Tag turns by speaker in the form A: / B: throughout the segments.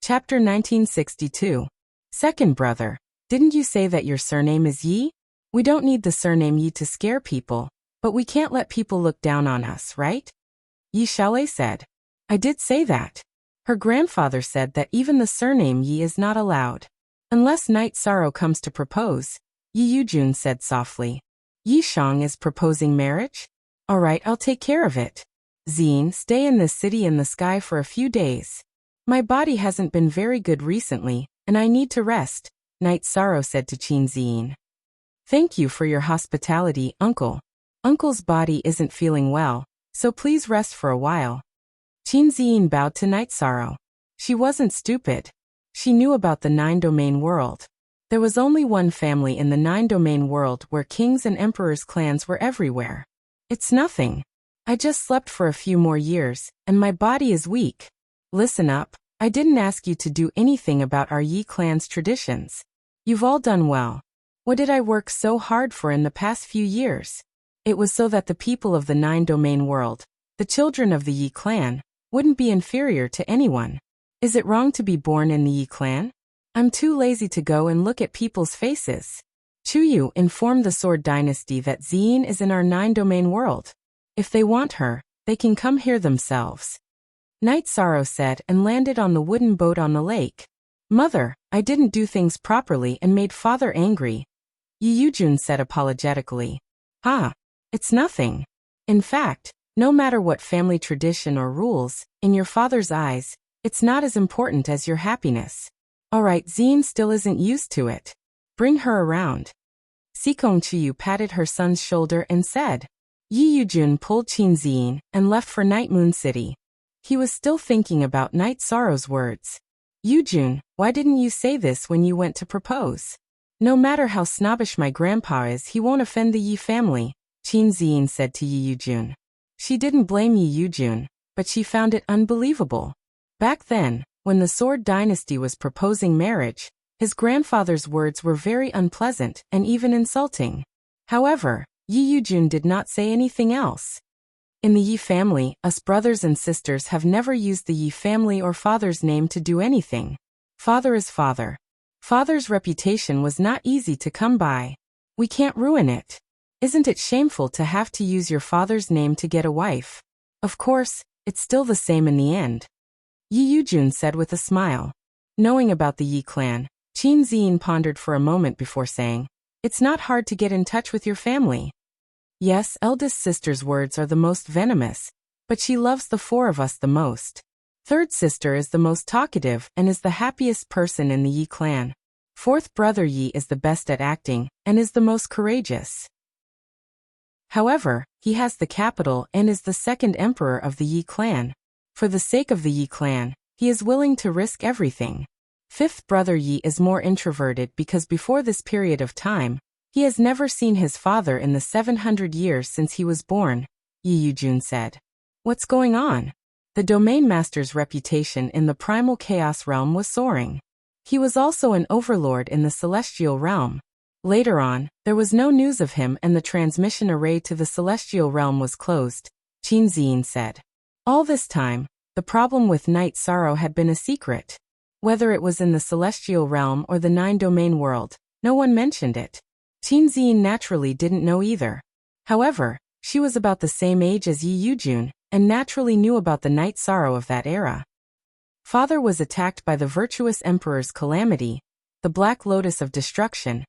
A: Chapter 1962. Second brother, didn't you say that your surname is Yi? We don't need the surname Yi to scare people, but we can't let people look down on us, right? Yi Xiaolei said. I did say that. Her grandfather said that even the surname Yi is not allowed. Unless Night Sorrow comes to propose, Yi Yujun said softly. Yi Shang is proposing marriage? All right, I'll take care of it. Zine, stay in this city in the sky for a few days. My body hasn't been very good recently, and I need to rest, Night Sorrow said to Qin Zine. Thank you for your hospitality, Uncle. Uncle's body isn't feeling well, so please rest for a while. Qin Zine bowed to Night Sorrow. She wasn't stupid. She knew about the nine-domain world. There was only one family in the nine-domain world where kings and emperors' clans were everywhere. It's nothing. I just slept for a few more years, and my body is weak. Listen up, I didn't ask you to do anything about our Yi clan's traditions. You've all done well. What did I work so hard for in the past few years? It was so that the people of the nine-domain world, the children of the Yi clan, wouldn't be inferior to anyone. Is it wrong to be born in the Yi clan? I'm too lazy to go and look at people's faces. Chuyu informed the Sword Dynasty that Zine is in our nine-domain world. If they want her, they can come here themselves. Night Sorrow said and landed on the wooden boat on the lake. Mother, I didn't do things properly and made father angry. Yi Yujun said apologetically. It's nothing. In fact, no matter what family tradition or rules, in your father's eyes, it's not as important as your happiness. Alright, Zine still isn't used to it. Bring her around. Sikong Chiyu patted her son's shoulder and said. Yi Yujun pulled Qin Zine and left for Night Moon City. He was still thinking about Night Sorrow's words. Yujun, why didn't you say this when you went to propose? No matter how snobbish my grandpa is, he won't offend the Yi family, Qin Zine said to Yi Yujun. She didn't blame Yi Yujun, but she found it unbelievable. Back then, when the Sword Dynasty was proposing marriage, his grandfather's words were very unpleasant and even insulting. However, Yi Yujun did not say anything else. In the Yi family, us brothers and sisters have never used the Yi family or father's name to do anything. Father is father. Father's reputation was not easy to come by. We can't ruin it. Isn't it shameful to have to use your father's name to get a wife? Of course, it's still the same in the end. Yi Yujun said with a smile. Knowing about the Yi clan, Qin Zine pondered for a moment before saying, It's not hard to get in touch with your family. Yes, eldest sister's words are the most venomous, but she loves the four of us the most. Third sister is the most talkative and is the happiest person in the Yi clan. Fourth brother Yi is the best at acting and is the most courageous. However, he has the capital and is the second emperor of the Yi clan. For the sake of the Yi clan, he is willing to risk everything. Fifth brother Yi is more introverted because before this period of time, he has never seen his father in the 700 years since he was born, Yi Yujun said. What's going on? The domain master's reputation in the primal chaos realm was soaring. He was also an overlord in the celestial realm. Later on, there was no news of him and the transmission array to the celestial realm was closed, Qin Zine said. All this time, the problem with Night Sorrow had been a secret. Whether it was in the celestial realm or the nine-domain world, no one mentioned it. Qin Zine naturally didn't know either. However, she was about the same age as Yi Yujun, and naturally knew about the Night Sorrow of that era. Father was attacked by the virtuous emperor's calamity, the Black Lotus of destruction,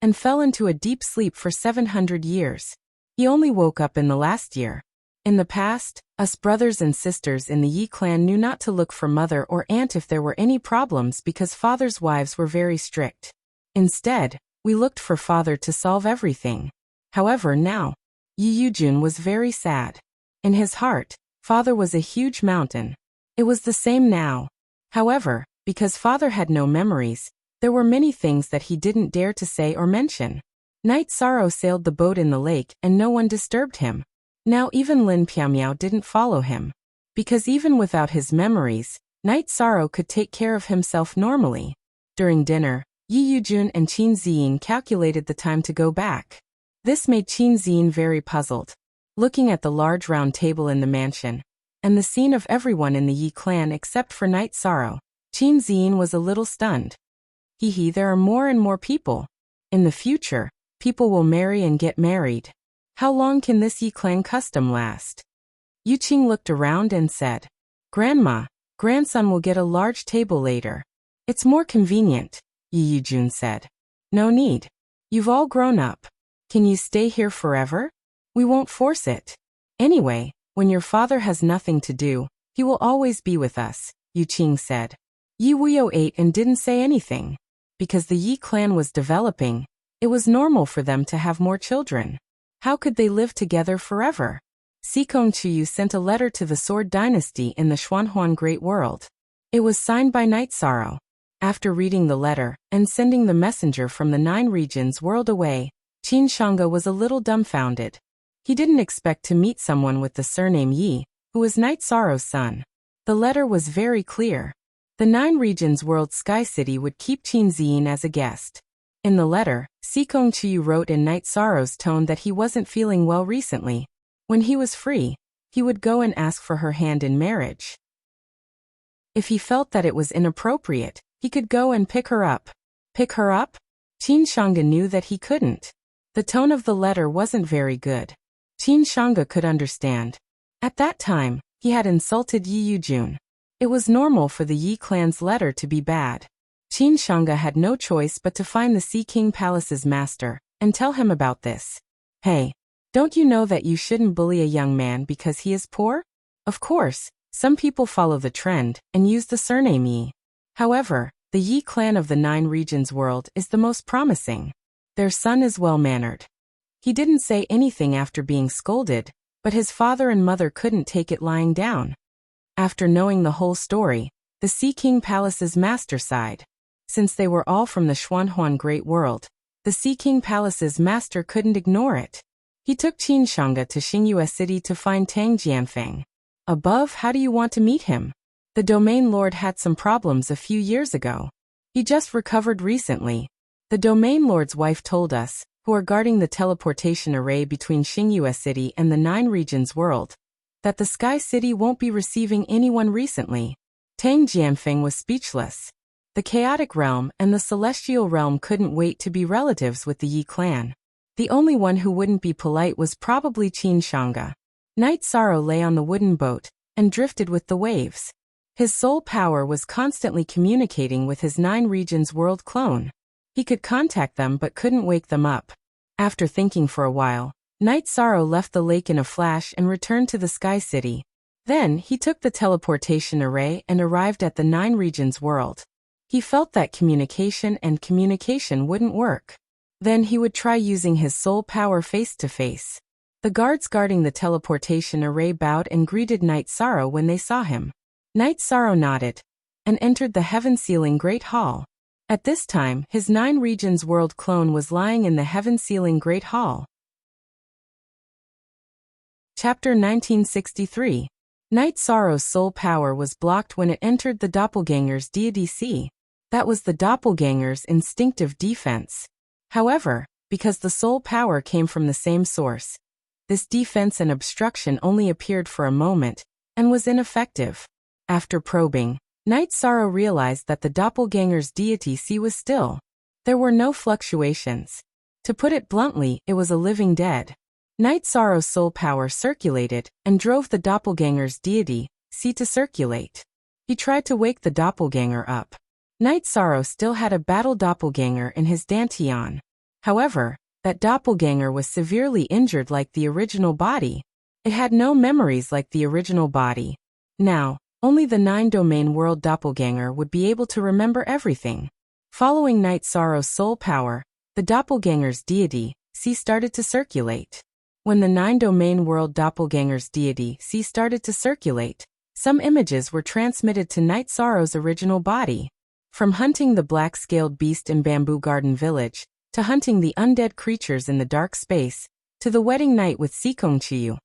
A: and fell into a deep sleep for 700 years. He only woke up in the last year. In the past, us brothers and sisters in the Yi clan knew not to look for mother or aunt if there were any problems because father's wives were very strict. Instead, we looked for father to solve everything. However, now, Yi Yujun was very sad. In his heart, father was a huge mountain. It was the same now. However, because father had no memories, there were many things that he didn't dare to say or mention. Night Sorrow sailed the boat in the lake and no one disturbed him. Now even Lin Piaomiao didn't follow him. Because even without his memories, Night Sorrow could take care of himself normally. During dinner, Yi Yujun and Qin Zine calculated the time to go back. This made Qin Zine very puzzled. Looking at the large round table in the mansion, and the scene of everyone in the Yi clan except for Night Sorrow, Qin Ziyin was a little stunned. There are more and more people. In the future, people will marry and get married. How long can this Yi clan custom last? Yu Qing looked around and said, Grandma, grandson will get a large table later. It's more convenient, Yi Yujun said. No need. You've all grown up. Can you stay here forever? We won't force it. Anyway, when your father has nothing to do, he will always be with us, Yu Qing said. Yi Wuyo ate and didn't say anything. Because the Yi clan was developing, it was normal for them to have more children. How could they live together forever? Sikong Chuyu sent a letter to the Sword Dynasty in the Xuanhuan Great World. It was signed by Night Sorrow. After reading the letter and sending the messenger from the 9 regions world away, Qin Shanga was a little dumbfounded. He didn't expect to meet someone with the surname Yi, who was Night Sorrow's son. The letter was very clear. The 9 regions world Sky City would keep Qin Ziyin as a guest. In the letter, Sikong Chuyu wrote in Night Sorrow's tone that he wasn't feeling well recently. When he was free, he would go and ask for her hand in marriage. If he felt that it was inappropriate, he could go and pick her up. Pick her up? Qin Shanga knew that he couldn't. The tone of the letter wasn't very good. Qin Shanga could understand. At that time, he had insulted Yi Yujun. It was normal for the Yi clan's letter to be bad. Qin Shanga had no choice but to find the Sea King Palace's master and tell him about this. Hey, don't you know that you shouldn't bully a young man because he is poor? Of course, some people follow the trend and use the surname Yi. However, the Yi clan of the 9 regions world is the most promising. Their son is well-mannered. He didn't say anything after being scolded, but his father and mother couldn't take it lying down. After knowing the whole story, the Sea King Palace's master sighed. Since they were all from the Xuanhuan Great World, the Sea King Palace's master couldn't ignore it. He took Qin Shanga to Xingyue City to find Tang Jianfeng. Above, how do you want to meet him? The domain lord had some problems a few years ago. He just recovered recently. The domain lord's wife told us, who are guarding the teleportation array between Xingyue City and the 9 regions world, that the Sky City won't be receiving anyone recently. Tang Jianfeng was speechless. The chaotic realm and the celestial realm couldn't wait to be relatives with the Yi clan. The only one who wouldn't be polite was probably Qin Shanga. Night Sorrow lay on the wooden boat and drifted with the waves. His soul power was constantly communicating with his 9 regions world clone. He could contact them but couldn't wake them up. After thinking for a while, Night Sorrow left the lake in a flash and returned to the Sky City. Then he took the teleportation array and arrived at the 9 regions world. He felt that communication wouldn't work. Then he would try using his soul power face to face. The guards guarding the teleportation array bowed and greeted Night Sorrow when they saw him. Night Sorrow nodded and entered the heaven-sealing Great Hall. At this time, his 9 regions world clone was lying in the heaven-sealing Great Hall. Chapter 1963. Night Sorrow's soul power was blocked when it entered the doppelganger's deity. That was the doppelganger's instinctive defense. However, because the soul power came from the same source, this defense and obstruction only appeared for a moment and was ineffective. After probing, Night Sorrow realized that the doppelganger's deity was still. There were no fluctuations. To put it bluntly, it was a living dead. Night Sorrow's soul power circulated and drove the doppelganger's deity to circulate. He tried to wake the doppelganger up. Night Sorrow still had a battle doppelganger in his dantian. However, that doppelganger was severely injured like the original body. It had no memories like the original body. Now, only the 9-domain world doppelganger would be able to remember everything. Following Night Sorrow's soul power, the doppelganger's deity started to circulate. When the 9-domain world doppelganger's deity started to circulate, some images were transmitted to Night Sorrow's original body. From hunting the black-scaled beast in Bamboo Garden Village, to hunting the undead creatures in the dark space, to the wedding night with Sikong Chiyu.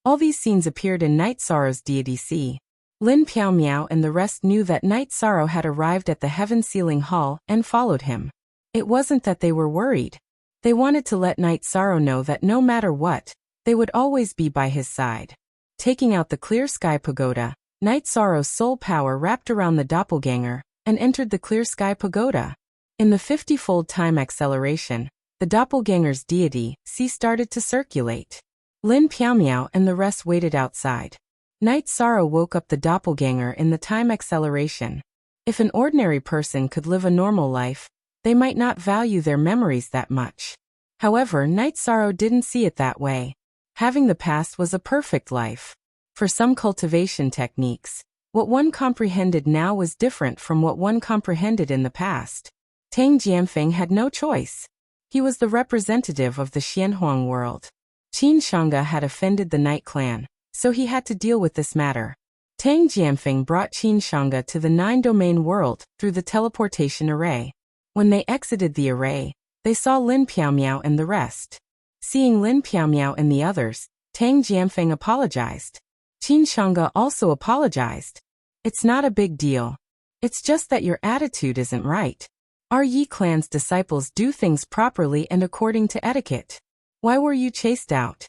A: All these scenes appeared in Night Sorrow's deity. Lin Piao Miao and the rest knew that Night Sorrow had arrived at the heaven-sealing hall and followed him. It wasn't that they were worried. They wanted to let Night Sorrow know that no matter what, they would always be by his side. Taking out the clear sky pagoda, Night Sorrow's soul power wrapped around the doppelganger and entered the clear sky pagoda. In the 50-fold time acceleration, the doppelganger's deity, C, started to circulate. Lin Piaomiao and the rest waited outside. Night sorrow woke up the doppelganger in the time acceleration. If an ordinary person could live a normal life, they might not value their memories that much. However, Night Sorrow didn't see it that way. Having the past was a perfect life. For some cultivation techniques, what one comprehended now was different from what one comprehended in the past. Tang Jianfeng had no choice. He was the representative of the Xianhuang world. Qin Shanga had offended the Night Clan, so he had to deal with this matter. Tang Jianfeng brought Qin Shanga to the 9-domain world through the teleportation array. When they exited the array, they saw Lin Piaomiao and the rest. Seeing Lin Piaomiao and the others, Tang Jianfeng apologized. Qin Shanga also apologized. It's not a big deal. It's just that your attitude isn't right. Our Yi clan's disciples do things properly and according to etiquette. Why were you chased out?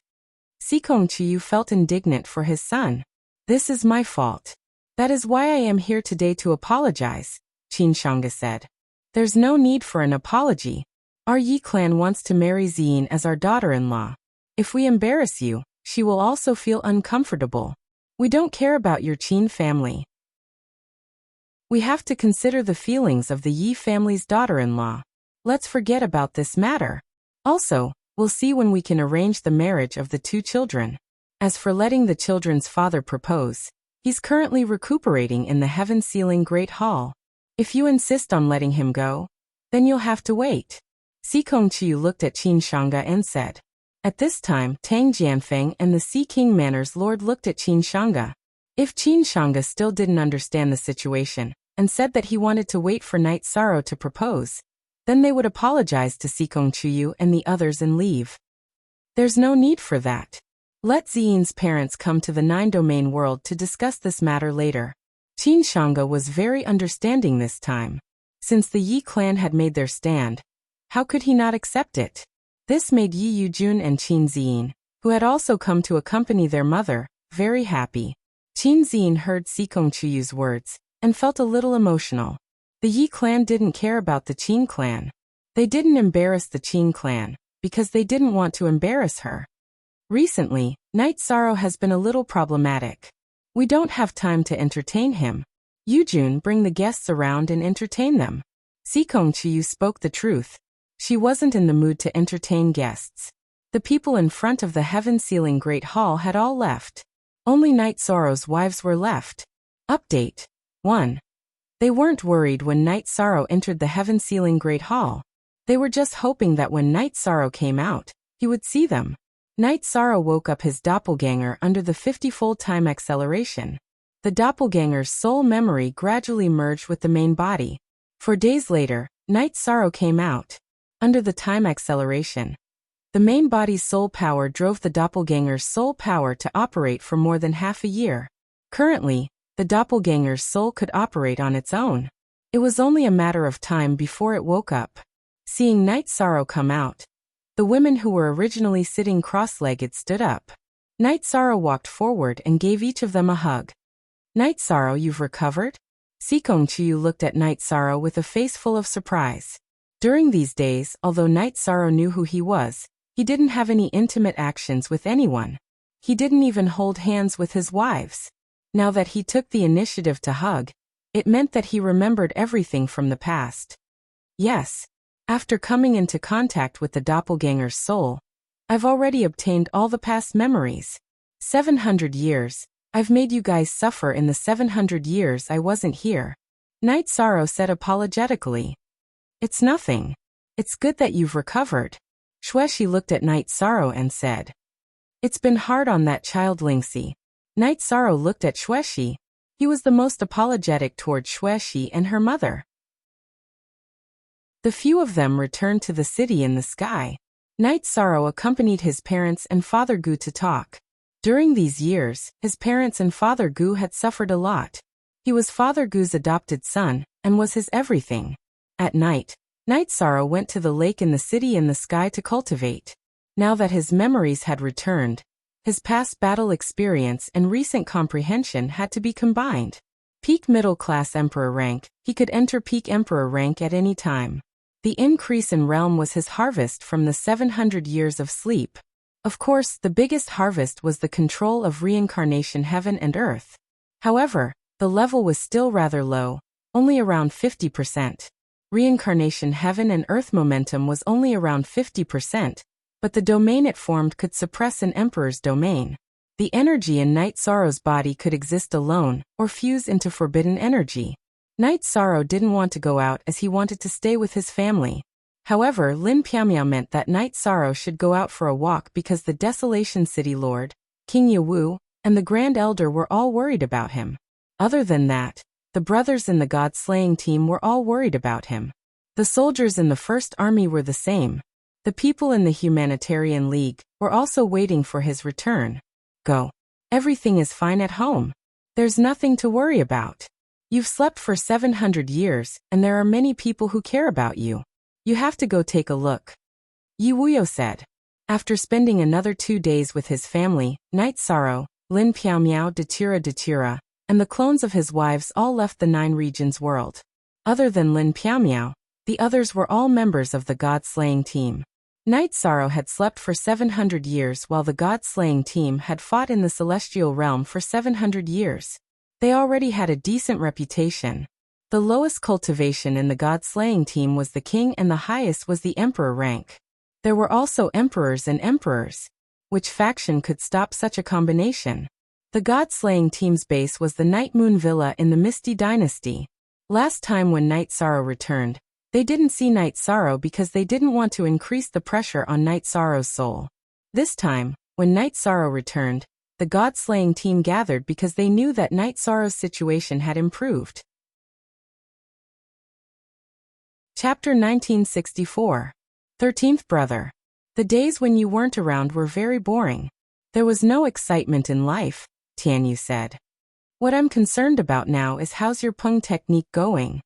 A: Sikong Chiyu felt indignant for his son. This is my fault. That is why I am here today to apologize, Qin Shanga said. There's no need for an apology. Our Yi clan wants to marry Ziyin as our daughter-in-law. If we embarrass you, she will also feel uncomfortable. We don't care about your Qin family. We have to consider the feelings of the Yi family's daughter-in-law. Let's forget about this matter. Also, we'll see when we can arrange the marriage of the two children. As for letting the children's father propose, he's currently recuperating in the heaven-sealing Great Hall. If you insist on letting him go, then you'll have to wait. Sikong Chiyu looked at Qin Shanga and said. At this time, Tang Jianfeng and the Sea King Manor's Lord looked at Qin Shanga. If Qin Shanga still didn't understand the situation, and said that he wanted to wait for Night Sorrow to propose, then they would apologize to Sikong Chiyu and the others and leave. There's no need for that. Let Ziyin's parents come to the 9-domain world to discuss this matter later. Qin Shanga was very understanding this time. Since the Yi clan had made their stand, how could he not accept it? This made Yi Yujun and Qin Ziyin, who had also come to accompany their mother, very happy. Qin Ziyin heard Sikong Chiyu's words, and felt a little emotional. The Yi clan didn't care about the Qin clan. They didn't embarrass the Qin clan, because they didn't want to embarrass her. Recently, Night Sorrow has been a little problematic. We don't have time to entertain him. Yujun, bring the guests around and entertain them. Sikong Chiyu spoke the truth. She wasn't in the mood to entertain guests. The people in front of the heaven-sealing Great Hall had all left. Only Night Sorrow's wives were left. Update 1. They weren't worried when Night Sorrow entered the heaven-sealing Great Hall. They were just hoping that when Night Sorrow came out, he would see them. Night Sorrow woke up his doppelganger under the 50-fold time acceleration. The doppelganger's soul memory gradually merged with the main body. 4 days later, Night Sorrow came out. Under the time acceleration, the main body's soul power drove the doppelganger's soul power to operate for more than half a year. Currently, the doppelganger's soul could operate on its own. It was only a matter of time before it woke up. Seeing Night Sorrow come out, the women who were originally sitting cross-legged stood up. Night Sorrow walked forward and gave each of them a hug. Night Sorrow, you've recovered? Sikong Chiyu looked at Night Sorrow with a face full of surprise. During these days, although Night Sorrow knew who he was, he didn't have any intimate actions with anyone. He didn't even hold hands with his wives. Now that he took the initiative to hug, it meant that he remembered everything from the past. Yes. After coming into contact with the doppelganger's soul, I've already obtained all the past memories. 700 years. I've made you guys suffer in the 700 years I wasn't here. Night Sorrow said apologetically. It's nothing. It's good that you've recovered. Xueshi looked at Night Sorrow and said. It's been hard on that child Lingxi. Night Sorrow looked at Xueshi. He was the most apologetic toward Xueshi and her mother. The few of them returned to the city in the sky. Night Sorrow accompanied his parents and Father Gu to talk. During these years, his parents and Father Gu had suffered a lot. He was Father Gu's adopted son, and was his everything. At night, Night Sorrow went to the lake in the city in the sky to cultivate. Now that his memories had returned, his past battle experience and recent comprehension had to be combined. Peak middle-class emperor rank, he could enter peak emperor rank at any time. The increase in realm was his harvest from the 700 years of sleep. Of course, the biggest harvest was the control of reincarnation heaven and earth. However, the level was still rather low, only around 50%. Reincarnation heaven and earth momentum was only around 50%, but the domain it formed could suppress an emperor's domain. The energy in Night Sorrow's body could exist alone, or fuse into forbidden energy. Night Sorrow didn't want to go out as he wanted to stay with his family. However, Lin Piamiao meant that Night Sorrow should go out for a walk because the Desolation City Lord, King Yawu, and the Grand Elder were all worried about him. Other than that, the brothers in the God-slaying team were all worried about him. The soldiers in the First Army were the same. The people in the Humanitarian League were also waiting for his return. Go. Everything is fine at home. There's nothing to worry about. You've slept for 700 years, and there are many people who care about you. You have to go take a look. Yi Wuyo said. After spending another 2 days with his family, Night Sorrow, Lin Piamiao, Datura, and the clones of his wives all left the 9 regions world. Other than Lin Piamiao, the others were all members of the God-slaying team. Night Sorrow had slept for 700 years while the God-slaying team had fought in the celestial realm for 700 years. They already had a decent reputation. The lowest cultivation in the God-slaying team was the king and the highest was the emperor rank. There were also emperors and emperors. Which faction could stop such a combination? The God-slaying team's base was the Night Moon Villa in the Misty Dynasty. Last time when Night Sorrow returned, they didn't see Night Sorrow because they didn't want to increase the pressure on Night Sorrow's soul. This time, when Night Sorrow returned, the God-slaying team gathered because they knew that Night Sorrow's situation had improved. Chapter 1964. 13th Brother. The days when you weren't around were very boring. There was no excitement in life, Tianyu said. What I'm concerned about now is how's your Peng technique going?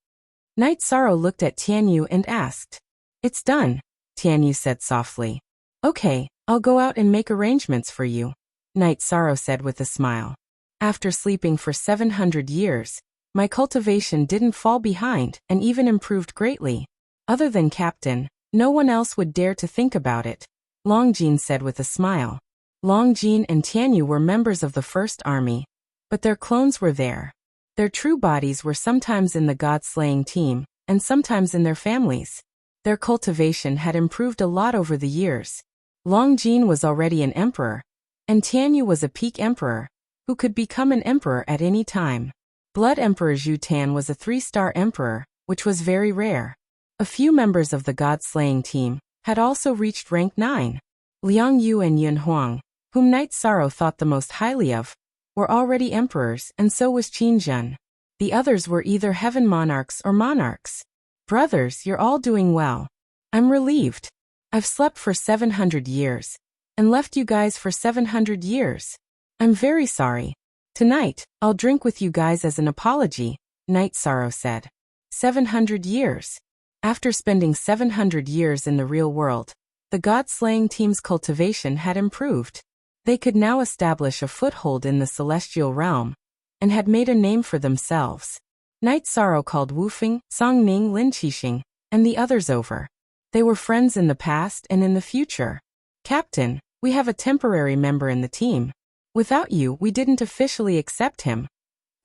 A: Night Sorrow looked at Tianyu and asked. It's done, Tianyu said softly. Okay, I'll go out and make arrangements for you, Night Sorrow said with a smile. After sleeping for 700 years, my cultivation didn't fall behind and even improved greatly. Other than Captain, no one else would dare to think about it, Longjin said with a smile. Longjin and Tianyu were members of the First Army, but their clones were there. Their true bodies were sometimes in the God-slaying team, and sometimes in their families. Their cultivation had improved a lot over the years. Longjin was already an emperor, and Tianyu was a peak emperor, who could become an emperor at any time. Blood Emperor Zhu Tan was a 3-star emperor, which was very rare. A few members of the God-slaying team had also reached rank 9. Liang Yu and Yun Huang, whom Night Sorrow thought the most highly of, were already emperors, and so was Qin Zhen. The others were either heaven monarchs or monarchs. Brothers, you're all doing well. I'm relieved. I've slept for 700 years, and left you guys for 700 years. I'm very sorry. Tonight, I'll drink with you guys as an apology, Night Sorrow said. 700 years. After spending 700 years in the real world, the God-slaying team's cultivation had improved. They could now establish a foothold in the celestial realm, and had made a name for themselves. Night Sorrow called Wu Feng, Song Ning, Lin Qixing, and the others over. They were friends in the past and in the future. Captain, we have a temporary member in the team. Without you, we didn't officially accept him,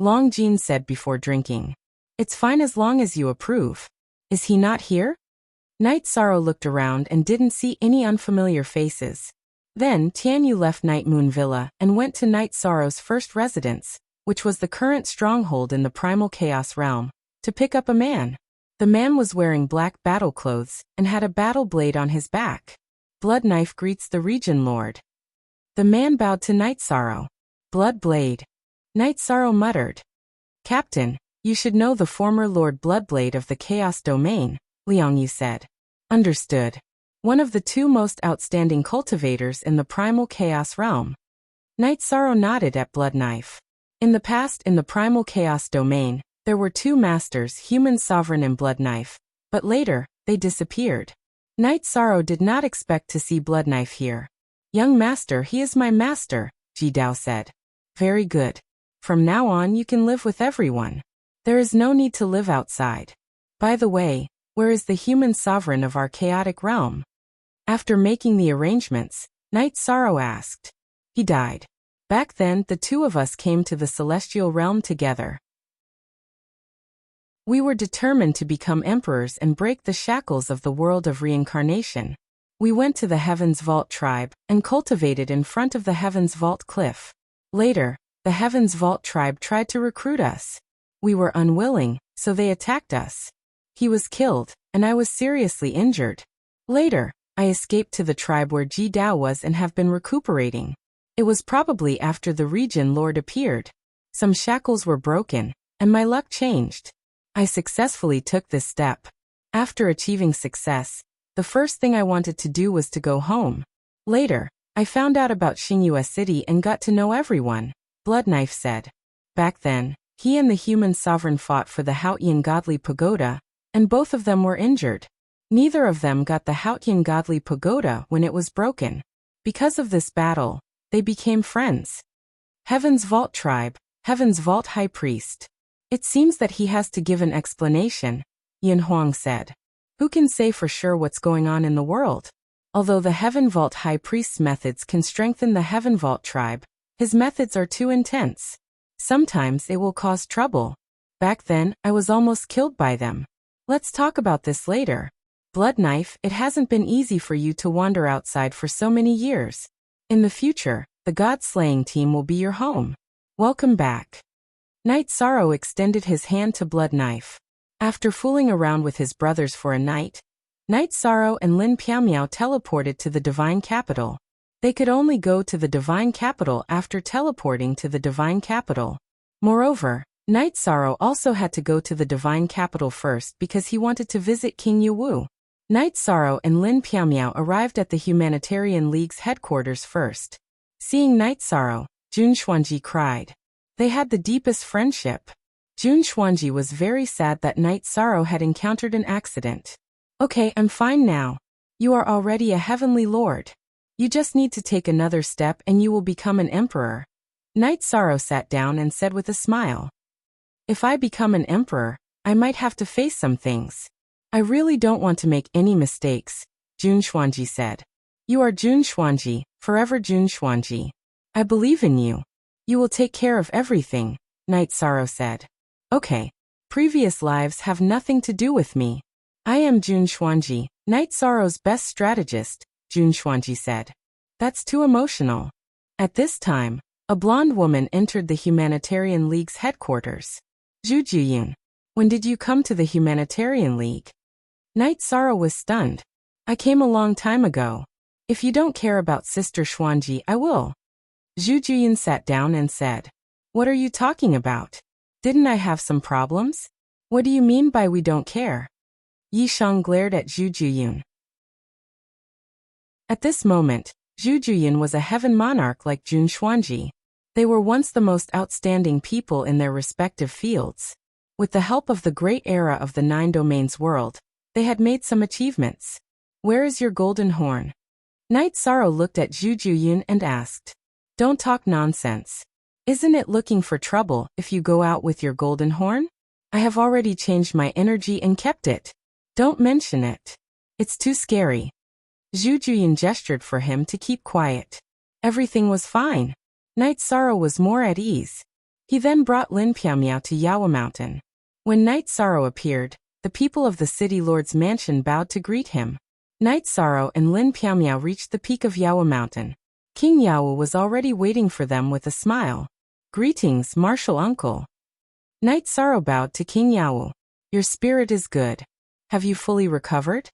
A: Longjin said before drinking. It's fine as long as you approve. Is he not here? Night Sorrow looked around and didn't see any unfamiliar faces. Then Tianyu left Night Moon Villa and went to Night Sorrow's first residence, which was the current stronghold in the primal chaos realm, to pick up a man. The man was wearing black battle clothes and had a battle blade on his back. Blood Knife greets the region lord. The man bowed to Night Sorrow. Blood Blade. Night Sorrow muttered. Captain, you should know the former Lord Bloodblade of the Chaos Domain, Liang Yu said. Understood. One of the 2 most outstanding cultivators in the primal chaos realm. Night Sorrow nodded at Blood Knife. In the past, in the primal chaos domain, there were 2 masters, Human Sovereign and Blood Knife, but later, they disappeared. Night Sorrow did not expect to see Blood Knife here. Young master, he is my master, Ji Dao said. Very good. From now on you can live with everyone. There is no need to live outside. By the way, where is the human sovereign of our chaotic realm? After making the arrangements, Night Sorrow asked. He died. Back then, the two of us came to the celestial realm together. We were determined to become emperors and break the shackles of the world of reincarnation. We went to the Heaven's Vault tribe and cultivated in front of the Heaven's Vault cliff. Later, the Heaven's Vault tribe tried to recruit us. We were unwilling, so they attacked us. He was killed, and I was seriously injured. Later, I escaped to the tribe where Ji Dao was and have been recuperating. It was probably after the region lord appeared. Some shackles were broken, and my luck changed. I successfully took this step. After achieving success, the first thing I wanted to do was to go home. Later, I found out about Xingyue City and got to know everyone, Bloodknife said. Back then, he and the human sovereign fought for the Haotian Godly Pagoda, and both of them were injured. Neither of them got the Haotian Godly Pagoda when it was broken. Because of this battle, they became friends. Heaven's Vault Tribe, Heaven's Vault High Priest. It seems that he has to give an explanation, Yin Huang said. Who can say for sure what's going on in the world? Although the Heaven Vault High Priest's methods can strengthen the Heaven Vault Tribe, his methods are too intense. Sometimes it will cause trouble. Back then, I was almost killed by them. Let's talk about this later. Bloodknife, it hasn't been easy for you to wander outside for so many years. In the future, the God-slaying team will be your home. Welcome back. Night Sorrow extended his hand to Bloodknife. After fooling around with his brothers for a night, Night Sorrow and Lin Piaomiao teleported to the Divine Capital. They could only go to the Divine Capital after teleporting to the Divine Capital. Moreover, Night Sorrow also had to go to the Divine Capital first because he wanted to visit King Yuwu. Night Sorrow and Lin Piaomiao arrived at the Humanitarian League's headquarters first. Seeing Night Sorrow, Jun Xuanji cried. They had the deepest friendship. Jun Xuanji was very sad that Night Sorrow had encountered an accident. Okay, I'm fine now. You are already a heavenly lord. You just need to take another step and you will become an emperor. Night Sorrow sat down and said with a smile. If I become an emperor, I might have to face some things. I really don't want to make any mistakes, Jun Xuanji said. You are Jun Xuanji, forever Jun Xuanji. I believe in you. You will take care of everything, Night Sorrow said. Okay. Previous lives have nothing to do with me. I am Jun Xuanji, Night Sorrow's best strategist, Jun Xuanji said. That's too emotional. At this time, a blonde woman entered the Humanitarian League's headquarters. Zhu Juyun, when did you come to the Humanitarian League? Night Sorrow was stunned. I came a long time ago. If you don't care about Sister Xuanji, I will. Zhu Juyun sat down and said. What are you talking about? Didn't I have some problems? What do you mean by we don't care? Yi Shang glared at Zhu Juyun. At this moment, Zhu Juyun was a heaven monarch like Jun Xuanji. They were once the most outstanding people in their respective fields. With the help of the great era of the 9 domains world, they had made some achievements. Where is your golden horn? Night Sorrow looked at Zhu Juyun and asked. Don't talk nonsense. Isn't it looking for trouble if you go out with your golden horn? I have already changed my energy and kept it. Don't mention it. It's too scary. Zhu Juyun gestured for him to keep quiet. Everything was fine. Night Sorrow was more at ease. He then brought Lin Piaomiao to Yawa Mountain. When Night Sorrow appeared, the people of the city lord's mansion bowed to greet him. Night Sorrow and Lin Piaomiao reached the peak of Yawa Mountain. King Yawu was already waiting for them with a smile. Greetings, martial uncle. Night Sorrow bowed to King Yawu. Your spirit is good. Have you fully recovered?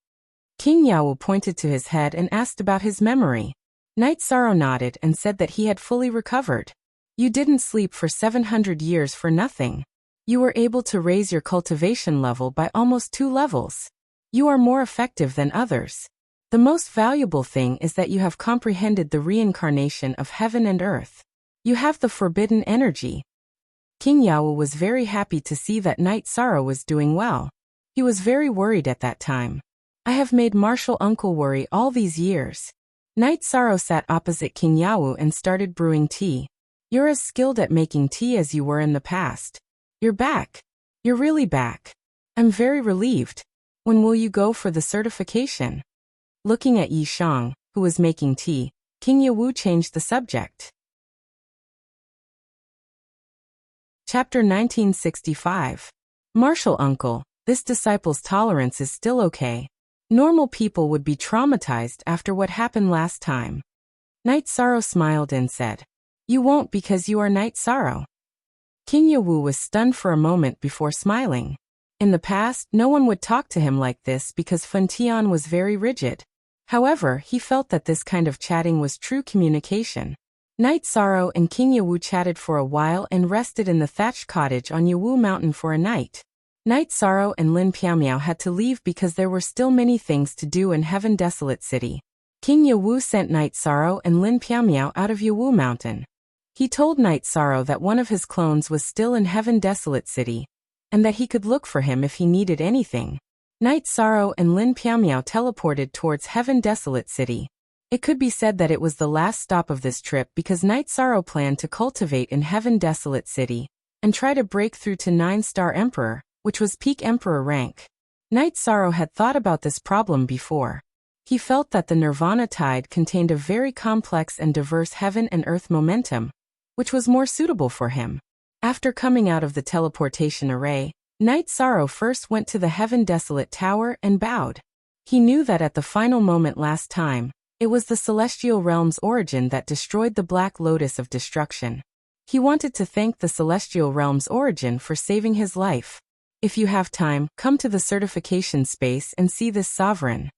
A: King Yawu pointed to his head and asked about his memory. Night Sorrow nodded and said that he had fully recovered. You didn't sleep for 700 years for nothing. You were able to raise your cultivation level by almost 2 levels. You are more effective than others. The most valuable thing is that you have comprehended the reincarnation of heaven and earth. You have the forbidden energy. King Yawu was very happy to see that Night Sorrow was doing well. He was very worried at that time. I have made martial uncle worry all these years. Night Sorrow sat opposite King Yawu and started brewing tea. You're as skilled at making tea as you were in the past. You're back. You're really back. I'm very relieved. When will you go for the certification? Looking at Yi Shang, who was making tea, King Yewu changed the subject. Chapter 1965. Martial uncle, this disciple's tolerance is still okay. Normal people would be traumatized after what happened last time. Night Sorrow smiled and said, You won't because you are Night Sorrow. King Yewu was stunned for a moment before smiling. In the past, no one would talk to him like this because Fen Tian was very rigid. However, he felt that this kind of chatting was true communication. Night Sorrow and King Yewu chatted for a while and rested in the thatched cottage on Yewu Mountain for a night. Night Sorrow and Lin Piaomiao had to leave because there were still many things to do in Heaven Desolate City. King Yewu sent Night Sorrow and Lin Piaomiao out of Yewu Mountain. He told Night Sorrow that one of his clones was still in Heaven Desolate City, and that he could look for him if he needed anything. Night Sorrow and Lin Piaomiao teleported towards Heaven Desolate City. It could be said that it was the last stop of this trip because Night Sorrow planned to cultivate in Heaven Desolate City and try to break through to 9-star Emperor, which was peak Emperor rank. Night Sorrow had thought about this problem before. He felt that the Nirvana tide contained a very complex and diverse heaven and earth momentum, which was more suitable for him. After coming out of the teleportation array, Night Sorrow first went to the Heaven Desolate Tower and bowed. He knew that at the final moment last time, it was the Celestial Realm's origin that destroyed the Black Lotus of Destruction. He wanted to thank the Celestial Realm's origin for saving his life. If you have time, come to the certification space and see this sovereign.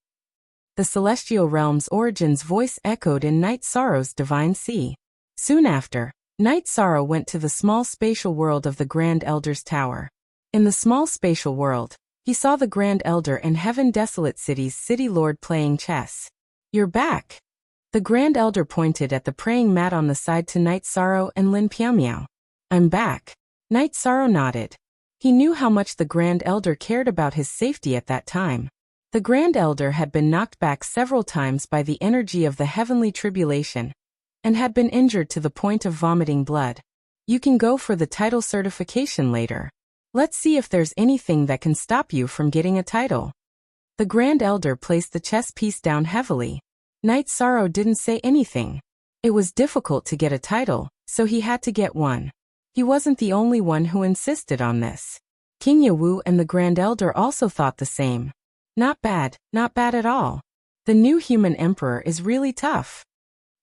A: The Celestial Realm's origin's voice echoed in Night Sorrow's divine sea. Soon after, Night Sorrow went to the small spatial world of the Grand Elder's Tower. In the small spatial world, he saw the Grand Elder and Heaven Desolate City's City Lord playing chess. You're back. The Grand Elder pointed at the praying mat on the side to Night Sorrow and Lin Piaomiao. I'm back. Night Sorrow nodded. He knew how much the Grand Elder cared about his safety at that time. The Grand Elder had been knocked back several times by the energy of the heavenly tribulation, and had been injured to the point of vomiting blood. You can go for the title certification later. Let's see if there's anything that can stop you from getting a title. The Grand Elder placed the chess piece down heavily. Night Sorrow didn't say anything. It was difficult to get a title, so he had to get one. He wasn't the only one who insisted on this. King Yewu and the Grand Elder also thought the same. Not bad at all. The new human emperor is really tough.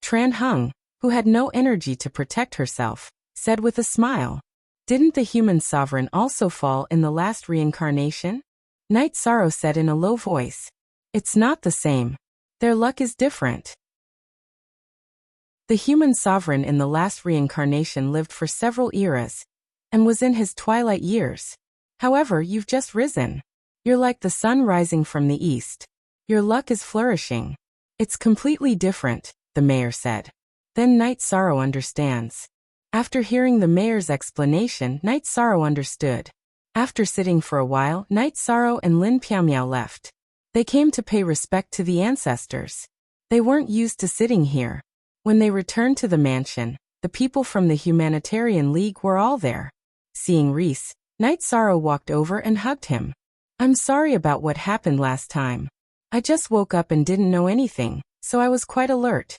A: Tran Hung, who had no energy to protect herself, said with a smile. Didn't the human sovereign also fall in the last reincarnation? Night Sorrow said in a low voice. It's not the same. Their luck is different. The human sovereign in the last reincarnation lived for several eras, and was in his twilight years. However, you've just risen. You're like the sun rising from the east. Your luck is flourishing. It's completely different, the mayor said. Then Night Sorrow understands. After hearing the mayor's explanation, Night Sorrow understood. After sitting for a while, Night Sorrow and Lin Piaomiao left. They came to pay respect to the ancestors. They weren't used to sitting here. When they returned to the mansion, the people from the Humanitarian League were all there. Seeing Reese, Night Sorrow walked over and hugged him. I'm sorry about what happened last time. I just woke up and didn't know anything, so I was quite alert.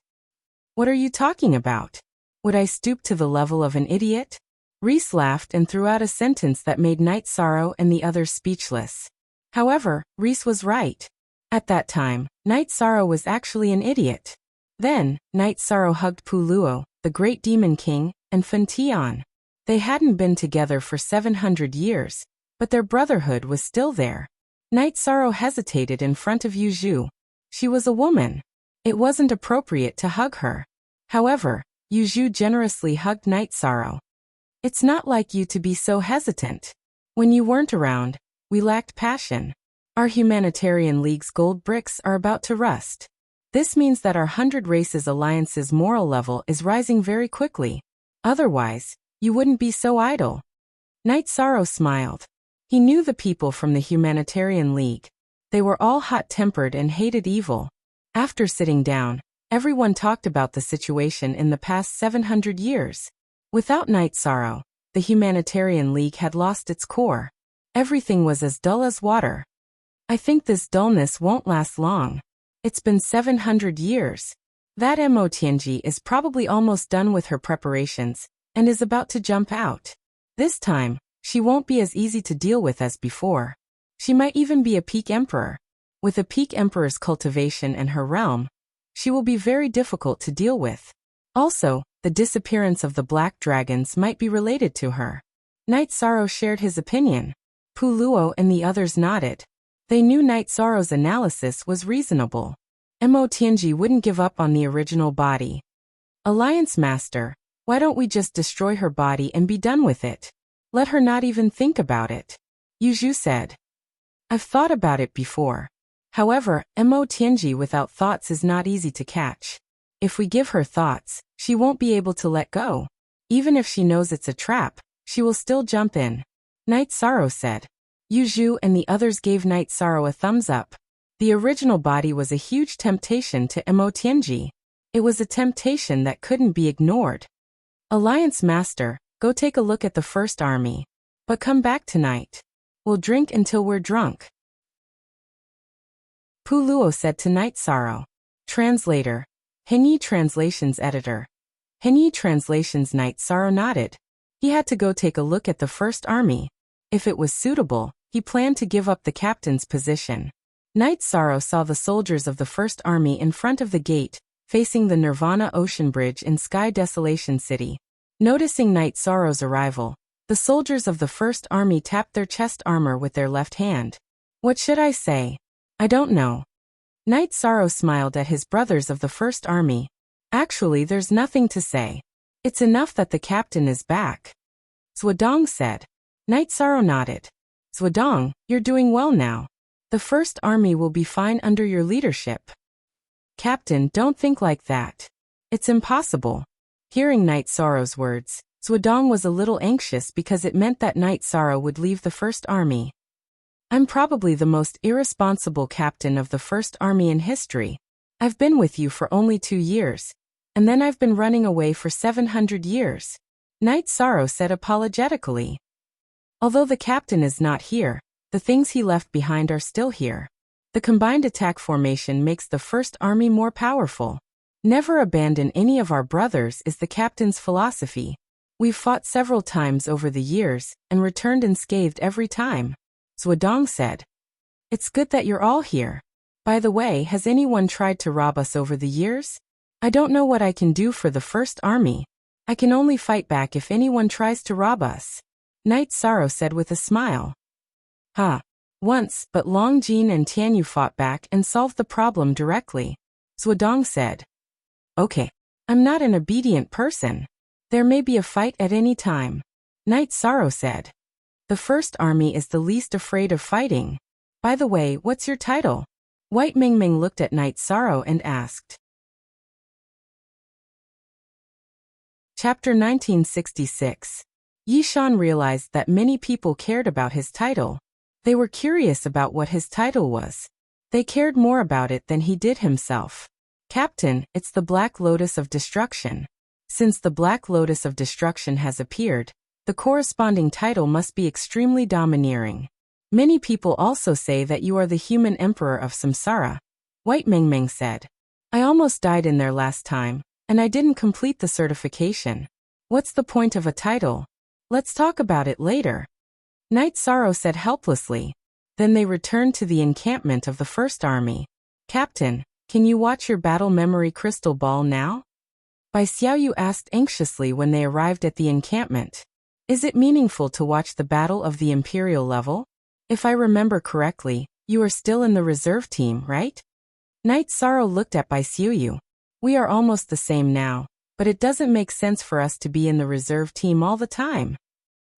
A: What are you talking about? Would I stoop to the level of an idiot? Reese laughed and threw out a sentence that made Night Sorrow and the others speechless. However, Reese was right. At that time, Night Sorrow was actually an idiot. Then, Night Sorrow hugged Pu Luo, the Great Demon King, and Fen Tian. They hadn't been together for 700 years, but their brotherhood was still there. Night Sorrow hesitated in front of Yu Zhu. She was a woman. It wasn't appropriate to hug her. However, Yu Zhu generously hugged Night Sorrow. It's not like you to be so hesitant. When you weren't around, we lacked passion. Our Humanitarian League's gold bricks are about to rust. This means that our 100 Races Alliance's moral level is rising very quickly. Otherwise, you wouldn't be so idle. Night Sorrow smiled. He knew the people from the Humanitarian League. They were all hot-tempered and hated evil. After sitting down, everyone talked about the situation in the past 700 years. Without Night Sorrow, the Humanitarian League had lost its core. Everything was as dull as water. I think this dullness won't last long. It's been 700 years. That Mo Tianji is probably almost done with her preparations, and is about to jump out. This time, she won't be as easy to deal with as before. She might even be a peak emperor. With a peak emperor's cultivation and her realm, she will be very difficult to deal with. Also, the disappearance of the black dragons might be related to her. Night Sorrow shared his opinion. Pu Luo and the others nodded. They knew Night Sorrow's analysis was reasonable. Mo Tianji wouldn't give up on the original body. Alliance Master, why don't we just destroy her body and be done with it? Let her not even think about it. Yu Zhu said. I've thought about it before. However, Mo Tianji without thoughts is not easy to catch. If we give her thoughts, she won't be able to let go. Even if she knows it's a trap, she will still jump in. Night Sorrow said. Yu Zhu and the others gave Night Sorrow a thumbs up. The original body was a huge temptation to Mo Tianji. It was a temptation that couldn't be ignored. Alliance Master, go take a look at the first army. But come back tonight. We'll drink until we're drunk. Pu Luo said to Night Sorrow. Translator. Henyi Translations Editor. Henyi Translations. Night Sorrow nodded. He had to go take a look at the first army. If it was suitable, he planned to give up the captain's position. Night Sorrow saw the soldiers of the First Army in front of the gate, facing the Nirvana Ocean Bridge in Sky Desolation City. Noticing Night Sorrow's arrival, the soldiers of the First Army tapped their chest armor with their left hand. What should I say? I don't know. Night Sorrow smiled at his brothers of the First Army. Actually, there's nothing to say. It's enough that the captain is back. Zhuodong said. Night Sorrow nodded. Zhuodong, you're doing well now. The First Army will be fine under your leadership. Captain, don't think like that. It's impossible. Hearing Night Sorrow's words, Zhuodong was a little anxious because it meant that Night Sorrow would leave the First Army. I'm probably the most irresponsible captain of the First Army in history. I've been with you for only 2 years, and then I've been running away for 700 years. Night Sorrow said apologetically. Although the captain is not here, the things he left behind are still here. The combined attack formation makes the First Army more powerful. Never abandon any of our brothers is the captain's philosophy. We've fought several times over the years and returned unscathed every time. Zhuodong said. It's good that you're all here. By the way, has anyone tried to rob us over the years? I don't know what I can do for the First Army. I can only fight back if anyone tries to rob us. Night Sorrow said with a smile. Once, but Long Jin and Tianyu fought back and solved the problem directly. Zhuodong said. Okay. I'm not an obedient person. There may be a fight at any time. Night Sorrow said. The First Army is the least afraid of fighting. By the way, what's your title? White Mingming looked at Night Sorrow and asked. Chapter 1966. Yishan realized that many people cared about his title. They were curious about what his title was. They cared more about it than he did himself. Captain, it's the Black Lotus of Destruction. Since the Black Lotus of Destruction has appeared, the corresponding title must be extremely domineering. Many people also say that you are the human emperor of Samsara. White Mingming said. I almost died in there last time, and I didn't complete the certification. What's the point of a title? Let's talk about it later. Night Sorrow said helplessly. Then they returned to the encampment of the First Army. Captain, can you watch your battle memory crystal ball now? Bai Xiaoyu asked anxiously when they arrived at the encampment. Is it meaningful to watch the battle of the Imperial level? If I remember correctly, you are still in the reserve team, right? Night Sorrow looked at Bai Xiaoyu. We are almost the same now, but it doesn't make sense for us to be in the reserve team all the time.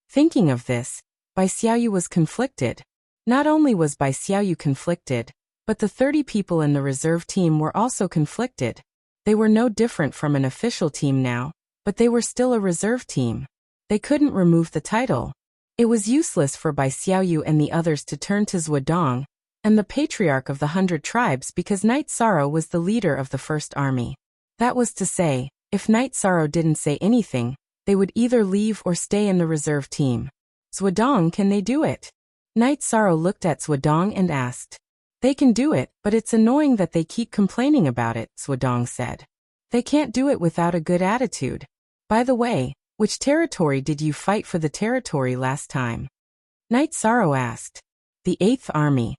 A: Thinking of this, Bai Xiaoyu was conflicted. Not only was Bai Xiaoyu conflicted, but the 30 people in the reserve team were also conflicted. They were no different from an official team now, but they were still a reserve team. They couldn't remove the title. It was useless for Bai Xiaoyu and the others to turn to Zhuodong and the Patriarch of the 100 Tribes because Night Sorrow was the leader of the First Army. That was to say, if Night Sorrow didn't say anything, They would either leave or stay in the reserve team. Zhuodong, can they do it? Night Sorrow looked at Zhuodong and asked. They can do it, but it's annoying that they keep complaining about it, Zhuodong said. They can't do it without a good attitude. By the way, which territory did you fight for the territory last time? Night Sorrow asked. The 8th Army.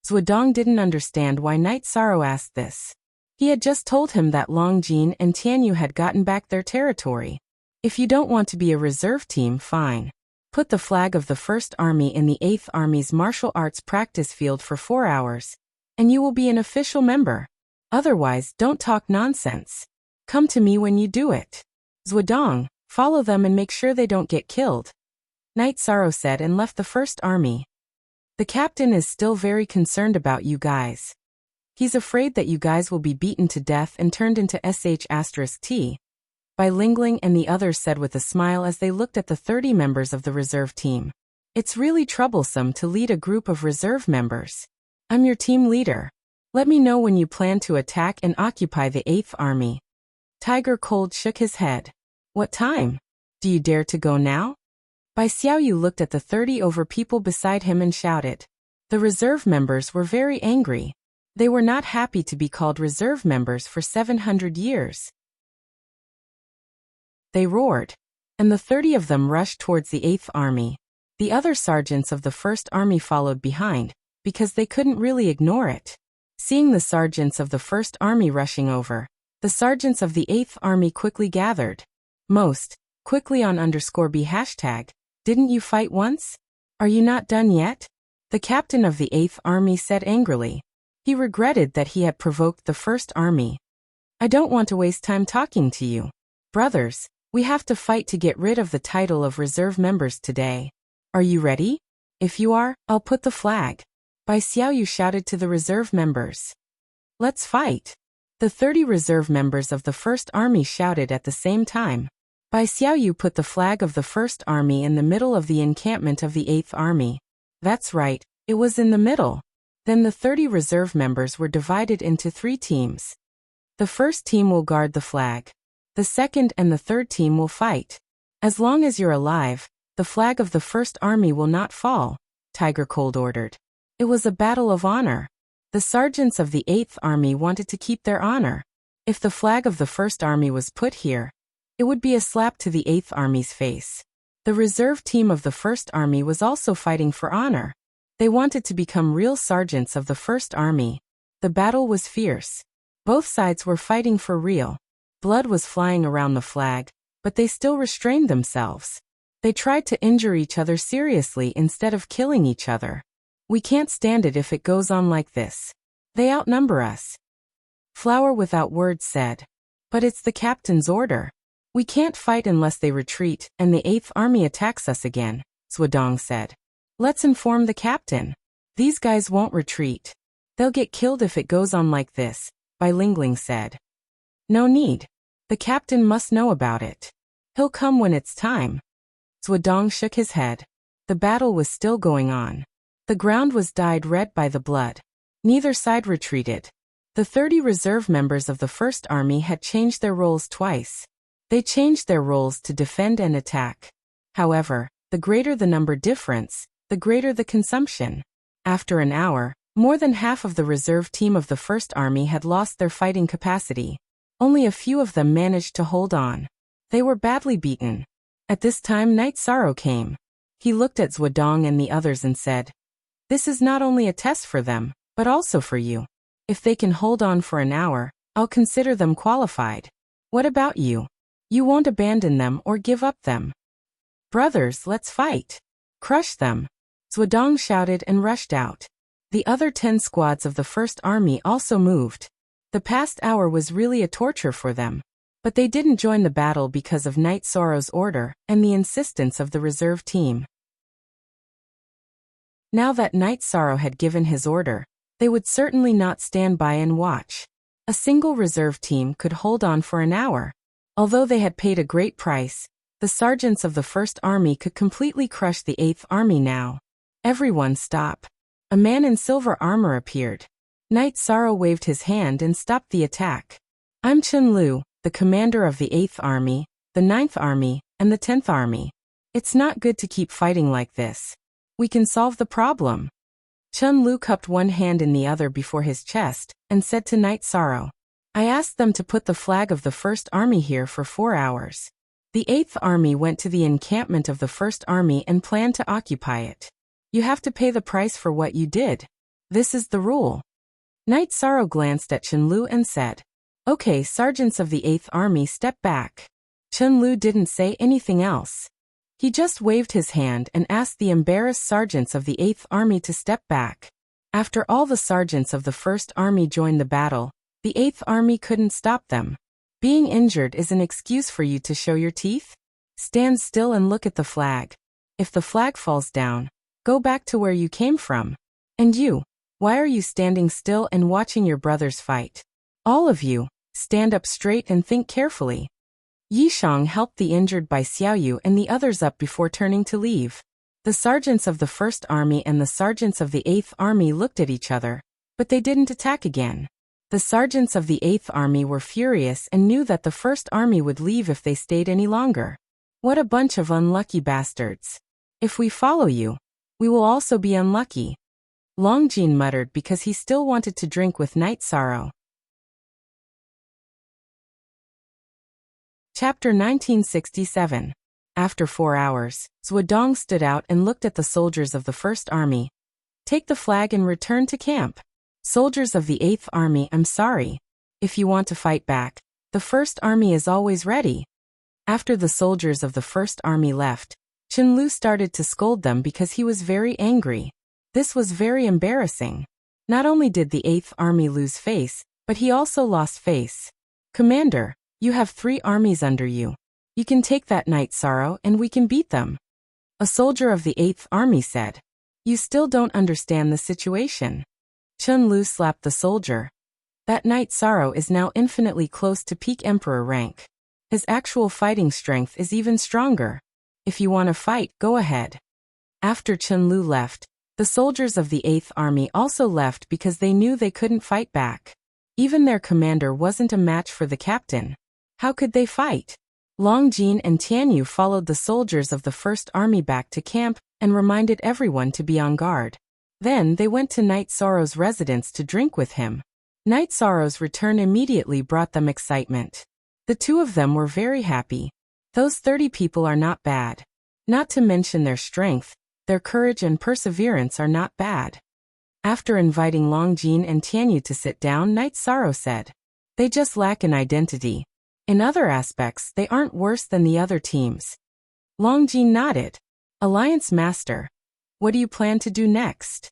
A: Zhuodong didn't understand why Night Sorrow asked this. He had just told him that Longjin and Tianyu had gotten back their territory. If you don't want to be a reserve team, fine. Put the flag of the 1st Army in the 8th Army's martial arts practice field for 4 hours, and you will be an official member. Otherwise, don't talk nonsense. Come to me when you do it. Zhuodong, follow them and make sure they don't get killed. Night Sorrow said and left the 1st Army. The captain is still very concerned about you guys. He's afraid that you guys will be beaten to death and turned into sh*t. Bai Lingling and the others said with a smile as they looked at the 30 members of the reserve team. It's really troublesome to lead a group of reserve members. I'm your team leader. Let me know when you plan to attack and occupy the 8th Army. Tiger Cold shook his head. What time? Do you dare to go now? Bai Xiaoyu looked at the 30 over people beside him and shouted. The reserve members were very angry. They were not happy to be called reserve members for 700 years. They roared, and the 30 of them rushed towards the 8th Army. The other sergeants of the 1st Army followed behind, because they couldn't really ignore it. Seeing the sergeants of the 1st Army rushing over, the sergeants of the 8th Army quickly gathered. Most, quickly on _B hashtag, didn't you fight once? Are you not done yet? The captain of the 8th Army said angrily. He regretted that he had provoked the 1st Army. I don't want to waste time talking to you. Brothers, we have to fight to get rid of the title of reserve members today. Are you ready? If you are, I'll put the flag. Bai Xiaoyu shouted to the reserve members. Let's fight. The 30 reserve members of the 1st Army shouted at the same time. Bai Xiaoyu put the flag of the 1st Army in the middle of the encampment of the 8th Army. That's right, it was in the middle. Then the 30 reserve members were divided into 3 teams. The first team will guard the flag. The second and the third team will fight. As long as you're alive, the flag of the 1st Army will not fall, Tiger Cold ordered. It was a battle of honor. The sergeants of the 8th Army wanted to keep their honor. If the flag of the 1st Army was put here, it would be a slap to the 8th Army's face. The reserve team of the 1st Army was also fighting for honor. They wanted to become real sergeants of the 1st Army. The battle was fierce. Both sides were fighting for real. Blood was flying around the flag, but they still restrained themselves. They tried to injure each other seriously instead of killing each other. We can't stand it if it goes on like this. They outnumber us. Flower Without Words said. But it's the captain's order. We can't fight unless they retreat and the 8th Army attacks us again, Zhuodong said. Let's inform the captain. These guys won't retreat. They'll get killed if it goes on like this, Bai Lingling said. No need. The captain must know about it. He'll come when it's time. Zhuodong shook his head. The battle was still going on. The ground was dyed red by the blood. Neither side retreated. The 30 reserve members of the 1st Army had changed their roles twice. They changed their roles to defend and attack. However, the greater the number difference, the greater the consumption. After an hour, more than half of the reserve team of the 1st Army had lost their fighting capacity. Only a few of them managed to hold on. They were badly beaten. At this time Night Sorrow came. He looked at Zhuodong and the others and said, This is not only a test for them, but also for you. If they can hold on for an hour, I'll consider them qualified. What about you? You won't abandon them or give up them. Brothers, let's fight. Crush them. Zhuodong shouted and rushed out. The other 10 squads of the 1st Army also moved. The past hour was really a torture for them. But they didn't join the battle because of Night Sorrow's order and the insistence of the reserve team. Now that Night Sorrow had given his order, they would certainly not stand by and watch. A single reserve team could hold on for an hour. Although they had paid a great price, the sergeants of the 1st Army could completely crush the 8th Army now. Everyone stop. A man in silver armor appeared. Night Sorrow waved his hand and stopped the attack. I'm Chen Lu, the commander of the 8th Army, the 9th Army, and the 10th Army. It's not good to keep fighting like this. We can solve the problem. Chun-Lu cupped one hand in the other before his chest, and said to Night Sorrow, I asked them to put the flag of the 1st Army here for 4 hours. The 8th Army went to the encampment of the 1st Army and planned to occupy it. You have to pay the price for what you did. This is the rule. Night Sorrow glanced at Chun-Lu and said, Okay, sergeants of the 8th Army, step back. Chun-Lu didn't say anything else. He just waved his hand and asked the embarrassed sergeants of the 8th Army to step back. After all the sergeants of the 1st Army joined the battle, the 8th Army couldn't stop them. Being injured is an excuse for you to show your teeth? Stand still and look at the flag. If the flag falls down, go back to where you came from. And you, why are you standing still and watching your brothers fight? All of you, stand up straight and think carefully. Yishang helped the injured by Xiaoyu and the others up before turning to leave. The sergeants of the 1st Army and the sergeants of the 8th Army looked at each other, but they didn't attack again. The sergeants of the 8th Army were furious and knew that the 1st Army would leave if they stayed any longer. What a bunch of unlucky bastards. If we follow you, we will also be unlucky. Longjin muttered because he still wanted to drink with Night Sorrow. Chapter 1967. After 4 hours, Zhuodong stood out and looked at the soldiers of the 1st Army. Take the flag and return to camp. Soldiers of the 8th Army, I'm sorry. If you want to fight back, the 1st Army is always ready. After the soldiers of the 1st Army left, Chun-Lu started to scold them because he was very angry. This was very embarrassing. Not only did the 8th Army lose face, but he also lost face. Commander, you have 3 armies under you. You can take that Night Sorrow and we can beat them. A soldier of the 8th Army said. You still don't understand the situation. Chun-Lu slapped the soldier. That Night Sorrow is now infinitely close to peak Emperor rank. His actual fighting strength is even stronger. If you want to fight, go ahead. After Chun-Lu left, the soldiers of the 8th Army also left because they knew they couldn't fight back. Even their commander wasn't a match for the captain. How could they fight? Longjin and Tianyu followed the soldiers of the 1st Army back to camp and reminded everyone to be on guard. Then they went to Night Sorrow's residence to drink with him. Night Sorrow's return immediately brought them excitement. The two of them were very happy. Those 30 people are not bad. Not to mention their strength, their courage and perseverance are not bad. After inviting Longjin and Tianyu to sit down, Night Sorrow said, They just lack an identity. In other aspects, they aren't worse than the other teams. Longjin nodded. Alliance Master. What do you plan to do next?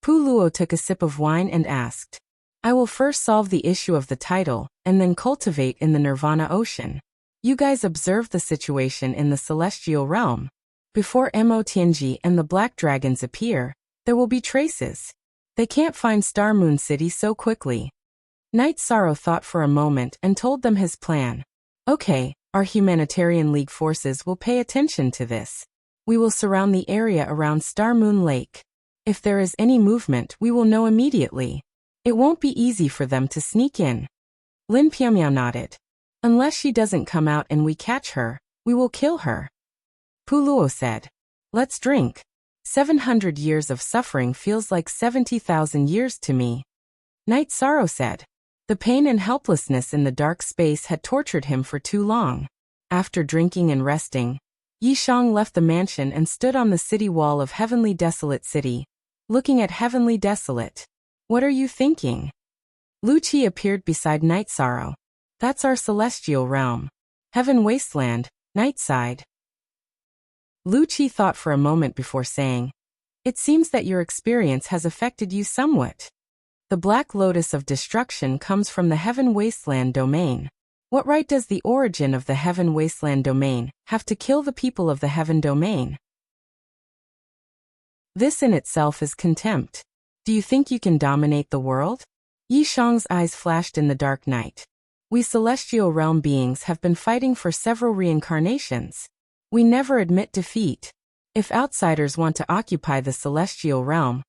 A: Pu Luo took a sip of wine and asked. I will first solve the issue of the title, and then cultivate in the Nirvana Ocean. You guys observe the situation in the celestial realm. Before Mo Tianji and the Black Dragons appear, there will be traces. They can't find Star Moon City so quickly. Night Sorrow thought for a moment and told them his plan. Okay, our Humanitarian League forces will pay attention to this. We will surround the area around Star Moon Lake. If there is any movement, we will know immediately. It won't be easy for them to sneak in. Lin Piamiao nodded. Unless she doesn't come out and we catch her, we will kill her. Pu Luo said. Let's drink. 700 years of suffering feels like 70,000 years to me. Night Sorrow said. The pain and helplessness in the dark space had tortured him for too long. After drinking and resting, Yishang left the mansion and stood on the city wall of Heavenly Desolate City, looking at Heavenly Desolate. What are you thinking? Lu Qi appeared beside Night Sorrow. That's our celestial realm. Heaven Wasteland, Night Side. Lu Qi thought for a moment before saying, It seems that your experience has affected you somewhat. The Black Lotus of Destruction comes from the Heaven Wasteland domain. What right does the origin of the Heaven Wasteland domain have to kill the people of the Heaven domain? This in itself is contempt. Do you think you can dominate the world? Yishang's eyes flashed in the dark night. We celestial realm beings have been fighting for several reincarnations. We never admit defeat. If outsiders want to occupy the celestial realm,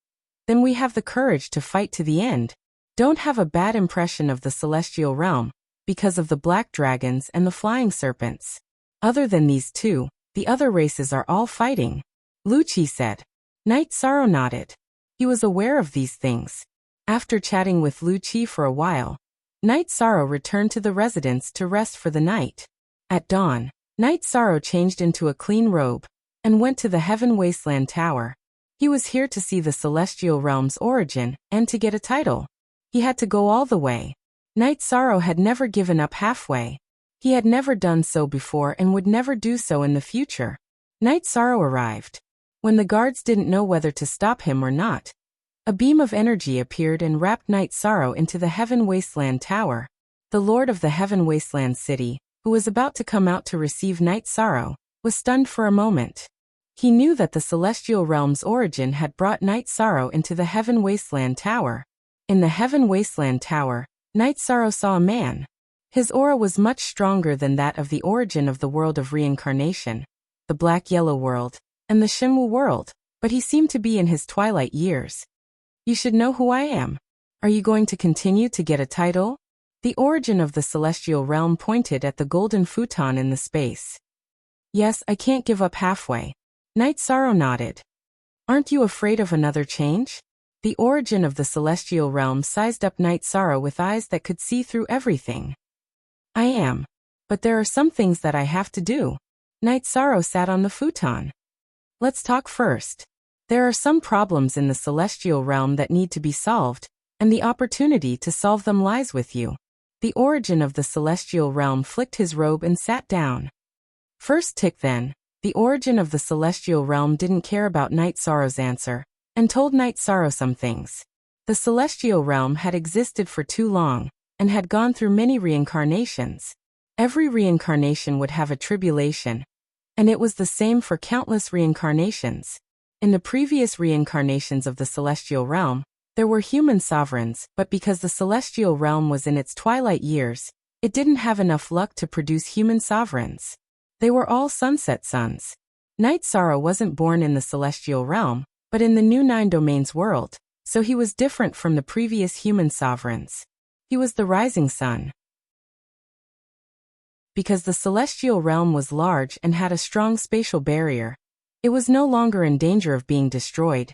A: then we have the courage to fight to the end. Don't have a bad impression of the celestial realm, because of the black dragons and the flying serpents. Other than these two, the other races are all fighting. Lu Qi said. Night Sorrow nodded. He was aware of these things. After chatting with Lu Qi for a while, Night Sorrow returned to the residence to rest for the night. At dawn, Night Sorrow changed into a clean robe and went to the Heaven Wasteland Tower. He was here to see the celestial realm's origin and to get a title. He had to go all the way. Night Sorrow had never given up halfway. He had never done so before and would never do so in the future. Night Sorrow arrived. When the guards didn't know whether to stop him or not, a beam of energy appeared and wrapped Night Sorrow into the Heaven Wasteland Tower. The Lord of the Heaven Wasteland City, who was about to come out to receive Night Sorrow, was stunned for a moment. He knew that the celestial realm's origin had brought Night Sorrow into the Heaven Wasteland Tower. In the Heaven Wasteland Tower, Night Sorrow saw a man. His aura was much stronger than that of the origin of the world of reincarnation, the Black-Yellow world, and the Shinwu world, but he seemed to be in his twilight years. You should know who I am. Are you going to continue to get a title? The origin of the celestial realm pointed at the golden futon in the space. Yes, I can't give up halfway. Night Sorrow nodded. Aren't you afraid of another change? The origin of the celestial realm sized up Night Sorrow with eyes that could see through everything. I am. But there are some things that I have to do. Night Sorrow sat on the futon. Let's talk first. There are some problems in the celestial realm that need to be solved, and the opportunity to solve them lies with you. The origin of the celestial realm flicked his robe and sat down. First tick then. The origin of the celestial realm didn't care about Night Sorrow's answer, and told Night Sorrow some things. The celestial realm had existed for too long, and had gone through many reincarnations. Every reincarnation would have a tribulation, and it was the same for countless reincarnations. In the previous reincarnations of the celestial realm, there were human sovereigns, but because the celestial realm was in its twilight years, it didn't have enough luck to produce human sovereigns. They were all sunset sons. Night Sorrow wasn't born in the celestial realm, but in the new 9 domains world, so he was different from the previous human sovereigns. He was the rising sun. Because the celestial realm was large and had a strong spatial barrier, it was no longer in danger of being destroyed.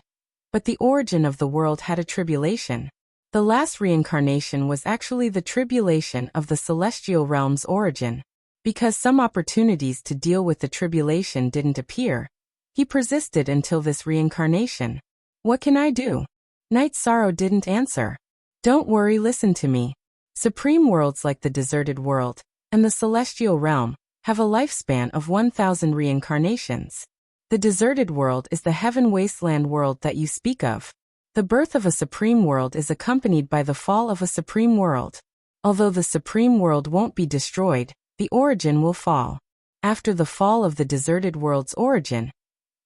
A: But the origin of the world had a tribulation. The last reincarnation was actually the tribulation of the celestial realm's origin. Because some opportunities to deal with the tribulation didn't appear, he persisted until this reincarnation. What can I do? Night Sorrow didn't answer. Don't worry, listen to me. Supreme worlds like the deserted world and the celestial realm have a lifespan of 1,000 reincarnations. The deserted world is the Heaven Wasteland world that you speak of. The birth of a supreme world is accompanied by the fall of a supreme world. Although the supreme world won't be destroyed, the origin will fall. After the fall of the deserted world's origin,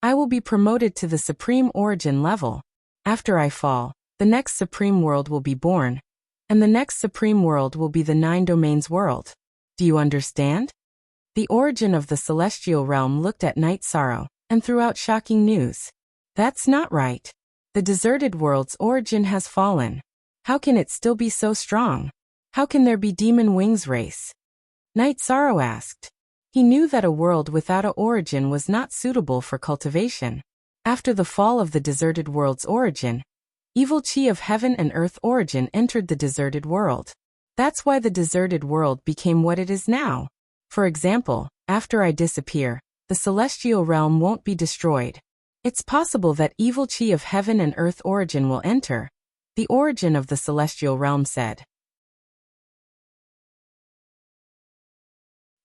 A: I will be promoted to the supreme origin level. After I fall, the next supreme world will be born, and the next supreme world will be the 9 domains world. Do you understand? The origin of the celestial realm looked at Night Sorrow and threw out shocking news. That's not right. The deserted world's origin has fallen. How can it still be so strong? How can there be demon wings race? Night Sorrow asked. He knew that a world without an origin was not suitable for cultivation. After the fall of the deserted world's origin, evil chi of heaven and earth origin entered the deserted world. That's why the deserted world became what it is now. For example, after I disappear, the celestial realm won't be destroyed. It's possible that evil chi of heaven and earth origin will enter. The origin of the celestial realm said.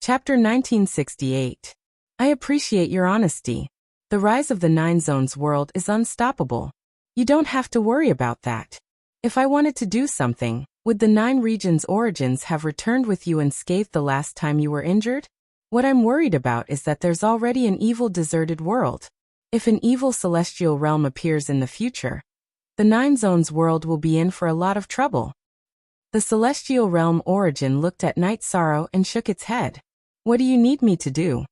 A: Chapter 1968. I appreciate your honesty. The rise of the 9 zones world is unstoppable. You don't have to worry about that. If I wanted to do something, would the 9 regions' origins have returned with you unscathed the last time you were injured? What I'm worried about is that there's already an evil deserted world. If an evil celestial realm appears in the future, the 9 zones world will be in for a lot of trouble. The celestial realm origin looked at Night Sorrow and shook its head. What do you need me to do?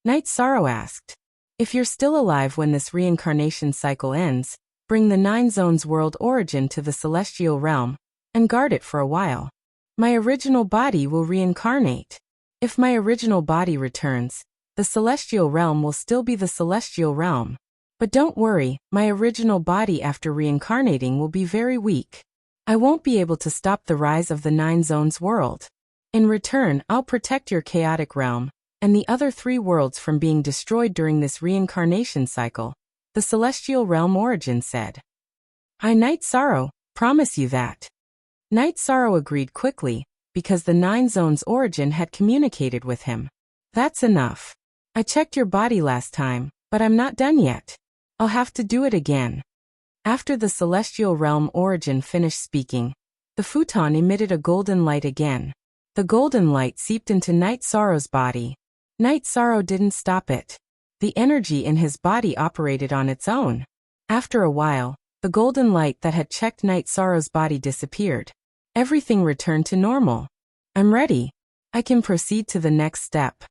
A: Night Sorrow asked. If you're still alive when this reincarnation cycle ends, bring the 9 zones world origin to the celestial realm and guard it for a while. My original body will reincarnate. If my original body returns, the celestial realm will still be the celestial realm. But don't worry, my original body after reincarnating will be very weak. I won't be able to stop the rise of the 9 zones world. In return, I'll protect your chaotic realm and the other 3 worlds from being destroyed during this reincarnation cycle, the celestial realm origin said. I, Night Sorrow, promise you that. Night Sorrow agreed quickly, because the 9 zones origin had communicated with him. That's enough. I checked your body last time, but I'm not done yet. I'll have to do it again. After the celestial realm origin finished speaking, the futon emitted a golden light again. The golden light seeped into Night Sorrow's body. Night Sorrow didn't stop it. The energy in his body operated on its own. After a while, the golden light that had checked Night Sorrow's body disappeared. Everything returned to normal. I'm ready. I can proceed to the next step.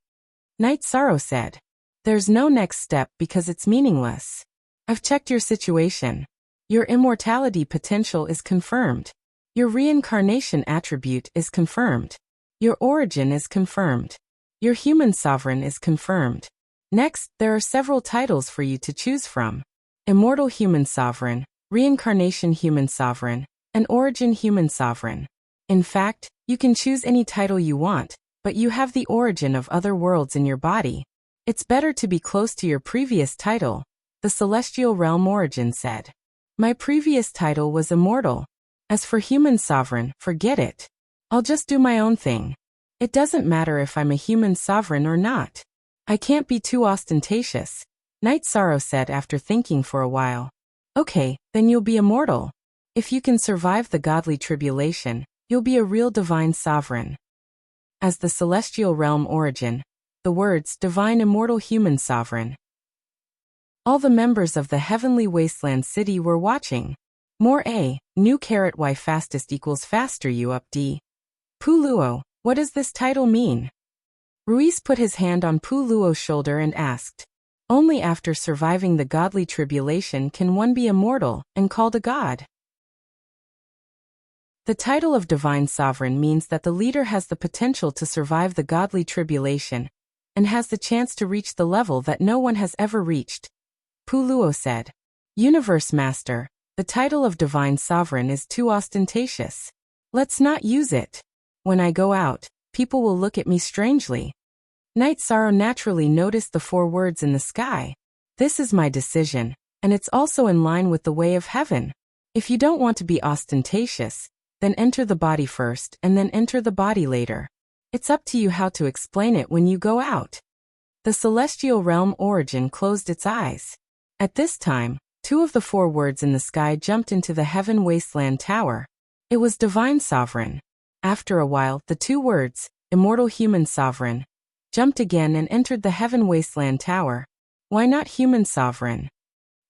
A: Night Sorrow said. There's no next step because it's meaningless. I've checked your situation. Your immortality potential is confirmed. Your reincarnation attribute is confirmed. Your origin is confirmed. Your human sovereign is confirmed. Next, there are several titles for you to choose from. Immortal Human Sovereign, Reincarnation Human Sovereign, and Origin Human Sovereign. In fact, you can choose any title you want, but you have the origin of other worlds in your body. It's better to be close to your previous title, the Celestial Realm Origin said. My previous title was Immortal. As for Human Sovereign, forget it. I'll just do my own thing. It doesn't matter if I'm a human sovereign or not. I can't be too ostentatious, Night Sorrow said after thinking for a while. Okay, then you'll be immortal. If you can survive the godly tribulation, you'll be a real divine sovereign. As the Celestial Realm Origin, the words Divine Immortal Human Sovereign. All the members of the Heavenly Wasteland City were watching. More A, new caret Y fastest equals faster you up D. Puluo, what does this title mean? Ruiz put his hand on Puluo's shoulder and asked. Only after surviving the godly tribulation can one be immortal and called a god. The title of Divine Sovereign means that the leader has the potential to survive the godly tribulation and has the chance to reach the level that no one has ever reached. Puluo said. Universe Master, the title of Divine Sovereign is too ostentatious. Let's not use it. When I go out, people will look at me strangely. Night Sorrow naturally noticed the 4 words in the sky. This is my decision, and it's also in line with the way of heaven. If you don't want to be ostentatious, then enter the body first and then enter the body later. It's up to you how to explain it when you go out. The Celestial Realm Origin closed its eyes. At this time, 2 of the 4 words in the sky jumped into the Heaven Wasteland Tower. It was Divine Sovereign. After a while, the 2 words, Immortal Human Sovereign, jumped again and entered the Heaven Wasteland Tower. Why not Human Sovereign?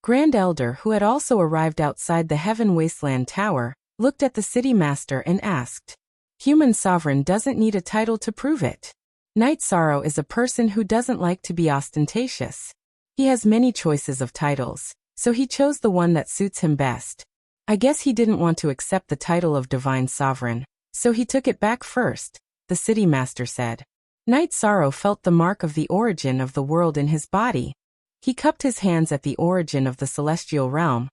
A: Grand Elder, who had also arrived outside the Heaven Wasteland Tower, looked at the City Master and asked. Human Sovereign doesn't need a title to prove it. Night Sorrow is a person who doesn't like to be ostentatious. He has many choices of titles, so he chose the one that suits him best. I guess he didn't want to accept the title of Divine Sovereign, so he took it back first, the City Master said. Night Sorrow felt the mark of the origin of the world in his body. He cupped his hands at the origin of the celestial realm,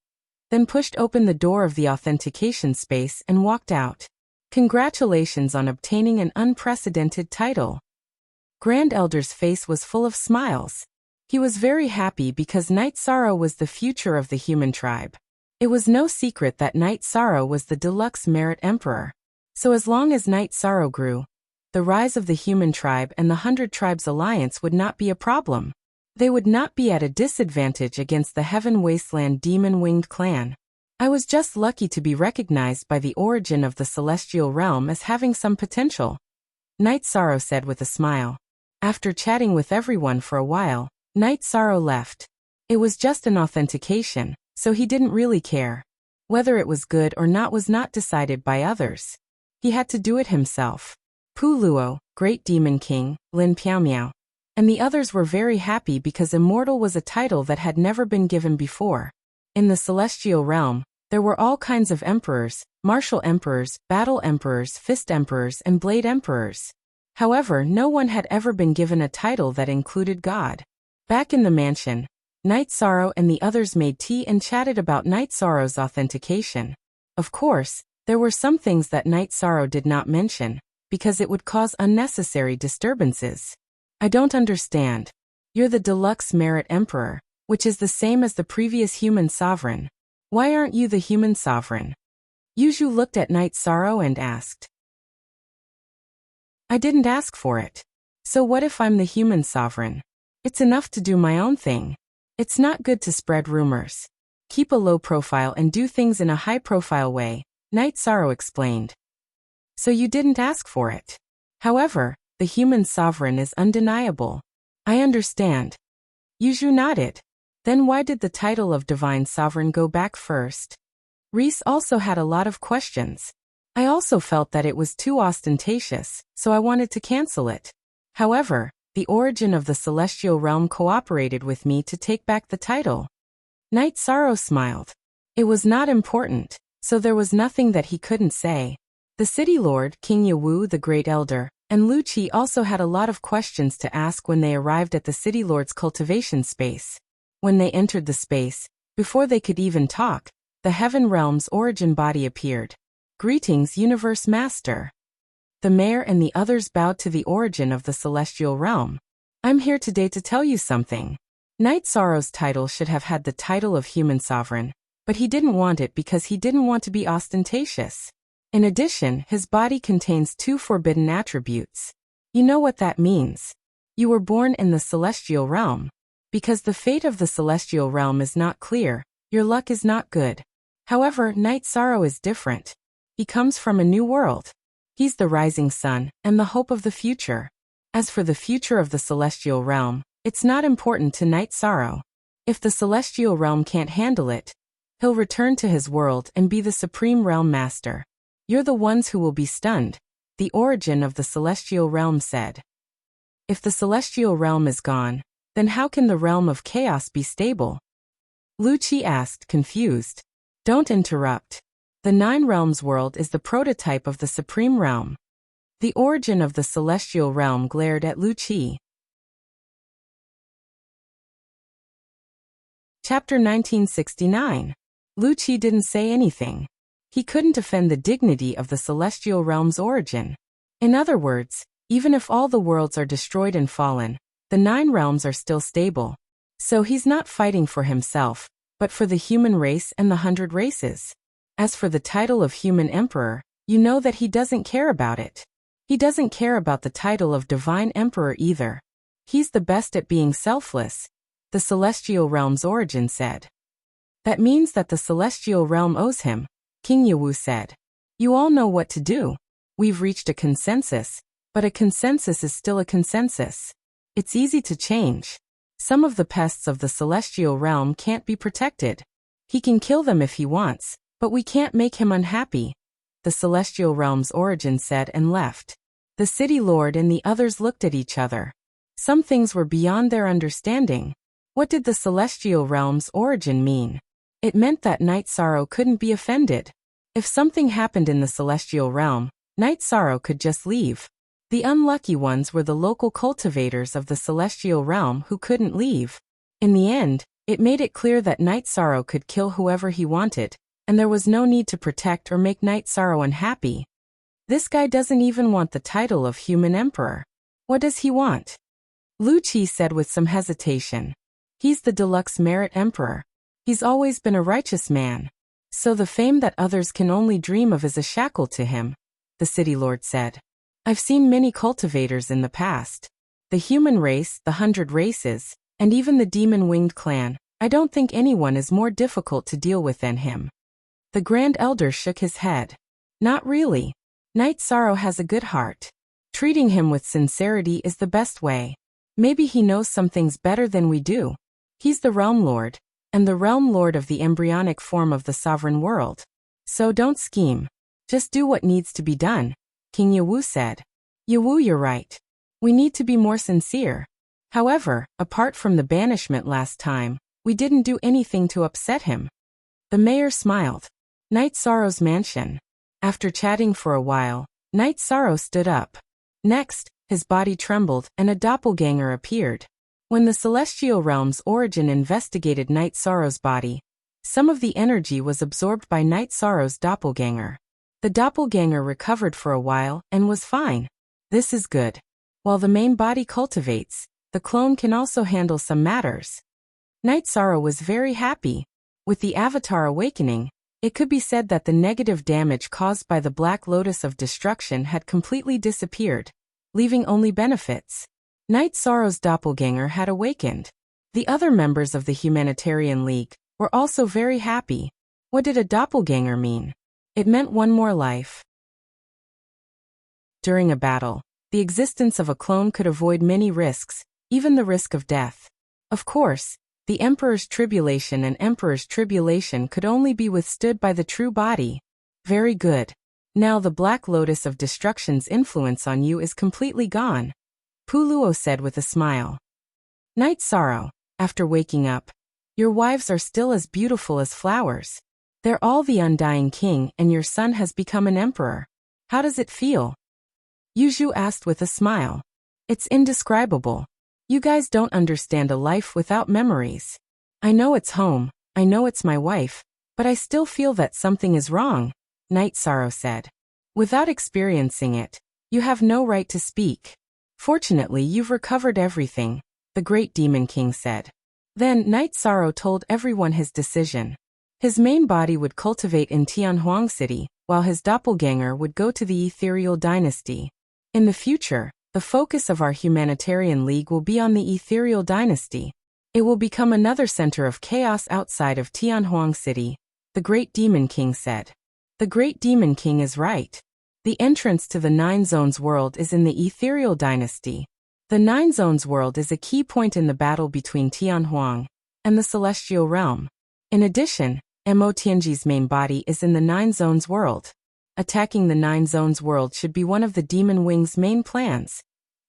A: then pushed open the door of the authentication space and walked out. Congratulations on obtaining an unprecedented title. Grand Elder's face was full of smiles. He was very happy because Night Sorrow was the future of the human tribe. It was no secret that Night Sorrow was the deluxe merit emperor. So as long as Night Sorrow grew, the rise of the human tribe and the 100 Tribes Alliance would not be a problem. They would not be at a disadvantage against the Heaven Wasteland Demon-Winged clan. I was just lucky to be recognized by the origin of the celestial realm as having some potential, Night Sorrow said with a smile. After chatting with everyone for a while, Night Sorrow left. It was just an authentication, so he didn't really care. Whether it was good or not was not decided by others. He had to do it himself. Puluo, Great Demon King, Lin Piaomiao, and the others were very happy because Immortal was a title that had never been given before. In the celestial realm, there were all kinds of emperors, martial emperors, battle emperors, fist emperors, and blade emperors. However, no one had ever been given a title that included God. Back in the mansion, Night Sorrow and the others made tea and chatted about Night Sorrow's authentication. Of course, there were some things that Night Sorrow did not mention, because it would cause unnecessary disturbances. I don't understand. You're the deluxe merit emperor, which is the same as the previous human sovereign. Why aren't you the human sovereign? Yuju looked at Night Sorrow and asked. I didn't ask for it. So what if I'm the human sovereign? It's enough to do my own thing. It's not good to spread rumors. Keep a low profile and do things in a high-profile way, Night Sorrow explained. So you didn't ask for it. However, the human sovereign is undeniable. I understand. Yuju nodded. Then why did the title of Divine Sovereign go back first? Reese also had a lot of questions. I also felt that it was too ostentatious, so I wanted to cancel it. However, the origin of the celestial realm cooperated with me to take back the title. Night Sorrow smiled. It was not important, so there was nothing that he couldn't say. The city lord, King Yawu the Great Elder, and Lu Qi also had a lot of questions to ask when they arrived at the city lord's cultivation space. When they entered the space, before they could even talk, the Heaven Realm's origin body appeared. Greetings, Universe Master. The mayor and the others bowed to the origin of the celestial realm. I'm here today to tell you something. Night Sorrow's title should have had the title of Human Sovereign, but he didn't want it because he didn't want to be ostentatious. In addition, his body contains 2 forbidden attributes. You know what that means. You were born in the celestial realm. Because the fate of the celestial realm is not clear, your luck is not good. However, Night Sorrow is different. He comes from a new world. He's the rising sun and the hope of the future. As for the future of the celestial realm, it's not important to Night Sorrow. If the celestial realm can't handle it, he'll return to his world and be the supreme realm master. You're the ones who will be stunned, the origin of the celestial realm said. If the celestial realm is gone, then how can the realm of chaos be stable? Lu Qi asked, confused. Don't interrupt. The 9 Realms world is the prototype of the Supreme Realm. The origin of the Celestial Realm glared at Lu Qi. Chapter 1969. Lu Qi didn't say anything. He couldn't defend the dignity of the Celestial Realm's origin. In other words, even if all the worlds are destroyed and fallen, the 9 realms are still stable. So he's not fighting for himself, but for the human race and the 100 races. As for the title of Human Emperor, you know that he doesn't care about it. He doesn't care about the title of Divine Emperor either. He's the best at being selfless, the Celestial Realm's origin said. That means that the Celestial Realm owes him, King Yawu said. You all know what to do. We've reached a consensus, but a consensus is still a consensus. It's easy to change. Some of the pests of the Celestial Realm can't be protected. He can kill them if he wants, but we can't make him unhappy, the Celestial Realm's origin said and left. The city lord and the others looked at each other. Some things were beyond their understanding. What did the Celestial Realm's origin mean? It meant that Night Sorrow couldn't be offended. If something happened in the Celestial Realm, Night Sorrow could just leave. The unlucky ones were the local cultivators of the Celestial Realm who couldn't leave. In the end, it made it clear that Night Sorrow could kill whoever he wanted, and there was no need to protect or make Night Sorrow unhappy. This guy doesn't even want the title of Human Emperor. What does he want? Lu Qi said with some hesitation. He's the deluxe merit emperor. He's always been a righteous man. So the fame that others can only dream of is a shackle to him, the city lord said. I've seen many cultivators in the past. The human race, the 100 races, and even the demon-winged clan. I don't think anyone is more difficult to deal with than him. The Grand Elder shook his head. Not really. Night Sorrow has a good heart. Treating him with sincerity is the best way. Maybe he knows some things better than we do. He's the Realm Lord, and the Realm Lord of the embryonic form of the sovereign world. So don't scheme. Just do what needs to be done, King Yawu said. Yawu, you're right. We need to be more sincere. However, apart from the banishment last time, we didn't do anything to upset him. The mayor smiled. Night Sorrow's mansion. After chatting for a while, Night Sorrow stood up. Next, his body trembled, and a doppelganger appeared. When the celestial realm's origin investigated Night Sorrow's body, some of the energy was absorbed by Night Sorrow's doppelganger. The doppelganger recovered for a while and was fine. This is good. While the main body cultivates, the clone can also handle some matters. Night Sorrow was very happy. With the Avatar awakening, it could be said that the negative damage caused by the Black Lotus of Destruction had completely disappeared, leaving only benefits. Night Sorrow's doppelganger had awakened. The other members of the Humanitarian League were also very happy. What did a doppelganger mean? It meant one more life. During a battle, the existence of a clone could avoid many risks, even the risk of death. Of course, the Emperor's tribulation and Emperor's tribulation could only be withstood by the true body. Very good. Now the Black Lotus of Destruction's influence on you is completely gone, Puluo said with a smile. Night Sorrow, after waking up, your wives are still as beautiful as flowers. They're all the undying king and your son has become an emperor. How does it feel? Yuju asked with a smile. It's indescribable. You guys don't understand a life without memories. I know it's home, I know it's my wife, but I still feel that something is wrong, Night Sorrow said. Without experiencing it, you have no right to speak. Fortunately, you've recovered everything, the Great Demon King said. Then Night Sorrow told everyone his decision. His main body would cultivate in Tianhuang City, while his doppelganger would go to the Ethereal Dynasty. In the future, the focus of our Humanitarian League will be on the Ethereal Dynasty. It will become another center of chaos outside of Tianhuang City, the Great Demon King said. The Great Demon King is right. The entrance to the Nine Zones world is in the Ethereal Dynasty. The Nine Zones world is a key point in the battle between Tianhuang and the Celestial Realm. In addition, Mo Tianji's main body is in the Nine Zones world. Attacking the Nine Zones world should be one of the Demon Wing's main plans.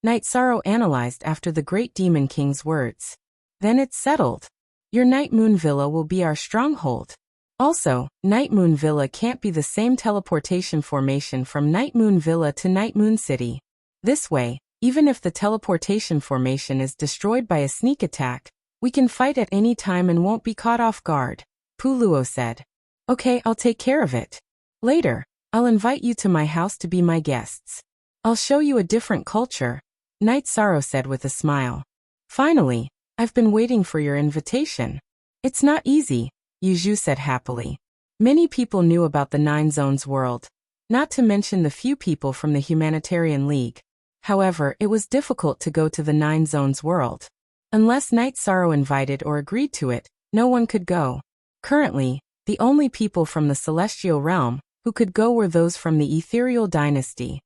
A: Night Sorrow analyzed after the Great Demon King's words. Then it's settled. Your Night Moon Villa will be our stronghold. Also, Night Moon Villa can't be the same teleportation formation from Night Moon Villa to Night Moon City. This way, even if the teleportation formation is destroyed by a sneak attack, we can fight at any time and won't be caught off guard, Puluo said. Okay, I'll take care of it. Later, I'll invite you to my house to be my guests. I'll show you a different culture, Night Sorrow said with a smile. Finally, I've been waiting for your invitation. It's not easy, Yuju said happily. Many people knew about the Nine Zones world, not to mention the few people from the Humanitarian League. However, it was difficult to go to the Nine Zones world. Unless Night Sorrow invited or agreed to it, no one could go. Currently, the only people from the Celestial Realm who could go were those from the Ethereal Dynasty.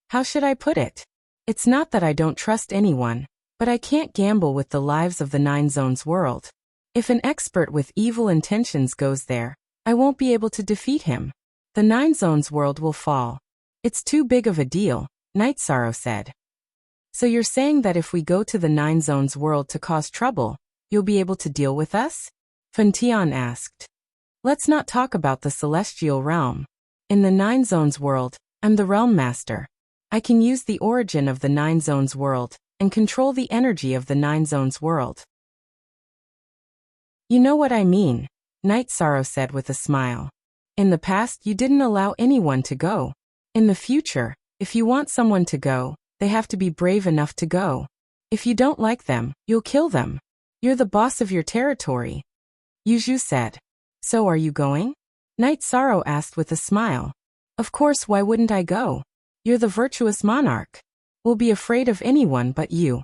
A: How should I put it? It's not that I don't trust anyone, but I can't gamble with the lives of the Nine Zones world. If an expert with evil intentions goes there, I won't be able to defeat him. The Nine Zones world will fall. It's too big of a deal, Night Sorrow said. So you're saying that if we go to the Nine Zones world to cause trouble, you'll be able to deal with us? Fentian asked. Let's not talk about the Celestial Realm. In the Nine Zones world, I'm the Realm Master. I can use the origin of the Nine Zones world and control the energy of the Nine Zones world. You know what I mean, Night Sorrow said with a smile. In the past, you didn't allow anyone to go. In the future, if you want someone to go, they have to be brave enough to go. If you don't like them, you'll kill them. You're the boss of your territory. Yuju said. So are you going? Night Sorrow asked with a smile. Of course, why wouldn't I go? You're the virtuous monarch. We'll be afraid of anyone but you.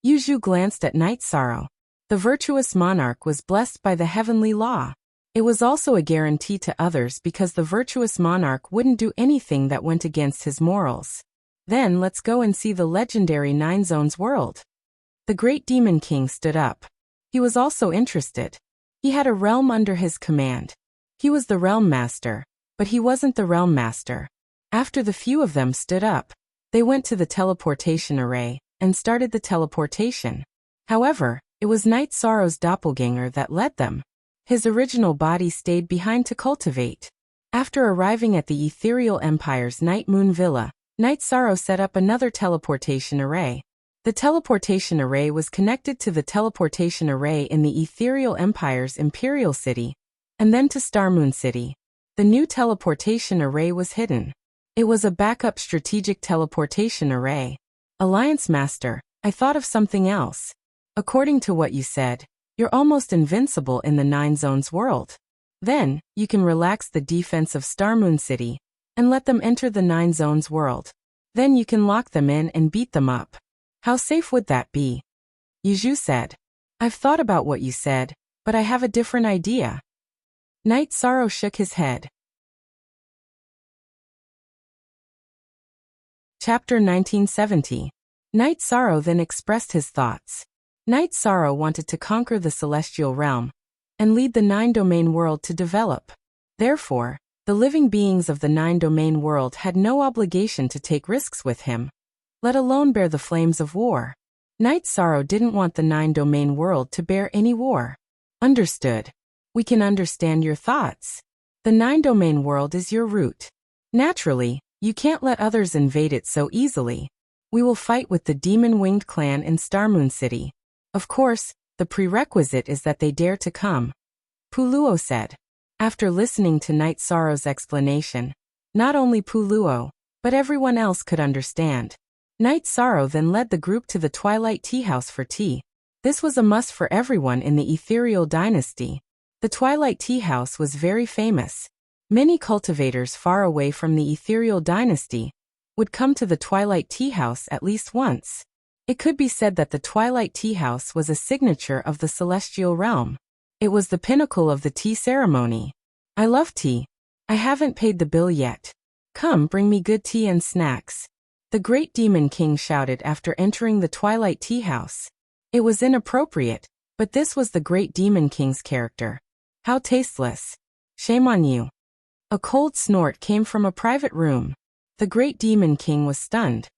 A: Yuju glanced at Night Sorrow. The virtuous monarch was blessed by the heavenly law. It was also a guarantee to others because the virtuous monarch wouldn't do anything that went against his morals. Then let's go and see the legendary Nine Zones world. The Great Demon King stood up. He was also interested. He had a realm under his command. He was the Realm Master, but he wasn't the Realm Master. After the few of them stood up, they went to the teleportation array and started the teleportation. However, it was Night Sorrow's doppelganger that led them. His original body stayed behind to cultivate. After arriving at the Ethereal Empire's Night Moon Villa, Knight Sorrow set up another teleportation array. The teleportation array was connected to the teleportation array in the Ethereal Empire's Imperial City, and then to Star Moon City. The new teleportation array was hidden. It was a backup strategic teleportation array. Alliance Master, I thought of something else. According to what you said, you're almost invincible in the 9 Zones world. Then, you can relax the defense of Star Moon City, and let them enter the 9 Zones world. Then you can lock them in and beat them up. How safe would that be? Yuzhu said. I've thought about what you said, but I have a different idea. Knight Sorrow shook his head. Chapter 1970. Knight Sorrow then expressed his thoughts. Knight Sorrow wanted to conquer the celestial realm, and lead the 9-domain world to develop. Therefore, the living beings of the 9-domain world had no obligation to take risks with him, let alone bear the flames of war. Knight Sorrow didn't want the 9-domain world to bear any war. Understood. We can understand your thoughts. The 9-domain world is your root. Naturally, you can't let others invade it so easily. We will fight with the Demon-Winged Clan in Star Moon City. Of course, the prerequisite is that they dare to come. Puluo said. After listening to Knight Sorrow's explanation, not only Puluo, but everyone else could understand. Knight Sorrow then led the group to the Twilight Tea House for tea. This was a must for everyone in the Ethereal Dynasty. The Twilight Tea House was very famous. Many cultivators far away from the Ethereal Dynasty would come to the Twilight Tea House at least once. It could be said that the Twilight Tea House was a signature of the celestial realm. It was the pinnacle of the tea ceremony. I love tea. I haven't paid the bill yet. Come, bring me good tea and snacks. The Great Demon King shouted after entering the Twilight Tea House. It was inappropriate, but this was the Great Demon King's character. How tasteless. Shame on you. A cold snort came from a private room. The Great Demon King was stunned.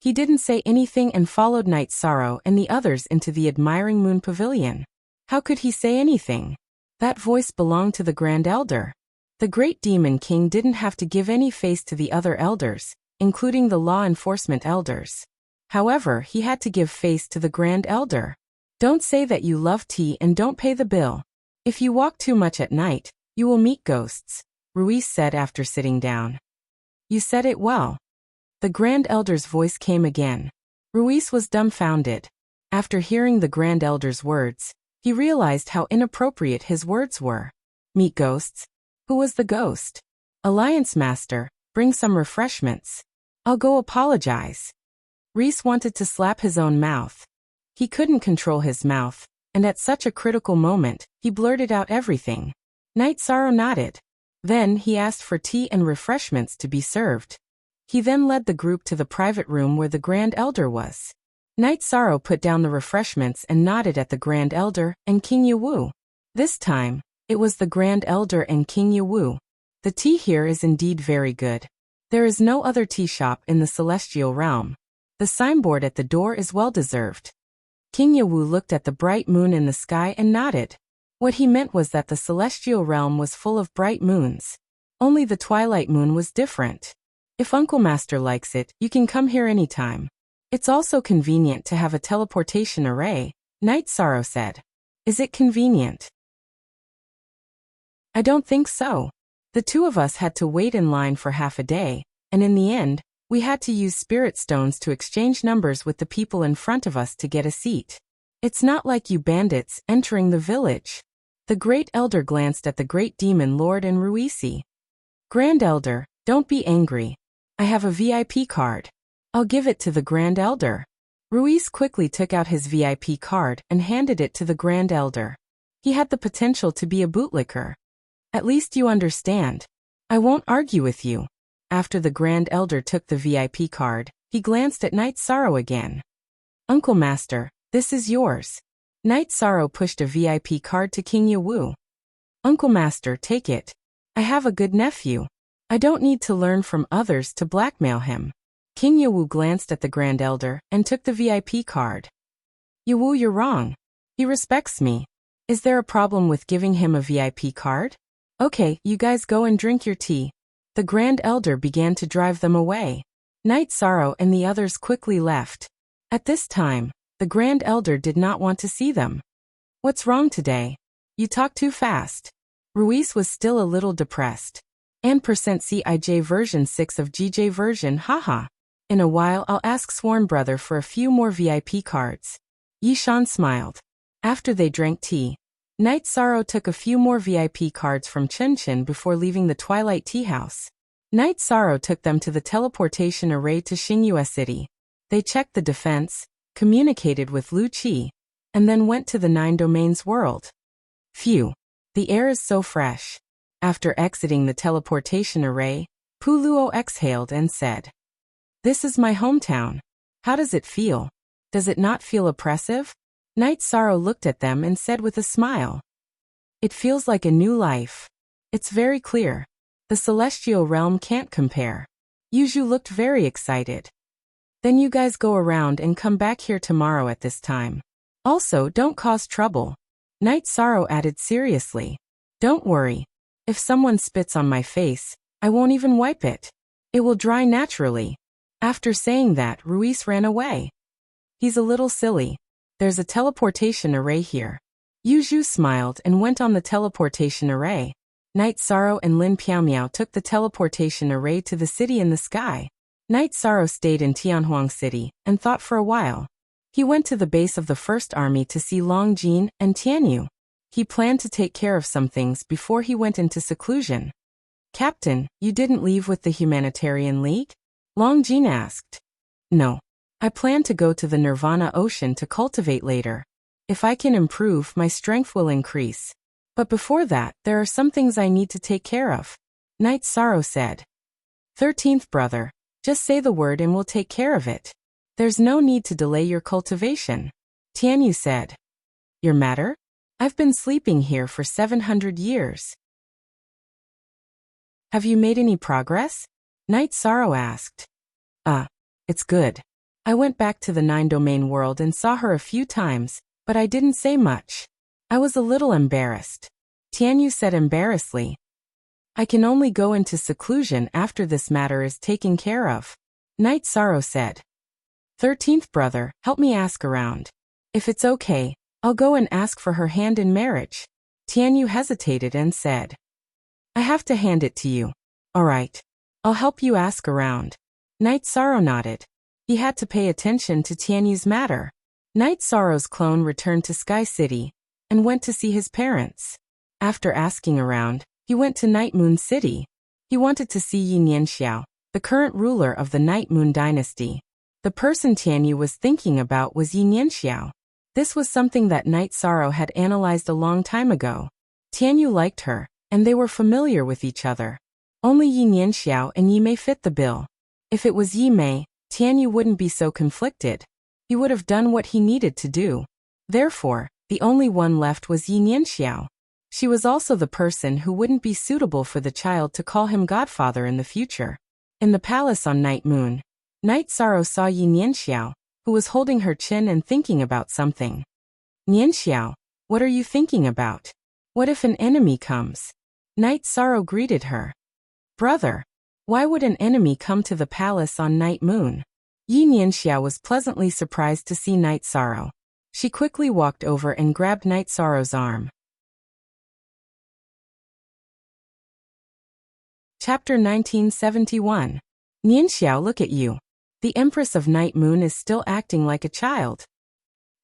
A: He didn't say anything and followed Knight Sorrow and the others into the admiring Moon Pavilion. How could he say anything? That voice belonged to the Grand Elder. The Great Demon King didn't have to give any face to the other elders, including the law enforcement elders. However, he had to give face to the Grand Elder. Don't say that you love tea and don't pay the bill. If you walk too much at night, you will meet ghosts, Ruiz said after sitting down. You said it well. The Grand Elder's voice came again. Ruiz was dumbfounded. After hearing the Grand Elder's words, he realized how inappropriate his words were. Meet ghosts? Who was the ghost? Alliance Master, bring some refreshments. I'll go apologize. Reese wanted to slap his own mouth. He couldn't control his mouth, and at such a critical moment, he blurted out everything. Knight Sorrow nodded. Then he asked for tea and refreshments to be served. He then led the group to the private room where the Grand Elder was. Knight Sorrow put down the refreshments and nodded at the Grand Elder and King Yawu. This time, it was the Grand Elder and King Yawu. The tea here is indeed very good. There is no other tea shop in the celestial realm. The signboard at the door is well deserved. King Yawu looked at the bright moon in the sky and nodded. What he meant was that the celestial realm was full of bright moons. Only the twilight moon was different. If Uncle Master likes it, you can come here anytime. It's also convenient to have a teleportation array, Knight Sorrow said. Is it convenient? I don't think so. The two of us had to wait in line for half a day, and in the end, we had to use spirit stones to exchange numbers with the people in front of us to get a seat. It's not like you bandits entering the village. The Great Elder glanced at the Great Demon Lord and Ruisi. Grand Elder, don't be angry. I have a VIP card. I'll give it to the Grand Elder. Ruiz quickly took out his VIP card and handed it to the Grand Elder. He had the potential to be a bootlicker. At least you understand. I won't argue with you. After the Grand Elder took the VIP card, he glanced at Knight Sorrow again. Uncle Master, this is yours. Knight Sorrow pushed a VIP card to King Yawu. Uncle Master, take it. I have a good nephew. I don't need to learn from others to blackmail him. King Yawu glanced at the Grand Elder and took the VIP card. Yawu, you're wrong. He respects me. Is there a problem with giving him a VIP card? Okay, you guys go and drink your tea. The Grand Elder began to drive them away. Night Sorrow and the others quickly left. At this time, the Grand Elder did not want to see them. What's wrong today? You talk too fast. Ruiz was still a little depressed. %CIJ version 6 of GJ version, haha. In a while I'll ask Sworn Brother for a few more VIP cards. Yishan smiled. After they drank tea, Night Sorrow took a few more VIP cards from Chen Chen before leaving the Twilight Tea House. Night Sorrow took them to the teleportation array to Xingyue City. They checked the defense, communicated with Lu Qi, and then went to the 9 Domains world. Phew. The air is so fresh. After exiting the teleportation array, Pu Luo exhaled and said, "This is my hometown. How does it feel? Does it not feel oppressive?" Night Sorrow looked at them and said with a smile, "It feels like a new life. It's very clear. The celestial realm can't compare." Yuju looked very excited. "Then you guys go around and come back here tomorrow at this time. Also, don't cause trouble." Night Sorrow added seriously, "Don't worry. If someone spits on my face, I won't even wipe it. It will dry naturally." After saying that, Ruiz ran away. "He's a little silly. There's a teleportation array here." Yuju smiled and went on the teleportation array. Night Sorrow and Lin Piaomiao took the teleportation array to the city in the sky. Night Sorrow stayed in Tianhuang City and thought for a while. He went to the base of the First Army to see Long Jin and Tianyu. He planned to take care of some things before he went into seclusion. "Captain, you didn't leave with the Humanitarian League?" Long Jin asked. "No. I plan to go to the Nirvana Ocean to cultivate later. If I can improve, my strength will increase. But before that, there are some things I need to take care of," Night Sorrow said. 13th brother, just say the word and we'll take care of it. There's no need to delay your cultivation," Tianyu said. "Your matter? I've been sleeping here for 700 years. Have you made any progress?" Night Sorrow asked. It's good. I went back to the 9 Domain world and saw her a few times, but I didn't say much. I was a little embarrassed," Tianyu said embarrassedly. "I can only go into seclusion after this matter is taken care of," Night Sorrow said. 13th brother, help me ask around. If it's okay, I'll go and ask for her hand in marriage." Tianyu hesitated and said, "I have to hand it to you." "All right. I'll help you ask around." Night Sorrow nodded. He had to pay attention to Tianyu's matter. Night Sorrow's clone returned to Sky City and went to see his parents. After asking around, he went to Night Moon City. He wanted to see Yi Nianxiao, the current ruler of the Night Moon dynasty. The person Tianyu was thinking about was Yi Nianxiao. This was something that Night Sorrow had analyzed a long time ago. Tianyu liked her, and they were familiar with each other. Only Yi Nianxiao and Yi Mei fit the bill. If it was Yi Mei, Tianyu wouldn't be so conflicted. He would have done what he needed to do. Therefore, the only one left was Yi Nianxiao. She was also the person who wouldn't be suitable for the child to call him godfather in the future. In the palace on Night Moon, Night Sorrow saw Yi Nianxiao, who was holding her chin and thinking about something. "Nianxiao, what are you thinking about? What if an enemy comes?" Night Sorrow greeted her. "Brother, why would an enemy come to the palace on Night Moon?" Yi Nianxiao was pleasantly surprised to see Night Sorrow. She quickly walked over and grabbed Night Sorrow's arm. Chapter 1971. Nianxiao, look at you. The Empress of Night Moon is still acting like a child.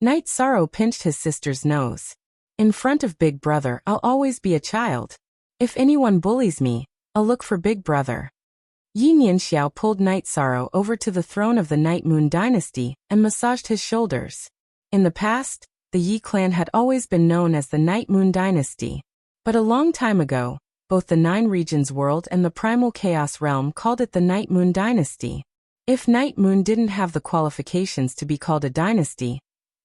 A: Night Sorrow pinched his sister's nose. "In front of Big Brother, I'll always be a child. If anyone bullies me, I'll look for Big Brother." Yi Nianxiao pulled Night Sorrow over to the throne of the Night Moon dynasty and massaged his shoulders. In the past, the Yi clan had always been known as the Night Moon dynasty. But a long time ago, both the 9 Regions world and the Primal Chaos realm called it the Night Moon dynasty. If Night Moon didn't have the qualifications to be called a dynasty,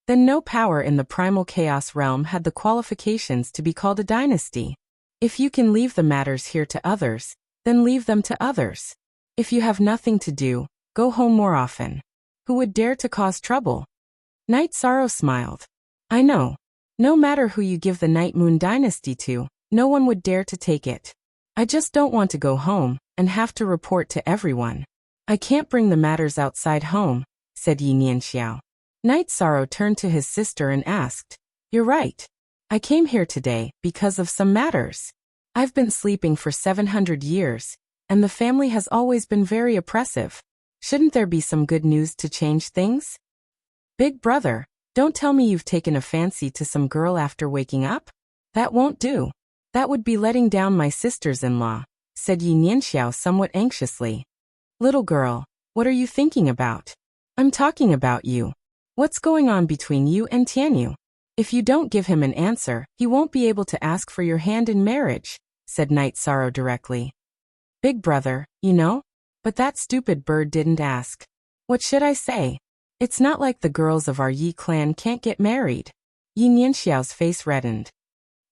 A: then no power in the Primal Chaos realm had the qualifications to be called a dynasty. If you can leave the matters here to others, then leave them to others. If you have nothing to do, go home more often. Who would dare to cause trouble? Night Sorrow smiled. "I know. No matter who you give the Night Moon dynasty to, no one would dare to take it. I just don't want to go home and have to report to everyone." I can't bring the matters outside home, said Yi Nianxiao. Night Sorrow turned to his sister and asked, You're right. I came here today because of some matters. I've been sleeping for 700 years, and the family has always been very oppressive. Shouldn't there be some good news to change things? Big brother, don't tell me you've taken a fancy to some girl after waking up? That won't do. That would be letting down my sisters-in-law, said Yi Nianxiao somewhat anxiously. Little girl, what are you thinking about? I'm talking about you. What's going on between you and Tianyu? If you don't give him an answer, he won't be able to ask for your hand in marriage, said Night Sorrow directly. Big brother, you know? But that stupid bird didn't ask. What should I say? It's not like the girls of our Yi clan can't get married. Yi Nianxiao's face reddened.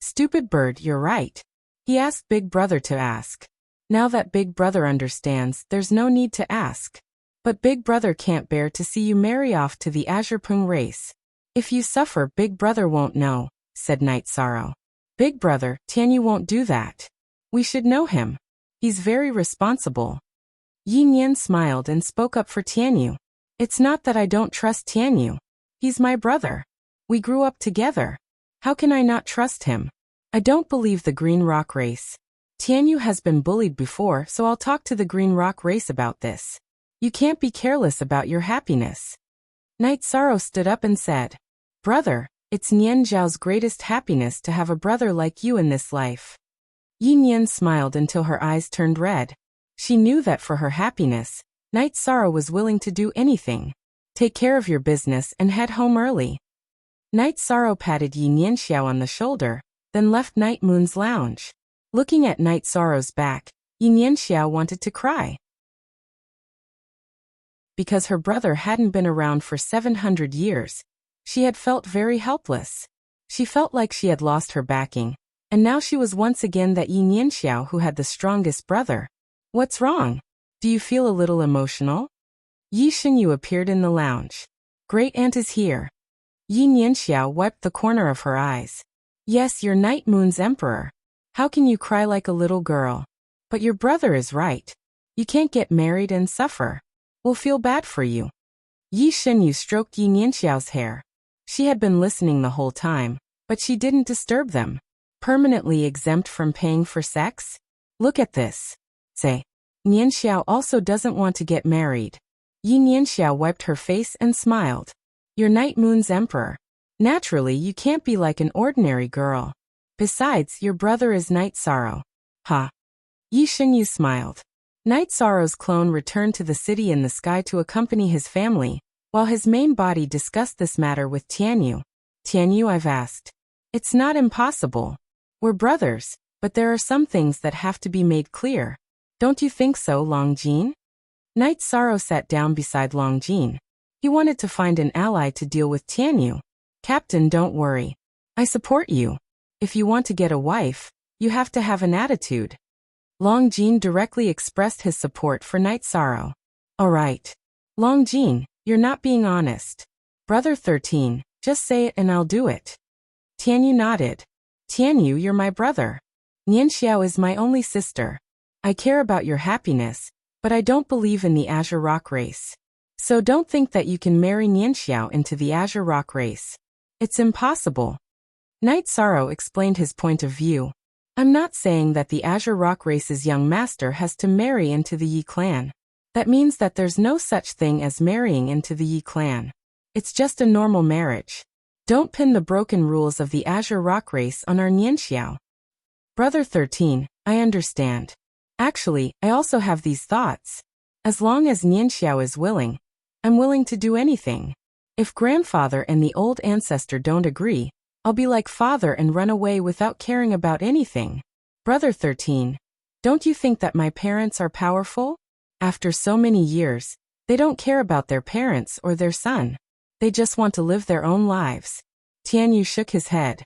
A: Stupid bird, you're right. He asked Big Brother to ask. Now that Big Brother understands, there's no need to ask. But Big Brother can't bear to see you marry off to the Azure Pung race. If you suffer, Big Brother won't know, said Night Sorrow. Big Brother, Tianyu won't do that. We should know him. He's very responsible. Yi Nian smiled and spoke up for Tianyu. It's not that I don't trust Tianyu. He's my brother. We grew up together. How can I not trust him? I don't believe the Green Rock race. Tianyu has been bullied before, so I'll talk to the Green Rock race about this. You can't be careless about your happiness. Night Sorrow stood up and said, Brother, it's Nian Zhao's greatest happiness to have a brother like you in this life. Yi Nian smiled until her eyes turned red. She knew that for her happiness, Night Sorrow was willing to do anything. Take care of your business and head home early. Night Sorrow patted Yi Nianxiao on the shoulder, then left Night Moon's lounge. Looking at Night Sorrow's back, Yi Nianxiao wanted to cry. Because her brother hadn't been around for 700 years, she had felt very helpless. She felt like she had lost her backing, and now she was once again that Yi Nianxiao who had the strongest brother. What's wrong? Do you feel a little emotional? Yi Xinyu appeared in the lounge. Great Aunt is here. Yi Nianxiao wiped the corner of her eyes. Yes, you're Night Moon's emperor. How can you cry like a little girl? But your brother is right. You can't get married and suffer. We'll feel bad for you. Yi Xinyu stroked Yi Nianxiao's hair. She had been listening the whole time, but she didn't disturb them. Permanently exempt from paying for sex? Look at this. Say. Nianxiao also doesn't want to get married. Yi Nianxiao wiped her face and smiled. You're Night Moon's emperor. Naturally, you can't be like an ordinary girl. Besides, your brother is Night Sorrow. Ha. Yi Xinyu smiled. Night Sorrow's clone returned to the city in the sky to accompany his family, while his main body discussed this matter with Tianyu. Tianyu, I've asked. It's not impossible. We're brothers, but there are some things that have to be made clear. Don't you think so, Longjin? Night Sorrow sat down beside Longjin. He wanted to find an ally to deal with Tianyu. Captain, don't worry. I support you. If you want to get a wife, you have to have an attitude. Longjin directly expressed his support for Night Sorrow. Alright. Longjin, you're not being honest. Brother 13, just say it and I'll do it. Tianyu nodded. Tianyu, you're my brother. Nianxiao is my only sister. I care about your happiness, but I don't believe in the Azure Rock race. So don't think that you can marry Nianxiao into the Azure Rock race. It's impossible. Night Sorrow explained his point of view. I'm not saying that the Azure Rock race's young master has to marry into the Yi clan. That means that there's no such thing as marrying into the Yi clan. It's just a normal marriage. Don't pin the broken rules of the Azure Rock race on our Nianxiao. Brother 13, I understand. Actually, I also have these thoughts. As long as Nianxiao is willing, I'm willing to do anything. If grandfather and the old ancestor don't agree, I'll be like father and run away without caring about anything. Brother 13, don't you think that my parents are powerful? After so many years, they don't care about their parents or their son. They just want to live their own lives. Tianyu shook his head.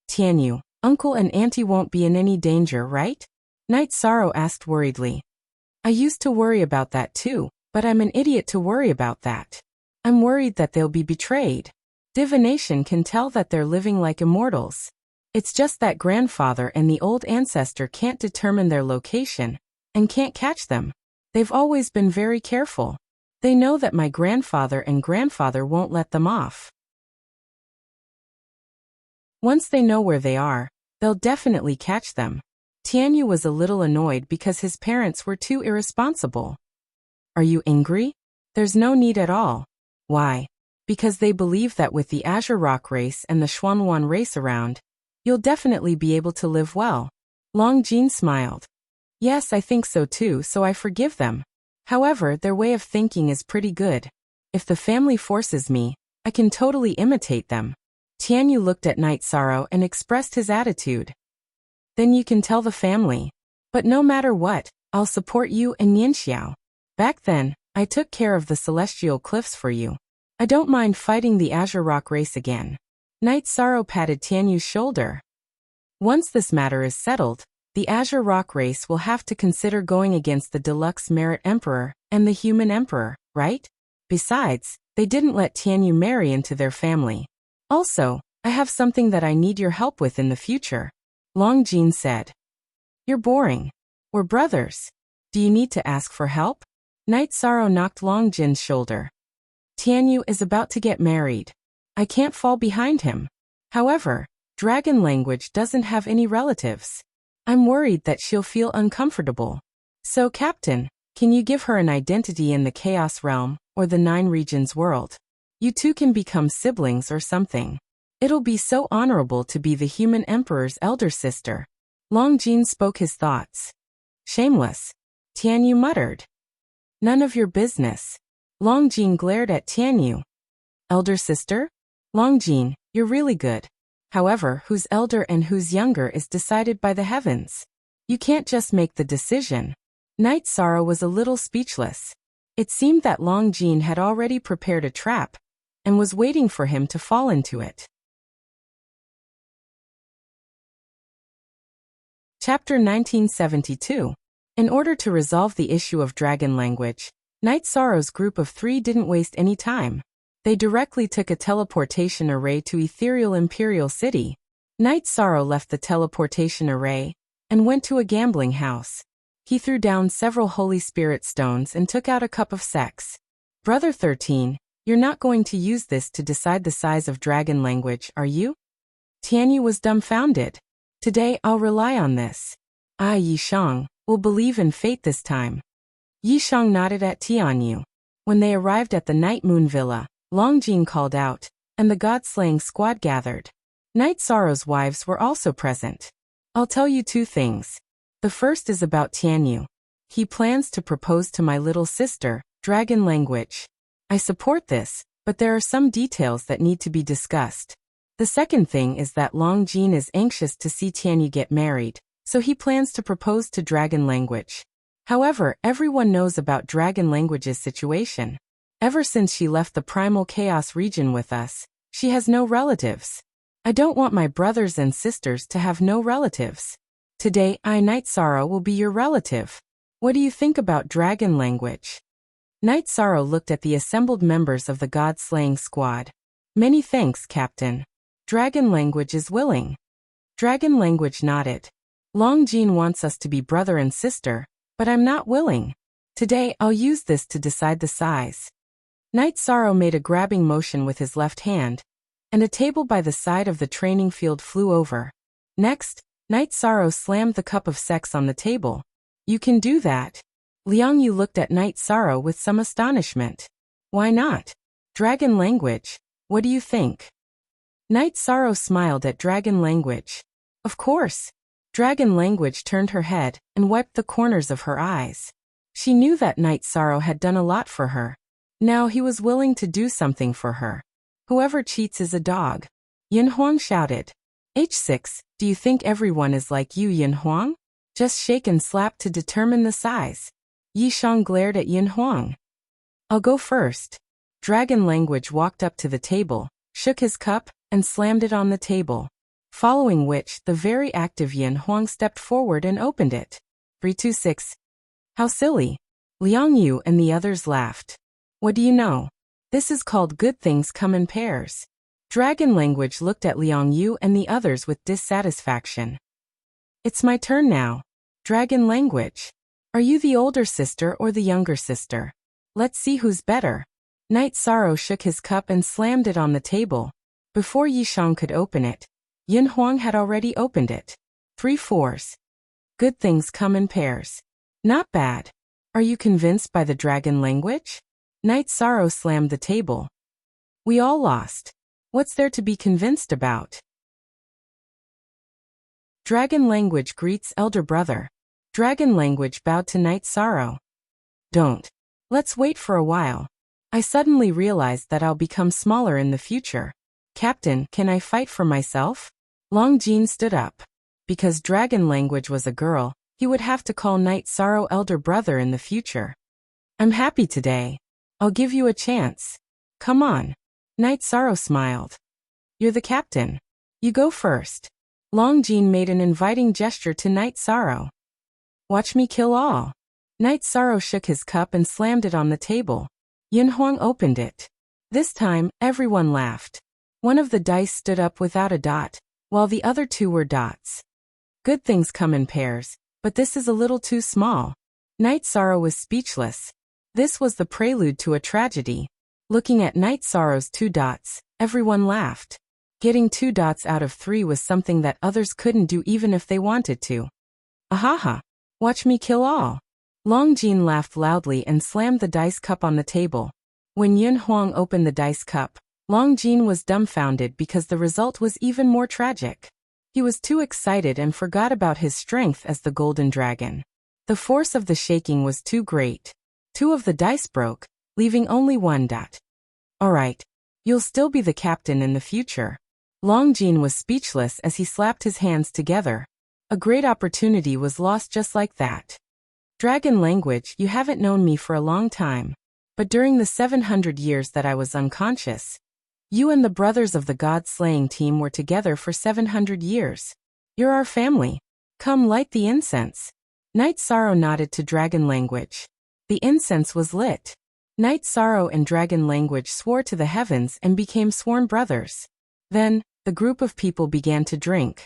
A: Tianyu, uncle and auntie won't be in any danger, right? Night Sorrow asked worriedly. I used to worry about that too, but I'm an idiot to worry about that. I'm worried that they'll be betrayed. Divination can tell that they're living like immortals. It's just that grandfather and the old ancestor can't determine their location, and can't catch them. They've always been very careful. They know that my grandfather and grandfather won't let them off. Once they know where they are, they'll definitely catch them. Tianyu was a little annoyed because his parents were too irresponsible. Are you angry? There's no need at all. Why? Because they believe that with the Azure Rock race and the Xuanwan race around, you'll definitely be able to live well. Long Jin smiled. Yes, I think so too, so I forgive them. However, their way of thinking is pretty good. If the family forces me, I can totally imitate them. Tianyu looked at Night Sorrow and expressed his attitude. Then you can tell the family. But no matter what, I'll support you and Ningxiao. Back then, I took care of the Celestial Cliffs for you. I don't mind fighting the Azure Rock race again. Night Sorrow patted Tianyu's shoulder. Once this matter is settled, the Azure Rock race will have to consider going against the Deluxe Merit Emperor and the Human Emperor, right? Besides, they didn't let Tianyu marry into their family. Also, I have something that I need your help with in the future. Long Jin said. You're boring. We're brothers. Do you need to ask for help? Night Sorrow knocked Long Jin's shoulder. Tianyu is about to get married. I can't fall behind him. However, dragon language doesn't have any relatives. I'm worried that she'll feel uncomfortable. So, Captain, can you give her an identity in the Chaos Realm or the Nine Regions world? You two can become siblings or something. It'll be so honorable to be the Human Emperor's elder sister. Long Jin spoke his thoughts. Shameless. Tianyu muttered. None of your business. Long Jin glared at Tianyu. Elder sister? Long Jin, you're really good. However, who's elder and who's younger is decided by the heavens. You can't just make the decision. Night Sorrow was a little speechless. It seemed that Long Jin had already prepared a trap and was waiting for him to fall into it. Chapter 1972. In order to resolve the issue of dragon language, Night Sorrow's group of 3 didn't waste any time. They directly took a teleportation array to Ethereal Imperial City. Night Sorrow left the teleportation array and went to a gambling house. He threw down several Holy Spirit stones and took out a cup of sex. Brother 13, you're not going to use this to decide the size of dragon language, are you? Tianyu was dumbfounded. Today I'll rely on this. I, Yishang, will believe in fate this time. Yishang nodded at Tianyu. When they arrived at the Night Moon Villa, Long Jin called out, and the god-slaying squad gathered. Night Sorrow's wives were also present. I'll tell you 2 things. The first is about Tianyu. He plans to propose to my little sister, dragon language. I support this, but there are some details that need to be discussed. The second thing is that Long Jin is anxious to see Tianyu get married, so he plans to propose to dragon language. However, everyone knows about dragon language's situation. Ever since she left the Primal Chaos region with us, she has no relatives. I don't want my brothers and sisters to have no relatives. Today, I, Night Sorrow, will be your relative. What do you think about dragon language? Night Sorrow looked at the assembled members of the god-slaying squad. Many thanks, Captain. Dragon language is willing. Dragon language nodded. Long Jin wants us to be brother and sister, but I'm not willing. Today, I'll use this to decide the size. Night Sorrow made a grabbing motion with his left hand, and a table by the side of the training field flew over. Next, Night Sorrow slammed the cup of sex on the table. You can do that. Liang Yu looked at Night Sorrow with some astonishment. Why not? Dragon language. What do you think? Night Sorrow smiled at dragon language. Of course. Dragon language turned her head and wiped the corners of her eyes. She knew that Night Sorrow had done a lot for her. Now he was willing to do something for her. Whoever cheats is a dog. Yin Huang shouted. H6, do you think everyone is like you, Yin Huang? Just shake and slap to determine the size. Yi Shang glared at Yin Huang. I'll go first. Dragon language walked up to the table, shook his cup, and slammed it on the table. Following which, the very active Yin Huang stepped forward and opened it. 326. How silly. Liang Yu and the others laughed. What do you know? This is called good things come in pairs. Dragon language looked at Liang Yu and the others with dissatisfaction. It's my turn now. Dragon language. Are you the older sister or the younger sister? Let's see who's better. Knight Sorrow shook his cup and slammed it on the table. Before Yishang could open it, Yin Huang had already opened it. 3 fours. Good things come in pairs. Not bad. Are you convinced by the dragon language? Knight Sorrow slammed the table. We all lost. What's there to be convinced about? Dragon language greets elder brother. Dragon language bowed to Knight Sorrow. Don't. Let's wait for a while. I suddenly realized that I'll become smaller in the future. Captain, can I fight for myself? Long Jin stood up. Because dragon language was a girl, he would have to call Knight Sorrow elder brother in the future. I'm happy today. I'll give you a chance. Come on. Knight Sorrow smiled. You're the captain. You go first. Long Jin made an inviting gesture to Knight Sorrow. Watch me kill all. Knight Sorrow shook his cup and slammed it on the table. Yin Huang opened it. This time, everyone laughed. One of the dice stood up without a dot, while the other 2 were dots. Good things come in pairs, but this is a little too small. Knight Sorrow was speechless. This was the prelude to a tragedy. Looking at Knight Sorrow's 2 dots, everyone laughed. Getting 2 dots out of 3 was something that others couldn't do even if they wanted to. Ahaha! Watch me kill all. Long Jin laughed loudly and slammed the dice cup on the table. When Yin Huang opened the dice cup, Long Jin was dumbfounded because the result was even more tragic. He was too excited and forgot about his strength as the golden dragon. The force of the shaking was too great. 2 of the dice broke, leaving only 1 dot. Alright. You'll still be the captain in the future. Long Jin was speechless as he slapped his hands together. A great opportunity was lost just like that. Dragon language, you haven't known me for a long time. But during the 700 years that I was unconscious, you and the brothers of the god-slaying team were together for 700 years. You're our family. Come light the incense. Knight Sorrow nodded to dragon language. The incense was lit. Knight Sorrow and dragon language swore to the heavens and became sworn brothers. Then, the group of people began to drink.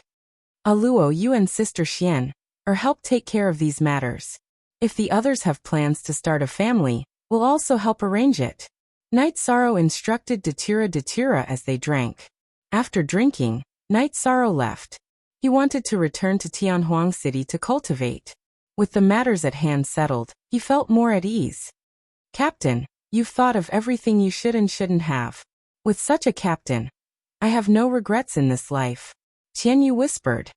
A: Aluo, you and Sister Xian, help take care of these matters. If the others have plans to start a family, we'll also help arrange it. Knight Sorrow instructed Datura as they drank. After drinking, Knight Sorrow left. He wanted to return to Tianhuang City to cultivate. With the matters at hand settled, he felt more at ease. Captain, you've thought of everything you should and shouldn't have. With such a captain, I have no regrets in this life. Tianyu whispered.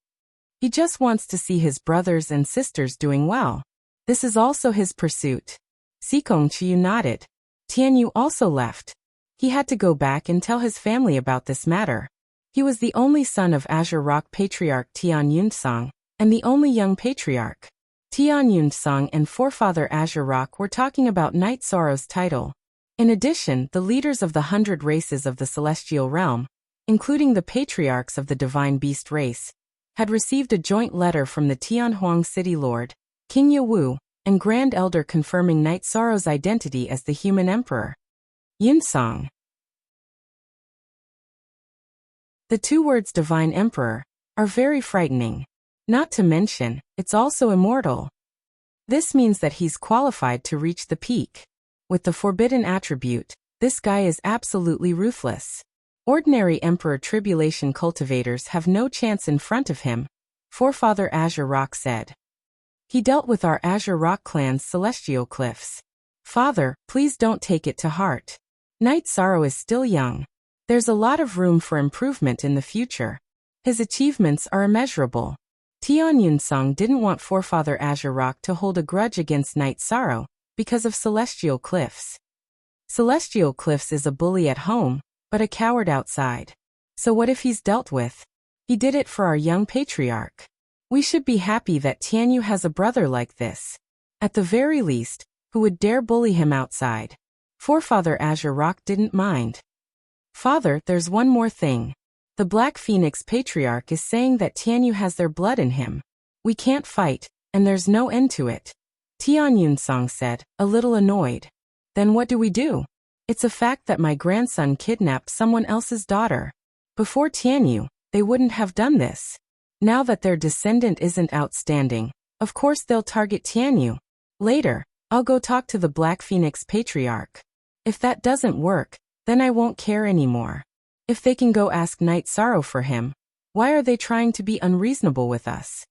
A: He just wants to see his brothers and sisters doing well. This is also his pursuit. Sikong Chiyu nodded. Tianyu also left. He had to go back and tell his family about this matter. He was the only son of Azure Rock Patriarch Tian Yunsong, and the only young patriarch. Tian Yunsong and forefather Azure Rock were talking about Knight Sorrow's title. In addition, the leaders of the 100 races of the Celestial Realm, including the patriarchs of the Divine Beast race, had received a joint letter from the Tianhuang City Lord, King Yawu, and Grand Elder confirming Knight Sorrow's identity as the human emperor. Yunsong. The 2 words Divine Emperor are very frightening. Not to mention, it's also immortal. This means that he's qualified to reach the peak. With the forbidden attribute, this guy is absolutely ruthless. Ordinary Emperor Tribulation cultivators have no chance in front of him, Forefather Azure Rock said. He dealt with our Azure Rock clan's celestial cliffs. Father, please don't take it to heart. Knight Sorrow is still young. There's a lot of room for improvement in the future. His achievements are immeasurable. Tian Yunsong didn't want Forefather Azure Rock to hold a grudge against Knight Sorrow because of Celestial Cliffs. Celestial Cliffs is a bully at home, but a coward outside. So what if he's dealt with? He did it for our young patriarch. We should be happy that Tianyu has a brother like this. At the very least, who would dare bully him outside? Forefather Azure Rock didn't mind. Father, there's one more thing. The Black Phoenix Patriarch is saying that Tianyu has their blood in him. We can't fight, and there's no end to it. Tian Yunsong said, a little annoyed. Then what do we do? It's a fact that my grandson kidnapped someone else's daughter. Before Tianyu, they wouldn't have done this. Now that their descendant isn't outstanding, of course they'll target Tianyu. Later, I'll go talk to the Black Phoenix Patriarch. If that doesn't work, then I won't care anymore. If they can go ask Night Sorrow for him, why are they trying to be unreasonable with us?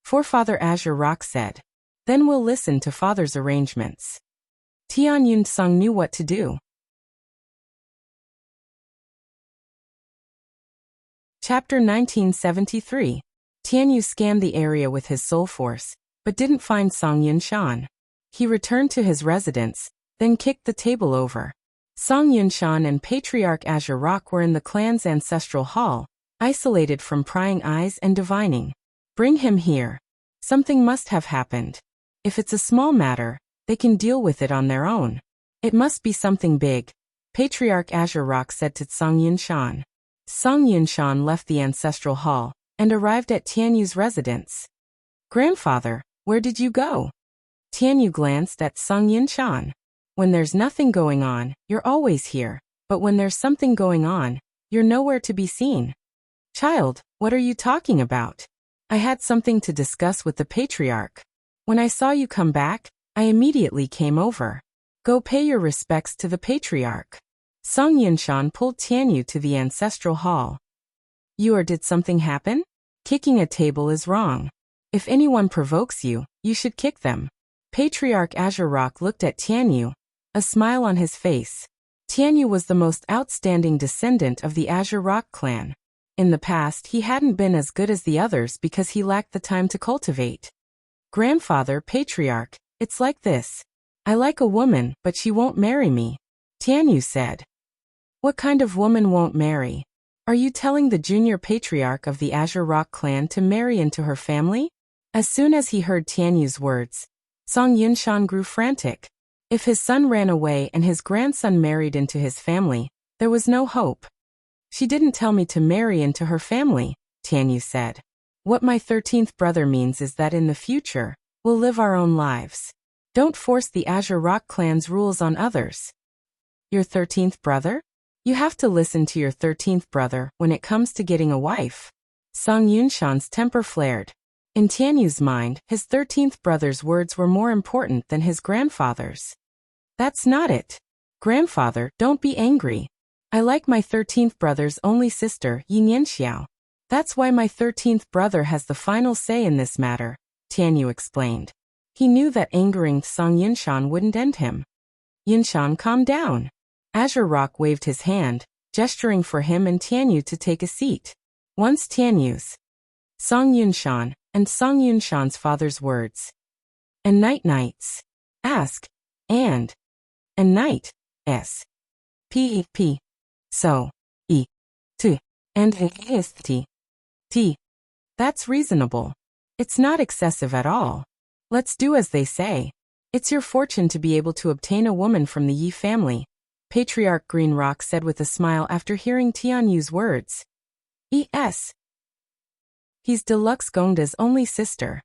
A: Forefather Azure Rock said. Then we'll listen to Father's arrangements. Tian Yun Sung knew what to do. Chapter 1973. Tian Yu scanned the area with his soul force, but didn't find Song Yun Shan. He returned to his residence, then kicked the table over. Song Yun Shan and Patriarch Azure Rock were in the clan's ancestral hall, isolated from prying eyes and divining. Bring him here. Something must have happened. If it's a small matter, they can deal with it on their own. It must be something big, Patriarch Azure Rock said to Song Yun Shan. Song Yun Shan left the ancestral hall and arrived at Tian Yu's residence. Grandfather, where did you go? Tian Yu glanced at Song Yun Shan. When there's nothing going on, you're always here, but when there's something going on, you're nowhere to be seen. Child, what are you talking about? I had something to discuss with the Patriarch. When I saw you come back, I immediately came over. Go pay your respects to the Patriarch. Song Yun Shan pulled Tian Yu to the ancestral hall. Did something happen? Kicking a table is wrong. If anyone provokes you, you should kick them. Patriarch Azure Rock looked at Tian Yu, a smile on his face. Tian Yu was the most outstanding descendant of the Azure Rock clan. In the past, he hadn't been as good as the others because he lacked the time to cultivate. Grandfather Patriarch, it's like this. I like a woman, but she won't marry me, Tian Yu said. What kind of woman won't marry? Are you telling the junior patriarch of the Azure Rock clan to marry into her family? As soon as he heard Tian Yu's words, Song Yun Shan grew frantic. If his son ran away and his grandson married into his family, there was no hope. She didn't tell me to marry into her family, Tian Yu said. What my 13th brother means is that in the future, we'll live our own lives. Don't force the Azure Rock clan's rules on others. Your 13th brother? You have to listen to your 13th brother when it comes to getting a wife. Song Yun Shan's temper flared. In Tian Yu's mind, his 13th brother's words were more important than his grandfather's. That's not it. Grandfather, don't be angry. I like my 13th brother's only sister, Yi Nianxiao. That's why my 13th brother has the final say in this matter, Tian Yu explained. He knew that angering Song Yun Shan wouldn't end him. Yun Shan, calm down. Azure Rock waved his hand, gesturing for him and Tian Yu to take a seat. Once Tian Yu's, Song Yun Shan, and Song Yun Shan's father's words. And night-nights. Ask. And night. S. P. So. E. T. And his T. T. That's reasonable. It's not excessive at all. Let's do as they say. It's your fortune to be able to obtain a woman from the Yi family, Patriarch Green Rock said with a smile after hearing Tian Yu's words. E.S. He's Deluxe Gongda's only sister.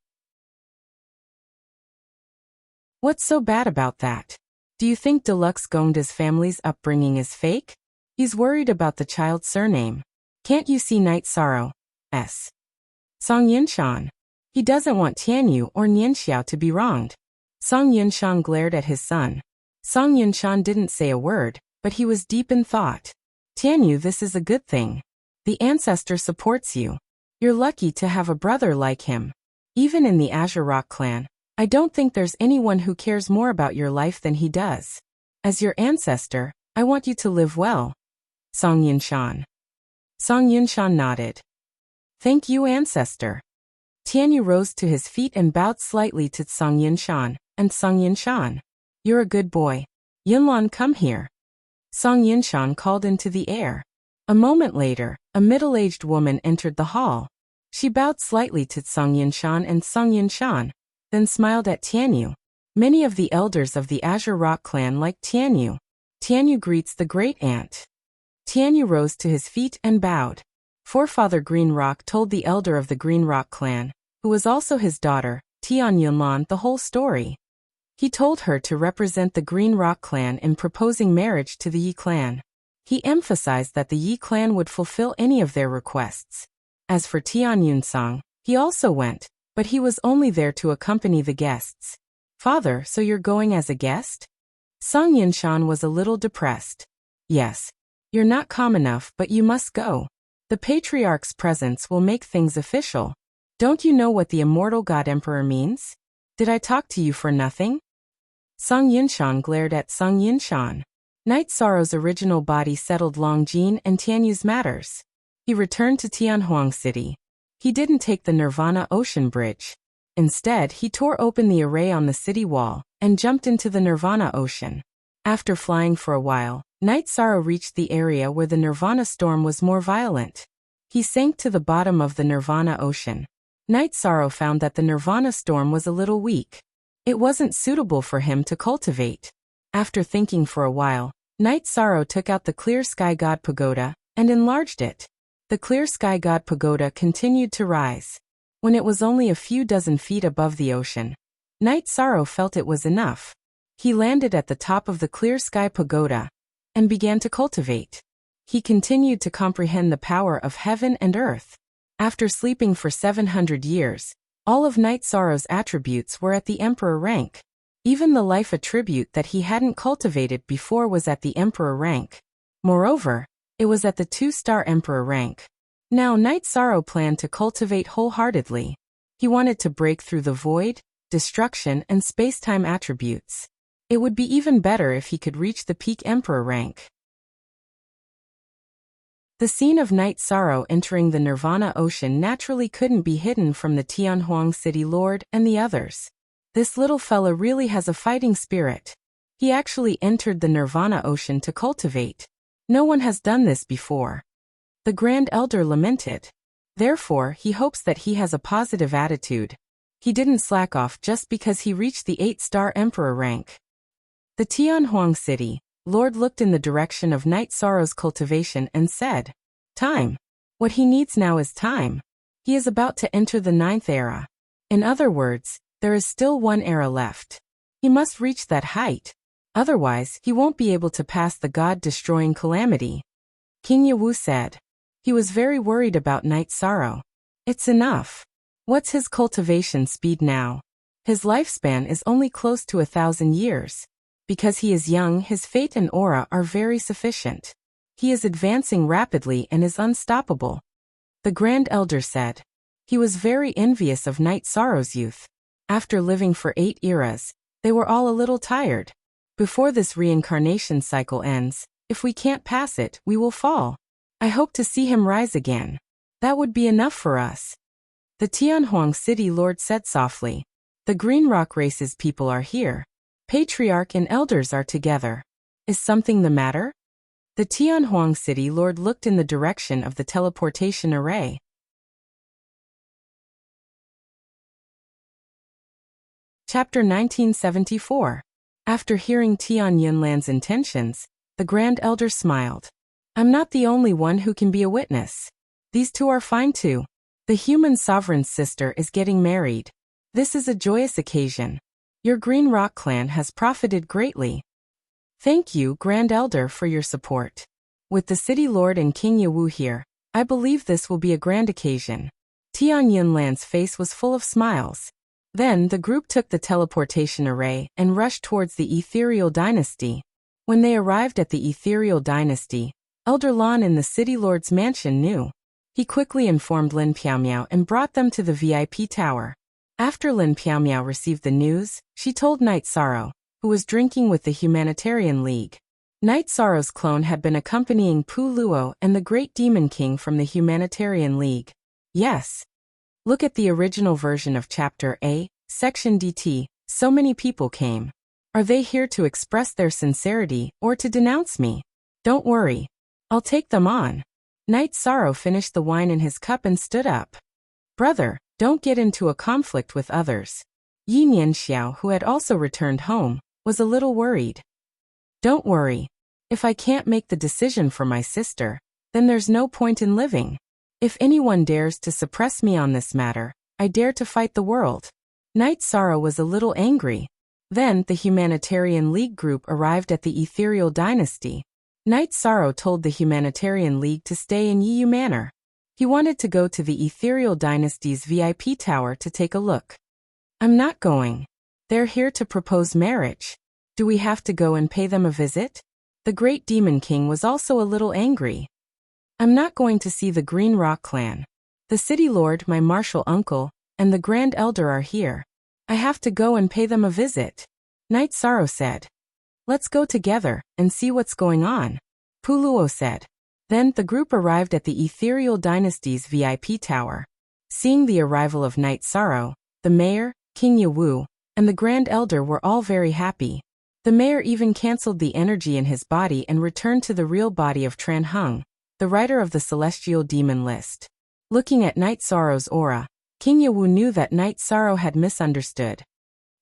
A: What's so bad about that? Do you think Deluxe Gongda's family's upbringing is fake? He's worried about the child's surname. Can't you see Night Sorrow? S. Song Yun Shan. He doesn't want Tian Yu or Nianxiao to be wronged. Song Yun Shan glared at his son. Song Yun Shan didn't say a word, but he was deep in thought. Tian Yu, this is a good thing. The ancestor supports you. You're lucky to have a brother like him. Even in the Azure Rock clan, I don't think there's anyone who cares more about your life than he does. As your ancestor, I want you to live well. Song Yun Shan. Song Yun Shan nodded. Thank you, ancestor. Tian Yu rose to his feet and bowed slightly to Song Yun Shan, and Song Yun Shan. You're a good boy. Yunlan, come here. Song Yun Shan called into the air. A moment later, a middle-aged woman entered the hall. She bowed slightly to Song Yun Shan and Song Yun Shan, then smiled at Tian Yu. Many of the elders of the Azure Rock clan like Tian Yu. Tian Yu greets the great aunt. Tian Yu rose to his feet and bowed. Forefather Green Rock told the elder of the Green Rock clan, who was also his daughter, Tian Yunlan, the whole story. He told her to represent the Green Rock clan in proposing marriage to the Yi clan. He emphasized that the Yi clan would fulfill any of their requests. As for Tian Yunsong, he also went, but he was only there to accompany the guests. Father, so you're going as a guest? Song Yinshan was a little depressed. Yes. You're not calm enough, but you must go. The patriarch's presence will make things official. Don't you know what the immortal God Emperor means? Did I talk to you for nothing? Song Yinshan glared at Song Yinshan. Night Sorrow's original body settled Long Jin and Tianyu's matters. He returned to Tianhuang City. He didn't take the Nirvana Ocean Bridge. Instead, he tore open the array on the city wall and jumped into the Nirvana Ocean. After flying for a while, Night Sorrow reached the area where the Nirvana storm was more violent. He sank to the bottom of the Nirvana Ocean. Night Sorrow found that the Nirvana storm was a little weak. It wasn't suitable for him to cultivate. After thinking for a while, Night Sorrow took out the Clear Sky God Pagoda and enlarged it. The Clear Sky God Pagoda continued to rise. When it was only a few dozen feet above the ocean, Night Sorrow felt it was enough. He landed at the top of the Clear Sky Pagoda and began to cultivate. He continued to comprehend the power of heaven and earth. After sleeping for 700 years, all of Night Sorrow's attributes were at the Emperor rank. Even the life attribute that he hadn't cultivated before was at the Emperor rank. Moreover, it was at the 2-star Emperor rank. Now Night Sorrow planned to cultivate wholeheartedly. He wanted to break through the void, destruction, and space-time attributes. It would be even better if he could reach the peak Emperor rank. The scene of Night Sorrow entering the Nirvana Ocean naturally couldn't be hidden from the Tianhuang City Lord and the others. This little fella really has a fighting spirit. He actually entered the Nirvana Ocean to cultivate. No one has done this before. The Grand Elder lamented. Therefore, he hopes that he has a positive attitude. He didn't slack off just because he reached the 8-star Emperor rank. The Tianhuang City Lord looked in the direction of Night Sorrow's cultivation and said, "Time. What he needs now is time. He is about to enter the 9th era. In other words, there is still one era left. He must reach that height. Otherwise, he won't be able to pass the God-destroying calamity." King Yawu said. He was very worried about Night Sorrow. It's enough. What's his cultivation speed now? His lifespan is only close to 1,000 years. Because he is young, his fate and aura are very sufficient. He is advancing rapidly and is unstoppable. The Grand Elder said. He was very envious of Night Sorrow's youth. After living for 8 eras, they were all a little tired. Before this reincarnation cycle ends, if we can't pass it, we will fall. I hope to see him rise again. That would be enough for us. The Tianhuang City Lord said softly. The Green Rock Race's people are here. Patriarch and elders are together. Is something the matter? The Tianhuang City Lord looked in the direction of the teleportation array. Chapter 1974. After hearing Tian Yunlan's intentions, the Grand Elder smiled. I'm not the only one who can be a witness. These two are fine too. The human sovereign's sister is getting married. This is a joyous occasion. Your Green Rock clan has profited greatly. Thank you, Grand Elder, for your support. With the City Lord and King Yawu here, I believe this will be a grand occasion. Tian Yunlan's face was full of smiles. Then the group took the teleportation array and rushed towards the Ethereal Dynasty. When they arrived at the Ethereal Dynasty, Elder Lan in the City Lord's mansion knew. He quickly informed Lin Piaomiao and brought them to the VIP tower. After Lin Piaomiao received the news, she told Night Sorrow, who was drinking with the Humanitarian League. Night Sorrow's clone had been accompanying Pu Luo and the Great Demon King from the Humanitarian League. Yes. Look at the original version of Chapter A, Section DT. So many people came. Are they here to express their sincerity or to denounce me? Don't worry. I'll take them on. Night Sorrow finished the wine in his cup and stood up. Brother, don't get into a conflict with others. Yin Yanxiao, who had also returned home, was a little worried. Don't worry. If I can't make the decision for my sister, then there's no point in living. If anyone dares to suppress me on this matter, I dare to fight the world. Night Sorrow was a little angry. Then the Humanitarian League group arrived at the Ethereal Dynasty. Night Sorrow told the Humanitarian League to stay in Yiyu Manor. He wanted to go to the Ethereal Dynasty's VIP tower to take a look. I'm not going. They're here to propose marriage. Do we have to go and pay them a visit? The great demon king was also a little angry. I'm not going to see the Green Rock clan. The city lord, my martial uncle, and the grand elder are here. I have to go and pay them a visit. Night Sorrow said. Let's go together and see what's going on, Puluo said. Then the group arrived at the Ethereal Dynasty's VIP tower. Seeing the arrival of Night Sorrow, the mayor, King Yawu, and the grand elder were all very happy. The mayor even cancelled the energy in his body and returned to the real body of Tran Hung, the writer of the Celestial Demon List. Looking at Night Sorrow's aura, King Yawu knew that Night Sorrow had misunderstood.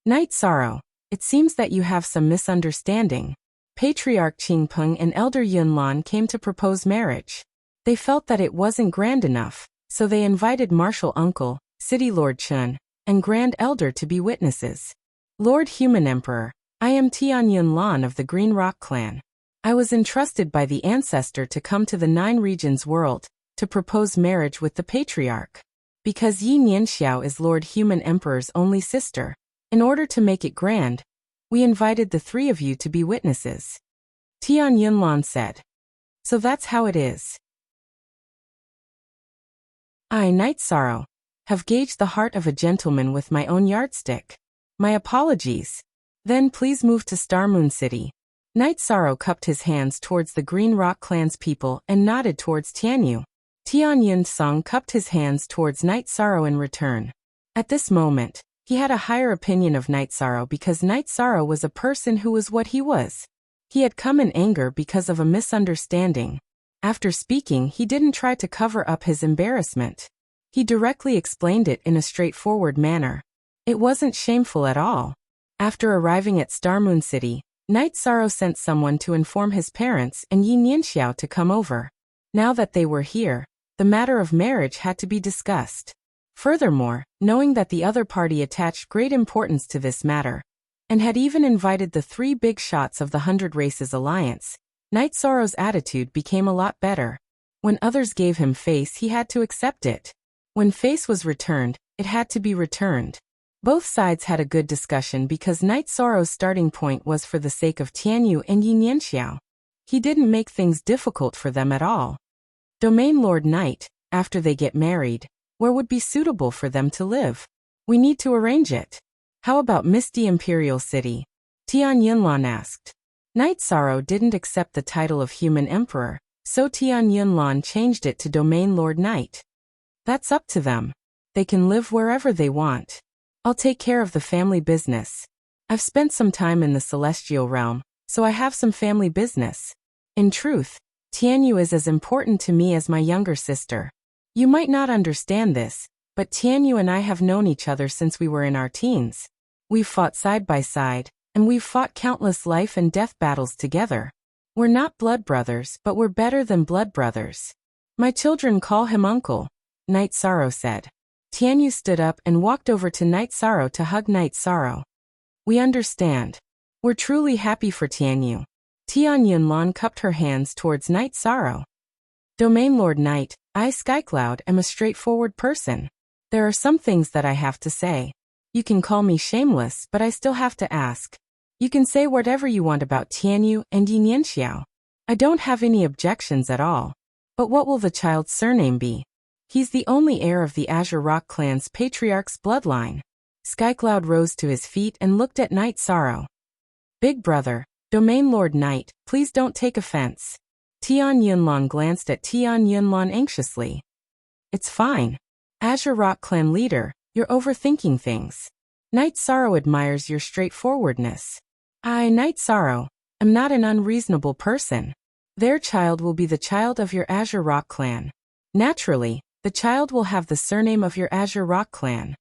A: Night Sorrow, it seems that you have some misunderstanding. Patriarch Qingpeng and Elder Yunlan came to propose marriage. They felt that it wasn't grand enough, so they invited Martial Uncle, City Lord Chun, and Grand Elder to be witnesses. Lord Human Emperor, I am Tian Yunlan of the Green Rock clan. I was entrusted by the ancestor to come to the 9 regions world, to propose marriage with the Patriarch. Because Yi Nianxiao is Lord Human Emperor's only sister, in order to make it grand, we invited the 3 of you to be witnesses. Tian Yunlan said. So that's how it is. I, Night Sorrow, have gauged the heart of a gentleman with my own yardstick. My apologies. Then please move to Star Moon City. Night Sorrow cupped his hands towards the Green Rock clan's people and nodded towards Tianyu. Tian Yun Song cupped his hands towards Night Sorrow in return. At this moment, he had a higher opinion of Night Sorrow because Night Sorrow was a person who was what he was. He had come in anger because of a misunderstanding. After speaking, he didn't try to cover up his embarrassment. He directly explained it in a straightforward manner. It wasn't shameful at all. After arriving at Star Moon City, Night Sorrow sent someone to inform his parents and Yi Nianxiao to come over. Now that they were here, the matter of marriage had to be discussed. Furthermore, knowing that the other party attached great importance to this matter, and had even invited the 3 big shots of the 100 Races Alliance, Night Sorrow's attitude became a lot better. When others gave him face, he had to accept it. When face was returned, it had to be returned. Both sides had a good discussion because Night Sorrow's starting point was for the sake of Tianyu and Yi Nianxiao. He didn't make things difficult for them at all. Domain Lord Knight, after they get married, where would be suitable for them to live? We need to arrange it. How about Misty Imperial City? Tian Yunlan asked. Night Sorrow didn't accept the title of Human Emperor, so Tian Yunlan changed it to Domain Lord Knight. That's up to them. They can live wherever they want. I'll take care of the family business. I've spent some time in the celestial realm, so I have some family business. In truth, Tianyu is as important to me as my younger sister. You might not understand this, but Tianyu and I have known each other since we were in our teens. We've fought side by side, and we've fought countless life and death battles together. We're not blood brothers, but we're better than blood brothers. My children call him uncle, Night Sorrow said. Tianyu stood up and walked over to Night Sorrow to hug Night Sorrow. We understand. We're truly happy for Tianyu. Tian Yunlan cupped her hands towards Night Sorrow. Domain Lord Knight, I Skycloud am a straightforward person. There are some things that I have to say. You can call me shameless, but I still have to ask. You can say whatever you want about Tianyu and Yi Nianxiao. I don't have any objections at all. But what will the child's surname be? He's the only heir of the Azure Rock clan's patriarch's bloodline. Skycloud rose to his feet and looked at Night Sorrow. Big brother, Domain Lord Knight, please don't take offense. Tian Yunlan glanced at Tian Yunlan anxiously. It's fine. Azure Rock clan leader, you're overthinking things. Night Sorrow admires your straightforwardness. I, Night Sorrow, am not an unreasonable person. Their child will be the child of your Azure Rock clan. Naturally, the child will have the surname of your Azure Rock clan.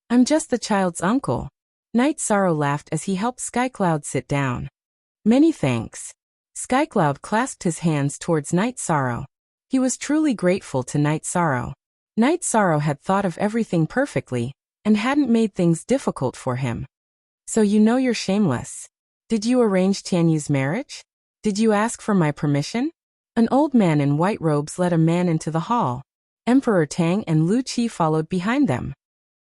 A: I'm just the child's uncle. Night Sorrow laughed as he helped Skycloud sit down. Many thanks. Skycloud clasped his hands towards Night Sorrow. He was truly grateful to Night Sorrow. Night Sorrow had thought of everything perfectly, and hadn't made things difficult for him. So you know you're shameless. Did you arrange Tianyu's marriage? Did you ask for my permission? An old man in white robes led a man into the hall. Emperor Tang and Lu Qi followed behind them.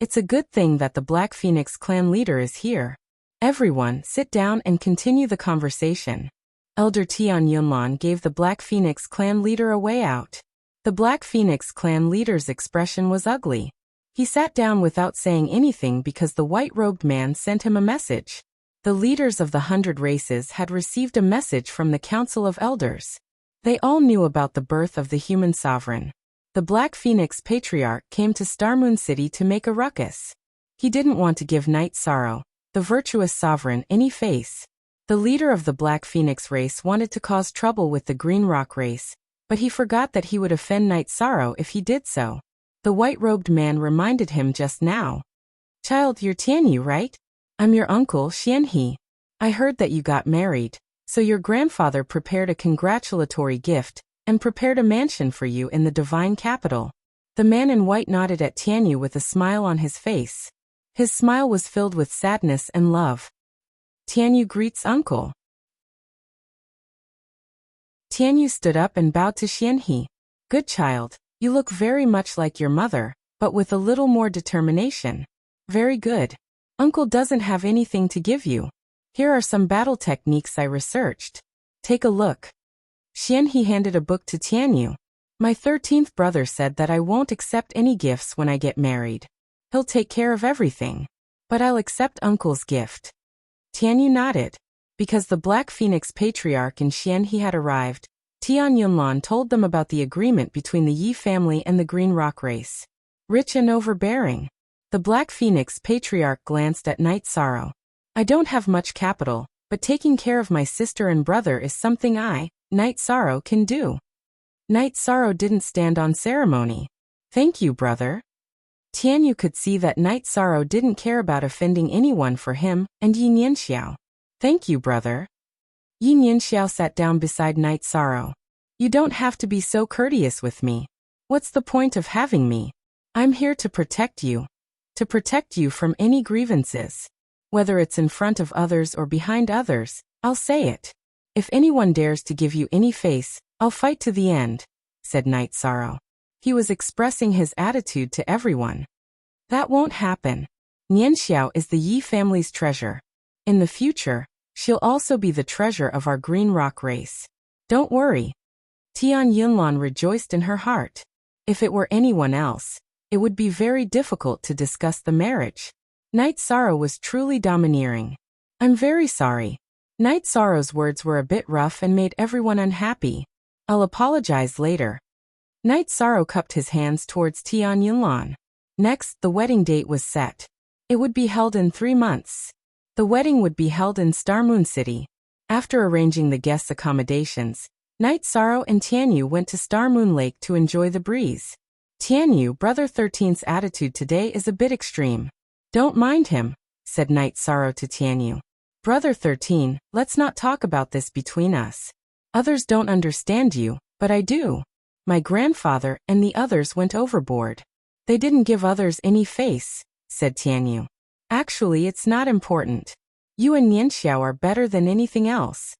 A: It's a good thing that the Black Phoenix clan leader is here. Everyone, sit down and continue the conversation. Elder Tian Yunlan gave the Black Phoenix clan leader a way out. The Black Phoenix clan leader's expression was ugly. He sat down without saying anything because the white-robed man sent him a message. The leaders of the 100 races had received a message from the Council of Elders. They all knew about the birth of the human sovereign. The Black Phoenix Patriarch came to Starmoon City to make a ruckus. He didn't want to give Night Sorrow, the virtuous sovereign, any face. The leader of the Black Phoenix race wanted to cause trouble with the Green Rock race, but he forgot that he would offend Night Sorrow if he did so. The white-robed man reminded him just now. Child, you're Tianyu, right? I'm your uncle, Xianhe. I heard that you got married, so your grandfather prepared a congratulatory gift and prepared a mansion for you in the divine capital. The man in white nodded at Tianyu with a smile on his face. His smile was filled with sadness and love. Tianyu greets uncle. Tianyu stood up and bowed to Xianhe. Good child, you look very much like your mother, but with a little more determination. Very good. Uncle doesn't have anything to give you. Here are some battle techniques I researched. Take a look. Xianhe handed a book to Tianyu. My 13th brother said that I won't accept any gifts when I get married. He'll take care of everything. But I'll accept uncle's gift. Tianyu nodded. Because the Black Phoenix Patriarch and Xianhe had arrived, Tian Yunlan told them about the agreement between the Yi family and the Green Rock race. Rich and overbearing. The Black Phoenix Patriarch glanced at Night Sorrow. I don't have much capital, but taking care of my sister and brother is something I, Night Sorrow, can do. Night Sorrow didn't stand on ceremony. Thank you, brother. Tianyu could see that Night Sorrow didn't care about offending anyone for him and Yi Nianxiao. Thank you, brother. Yi Nianxiao sat down beside Night Sorrow. You don't have to be so courteous with me. What's the point of having me? I'm here to protect you. To protect you from any grievances. Whether it's in front of others or behind others, I'll say it. If anyone dares to give you any face, I'll fight to the end, said Night Sorrow. He was expressing his attitude to everyone. That won't happen. Nianxiao is the Yi family's treasure. In the future, she'll also be the treasure of our Green Rock race. Don't worry. Tian Yunlan rejoiced in her heart. If it were anyone else, it would be very difficult to discuss the marriage. Night Sorrow was truly domineering. I'm very sorry. Night Sorrow's words were a bit rough and made everyone unhappy. I'll apologize later. Night Sorrow cupped his hands towards Tian Yunlan. Next, the wedding date was set. It would be held in 3 months. The wedding would be held in Starmoon City. After arranging the guests' accommodations, Night Sorrow and Tianyu went to Starmoon Lake to enjoy the breeze. Tianyu, Brother 13's attitude today is a bit extreme. Don't mind him, said Night Sorrow to Tianyu. Brother 13, let's not talk about this between us. Others don't understand you, but I do. My grandfather and the others went overboard. They didn't give others any face, said Tianyu. Actually, it's not important. You and Nianxiao are better than anything else.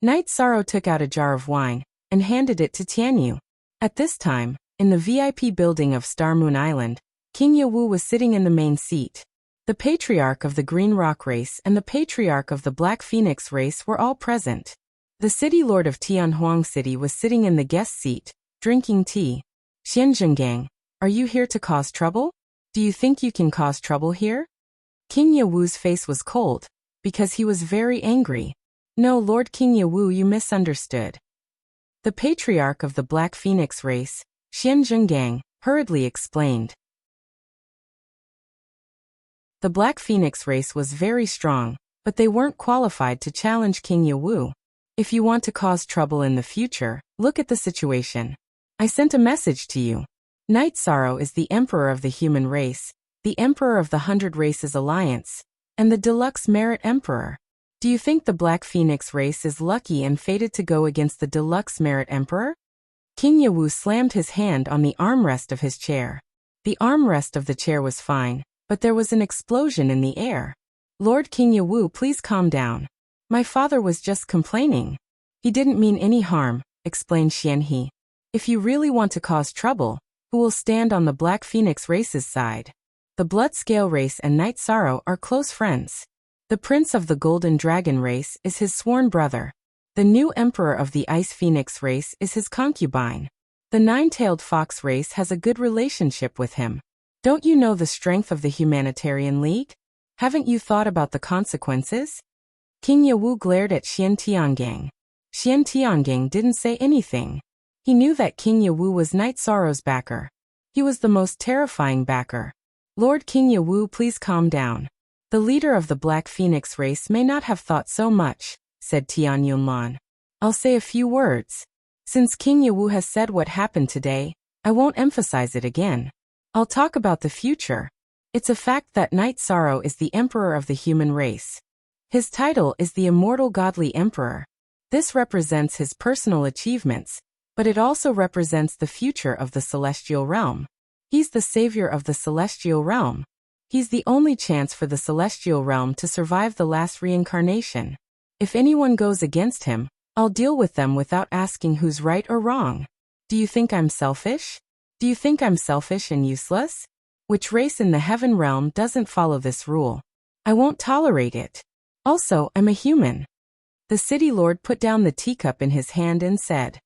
A: Night Sorrow took out a jar of wine and handed it to Tianyu. At this time, in the VIP building of Starmoon Island, King Yawu was sitting in the main seat. The Patriarch of the Green Rock race and the Patriarch of the Black Phoenix race were all present. The City Lord of Tianhuang City was sitting in the guest seat, drinking tea. Xianzhengang, are you here to cause trouble? Do you think you can cause trouble here? King Yawu's face was cold, because he was very angry. No, Lord King Yawu, you misunderstood. The Patriarch of the Black Phoenix race, Xianzhengang, hurriedly explained. The Black Phoenix race was very strong, but they weren't qualified to challenge King Yawu. If you want to cause trouble in the future, look at the situation. I sent a message to you. Night Sorrow is the Emperor of the human race, the Emperor of the 100 Races Alliance, and the Deluxe Merit Emperor. Do you think the Black Phoenix race is lucky and fated to go against the Deluxe Merit Emperor? King Yawu slammed his hand on the armrest of his chair. The armrest of the chair was fine, but there was an explosion in the air. Lord King Yawu, please calm down. My father was just complaining. He didn't mean any harm, explained Xianhe. If you really want to cause trouble, who will stand on the Black Phoenix race's side? The Blood Scale race and Night Sorrow are close friends. The Prince of the Golden Dragon race is his sworn brother. The new Emperor of the Ice Phoenix race is his concubine. The Nine-Tailed Fox race has a good relationship with him. Don't you know the strength of the Humanitarian League? Haven't you thought about the consequences? King Yawu glared at Xian Tiangang. Xian Tiangang didn't say anything. He knew that King Yawu was Night Sorrow's backer. He was the most terrifying backer. Lord King Yawu, please calm down. The leader of the Black Phoenix race may not have thought so much, said Tian Yunlan. I'll say a few words. Since King Yawu has said what happened today, I won't emphasize it again. I'll talk about the future. It's a fact that Night Sorrow is the Emperor of the human race. His title is the Immortal Godly Emperor. This represents his personal achievements, but it also represents the future of the Celestial Realm. He's the savior of the Celestial Realm. He's the only chance for the Celestial Realm to survive the last reincarnation. If anyone goes against him, I'll deal with them without asking who's right or wrong. Do you think I'm selfish? Do you think I'm selfish and useless? Which race in the Heaven Realm doesn't follow this rule? I won't tolerate it. Also, I'm a human. The City Lord put down the teacup in his hand and said.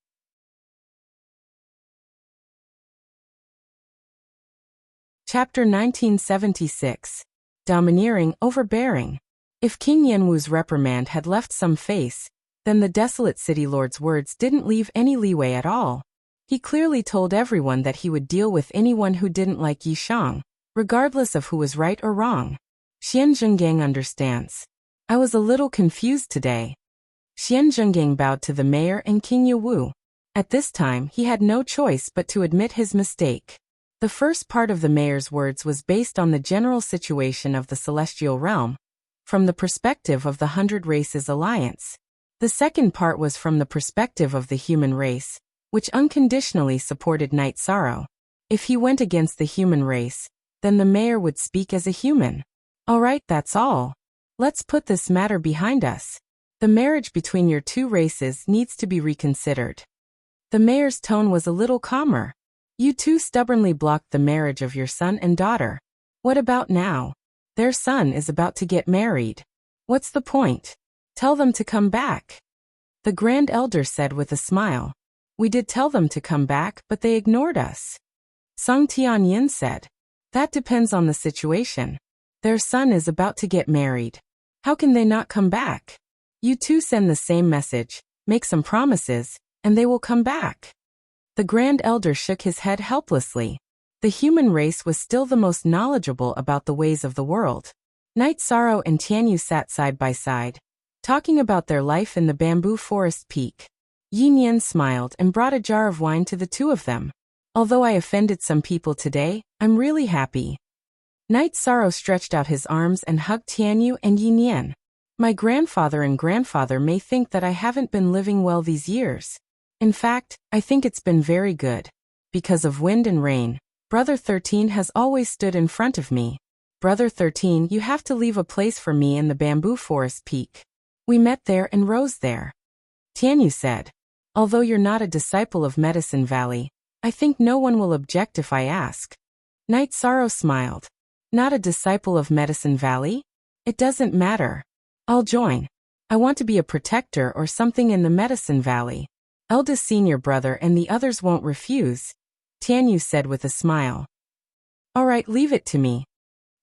A: Chapter 1976. Domineering, overbearing. If King Yenwu's reprimand had left some face, then the desolate City Lord's words didn't leave any leeway at all. He clearly told everyone that he would deal with anyone who didn't like Yishang, regardless of who was right or wrong. Xian Zhenggang understands. I was a little confused today. Xian Zhenggang bowed to the mayor and King Yawu. At this time, he had no choice but to admit his mistake. The first part of the mayor's words was based on the general situation of the Celestial Realm, from the perspective of the 100 Races Alliance. The second part was from the perspective of the human race, which unconditionally supported Night Sorrow. If he went against the human race, then the mayor would speak as a human. All right, that's all. Let's put this matter behind us. The marriage between your two races needs to be reconsidered. The mayor's tone was a little calmer. You two stubbornly blocked the marriage of your son and daughter. What about now? Their son is about to get married. What's the point? Tell them to come back. The Grand Elder said with a smile. We did tell them to come back, but they ignored us. Song Tianyin said. That depends on the situation. Their son is about to get married. How can they not come back? You two send the same message, make some promises, and they will come back. The Grand Elder shook his head helplessly. The human race was still the most knowledgeable about the ways of the world. Night Sorrow and Tianyu sat side by side, talking about their life in the bamboo forest peak. Yin Yan smiled and brought a jar of wine to the two of them. Although I offended some people today, I'm really happy. Night Sorrow stretched out his arms and hugged Tianyu and Yin Yan. My grandfather and grandfather may think that I haven't been living well these years. In fact, I think it's been very good. Because of wind and rain, Brother 13 has always stood in front of me. Brother 13, you have to leave a place for me in the bamboo forest peak. We met there and rose there. Tianyu said. Although you're not a disciple of Medicine Valley, I think no one will object if I ask. Night Sorrow smiled. Not a disciple of Medicine Valley? It doesn't matter. I'll join. I want to be a protector or something in the Medicine Valley. Eldest senior brother and the others won't refuse, Tianyu said with a smile. All right, leave it to me.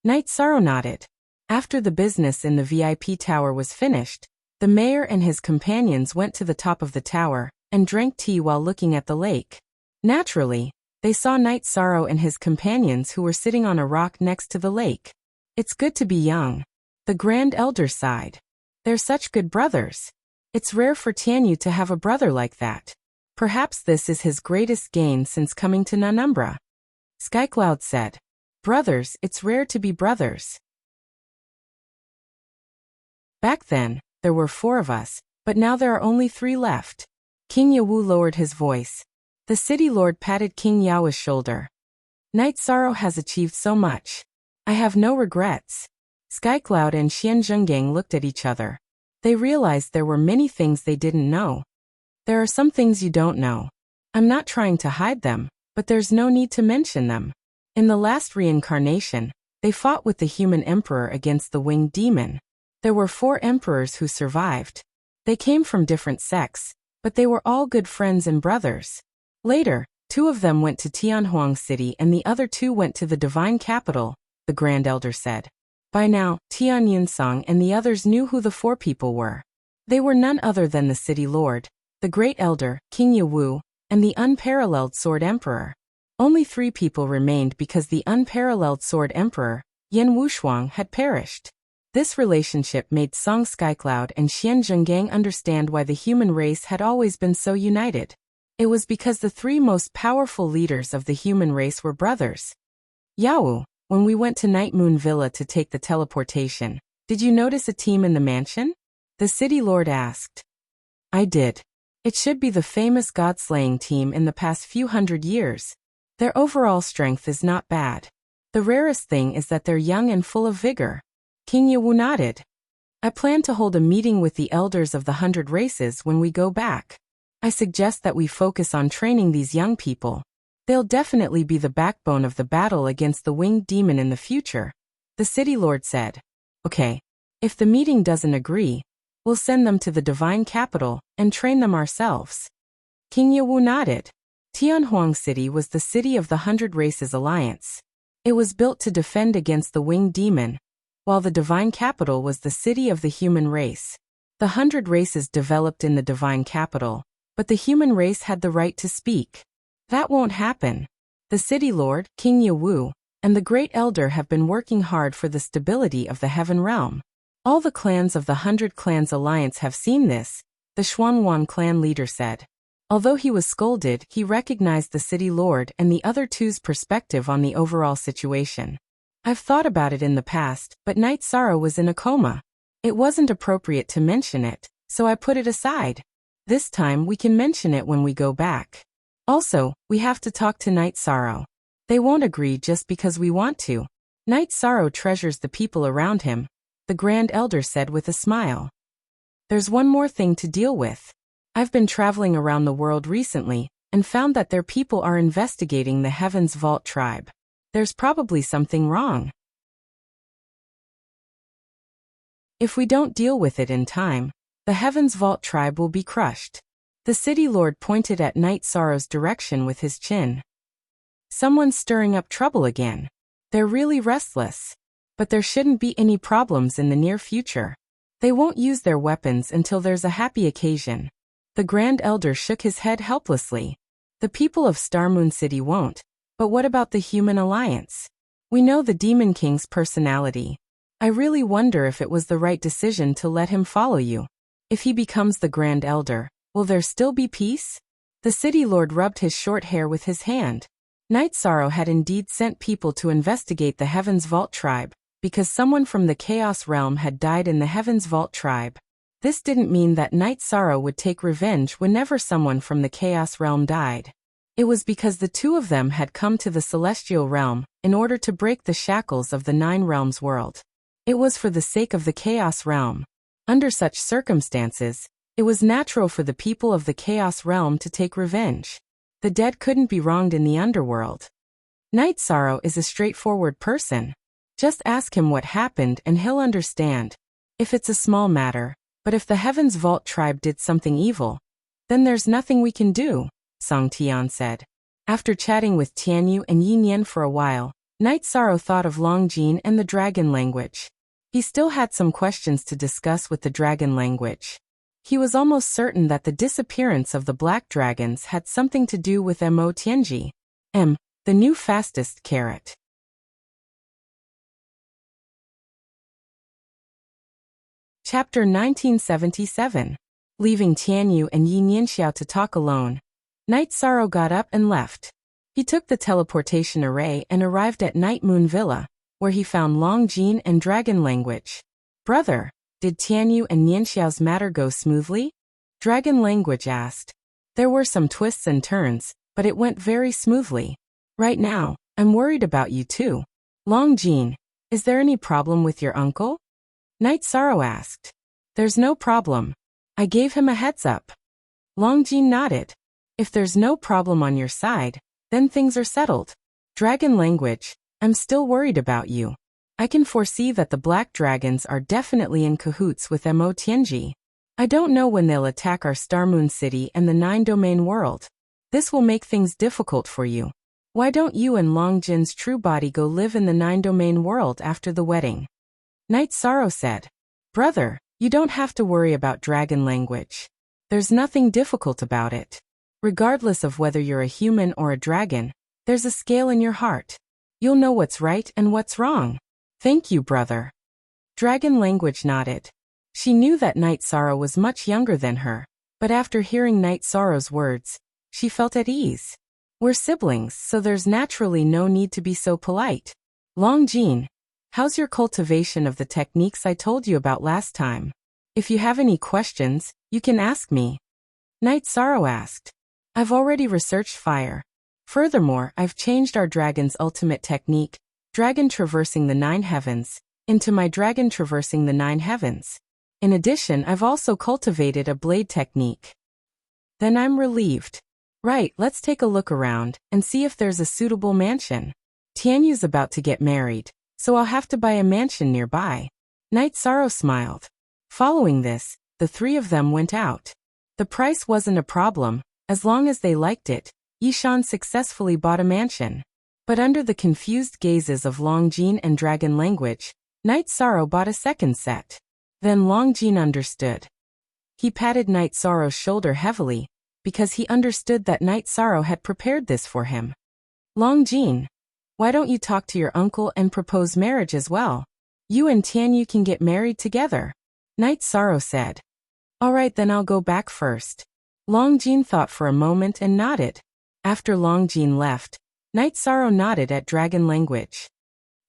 A: Night Sorrow nodded. After the business in the VIP tower was finished, the mayor and his companions went to the top of the tower and drank tea while looking at the lake. Naturally, they saw Night Sorrow and his companions who were sitting on a rock next to the lake. It's good to be young. The Grand Elder sighed. They're such good brothers. It's rare for Tianyu to have a brother like that. Perhaps this is his greatest gain since coming to Nanumbra. Skycloud said. Brothers, it's rare to be brothers. Back then, there were 4 of us, but now there are only 3 left. King Yawu lowered his voice. The City Lord patted King Yao's shoulder. Night Sorrow has achieved so much. I have no regrets. Skycloud and Xian Zhenggang looked at each other. They realized there were many things they didn't know. There are some things you don't know. I'm not trying to hide them, but there's no need to mention them. In the last reincarnation, They fought with the human emperor against the winged demon. There were 4 emperors who survived. They came from different sects, but they were all good friends and brothers. Later, 2 of them went to Tianhuang City and the other 2 went to the divine capital, the Grand Elder said. By now, Tian Yinsong and the others knew who the 4 people were. They were none other than the City Lord, the Great Elder, King Yiwu, and the Unparalleled Sword Emperor. Only 3 people remained because the Unparalleled Sword Emperor, Yan Wushuang, had perished. This relationship made Song Skycloud and Xian Zhenggang understand why the human race had always been so united. It was because the 3 most powerful leaders of the human race were brothers. Yao, when we went to Night Moon Villa to take the teleportation, did you notice a team in the mansion? The City Lord asked. I did. It should be the famous god-slaying team in the past few hundred years. Their overall strength is not bad. The rarest thing is that they're young and full of vigor. King Yiwu nodded. I plan to hold a meeting with the elders of the 100 races when we go back. I suggest that we focus on training these young people. They'll definitely be the backbone of the battle against the winged demon in the future, the City Lord said. Okay. If the meeting doesn't agree, we'll send them to the divine capital and train them ourselves. King Yiwu nodded. Tianhuang City was the city of the 100 Races Alliance. It was built to defend against the winged demon, while the divine capital was the city of the human race. The 100 races developed in the divine capital, but the human race had the right to speak. That won't happen. The City Lord, King Yiwu, and the Great Elder have been working hard for the stability of the Heaven Realm. All the clans of the 100 Clans Alliance have seen this, the Xuanwan clan leader said. Although he was scolded, he recognized the City Lord and the other 2's perspective on the overall situation. I've thought about it in the past, but Night Sorrow was in a coma. It wasn't appropriate to mention it, so I put it aside. This time we can mention it when we go back. Also, we have to talk to Night Sorrow. They won't agree just because we want to. Night Sorrow treasures the people around him, the Grand Elder said with a smile. There's one more thing to deal with. I've been traveling around the world recently, and found that their people are investigating the Heaven's Vault tribe. There's probably something wrong. If we don't deal with it in time, the Heaven's Vault tribe will be crushed. The City Lord pointed at Night Sorrow's direction with his chin. Someone's stirring up trouble again. They're really restless. But there shouldn't be any problems in the near future. They won't use their weapons until there's a happy occasion. The Grand Elder shook his head helplessly. The people of Star Moon City won't. But what about the Human Alliance? We know the Demon King's personality. I really wonder if it was the right decision to let him follow you. If he becomes the Grand Elder, will there still be peace? The City Lord rubbed his short hair with his hand. Night Sorrow had indeed sent people to investigate the Heaven's Vault tribe, because someone from the Chaos Realm had died in the Heaven's Vault tribe. This didn't mean that Night Sorrow would take revenge whenever someone from the Chaos Realm died. It was because the 2 of them had come to the Celestial Realm in order to break the shackles of the 9 Realms world. It was for the sake of the Chaos Realm. Under such circumstances, it was natural for the people of the Chaos Realm to take revenge. The dead couldn't be wronged in the underworld. Night Sorrow is a straightforward person. Just ask him what happened and he'll understand. If it's a small matter, but if the Heaven's Vault tribe did something evil, then there's nothing we can do, Song Tian said. After chatting with Tianyu and Yin Yan for a while, Night Sorrow thought of Long Jin and the dragon language. He still had some questions to discuss with the dragon language. He was almost certain that the disappearance of the black dragons had something to do with Mo Tianji, the new fastest carrot. Chapter 1977. Leaving Tianyu and Yin Yanxiao to talk alone, Night Sorrow got up and left. He took the teleportation array and arrived at Night Moon Villa, where he found Long Jin and Dragon Language. Brother, did Tianyu and Yanxiao's matter go smoothly? Dragon Language asked. There were some twists and turns, but it went very smoothly. Right now, I'm worried about you too. Long Jin, is there any problem with your uncle? Night Sorrow asked. There's no problem. I gave him a heads up. Long Jin nodded. If there's no problem on your side, then things are settled. Dragon Language, I'm still worried about you. I can foresee that the black dragons are definitely in cahoots with Mo Tianji. I don't know when they'll attack our Star Moon City and the 9-domain world. This will make things difficult for you. Why don't you and Long Jin's true body go live in the 9-domain world after the wedding? Night Sorrow said. Brother, you don't have to worry about dragon language. There's nothing difficult about it. Regardless of whether you're a human or a dragon, there's a scale in your heart. You'll know what's right and what's wrong. Thank you, brother. Dragon language nodded. She knew that Night Sorrow was much younger than her, but after hearing Night Sorrow's words, she felt at ease. We're siblings, so there's naturally no need to be so polite. Long Jin, how's your cultivation of the techniques I told you about last time? If you have any questions, you can ask me. Night Sorrow asked. I've already researched fire. Furthermore, I've changed our dragon's ultimate technique, Dragon Traversing the 9 Heavens, into my Dragon Traversing the 9 Heavens. In addition, I've also cultivated a blade technique. Then I'm relieved. Right, let's take a look around and see if there's a suitable mansion. Tianyu's about to get married, so I'll have to buy a mansion nearby. Night Sorrow smiled. Following this, the three of them went out. The price wasn't a problem, as long as they liked it. Yishan successfully bought a mansion. But under the confused gazes of Long Jin and Dragon Language, Night Sorrow bought a second set. Then Long Jin understood. He patted Night Sorrow's shoulder heavily, because he understood that Night Sorrow had prepared this for him. Long Jin, why don't you talk to your uncle and propose marriage as well? You and Tianyu can get married together. Night Sorrow said. Alright, then I'll go back first. Long Jin thought for a moment and nodded. After Long Jin left, Night Sorrow nodded at Dragon Language.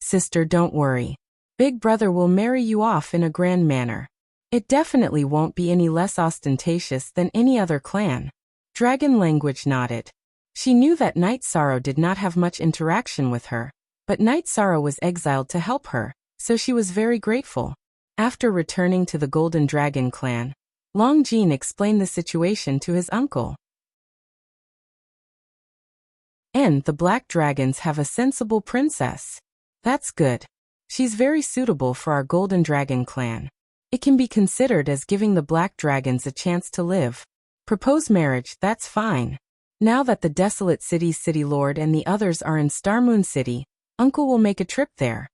A: Sister, don't worry. Big brother will marry you off in a grand manner. It definitely won't be any less ostentatious than any other clan. Dragon Language nodded. She knew that Night Sorrow did not have much interaction with her, but Night Sorrow was exiled to help her, so she was very grateful. After returning to the Golden Dragon clan, Long Jin explained the situation to his uncle. And the Black Dragons have a sensible princess. That's good. She's very suitable for our Golden Dragon clan. It can be considered as giving the Black Dragons a chance to live. Propose marriage, that's fine. Now that the Desolate City's City Lord and the others are in Star Moon City, Uncle will make a trip there.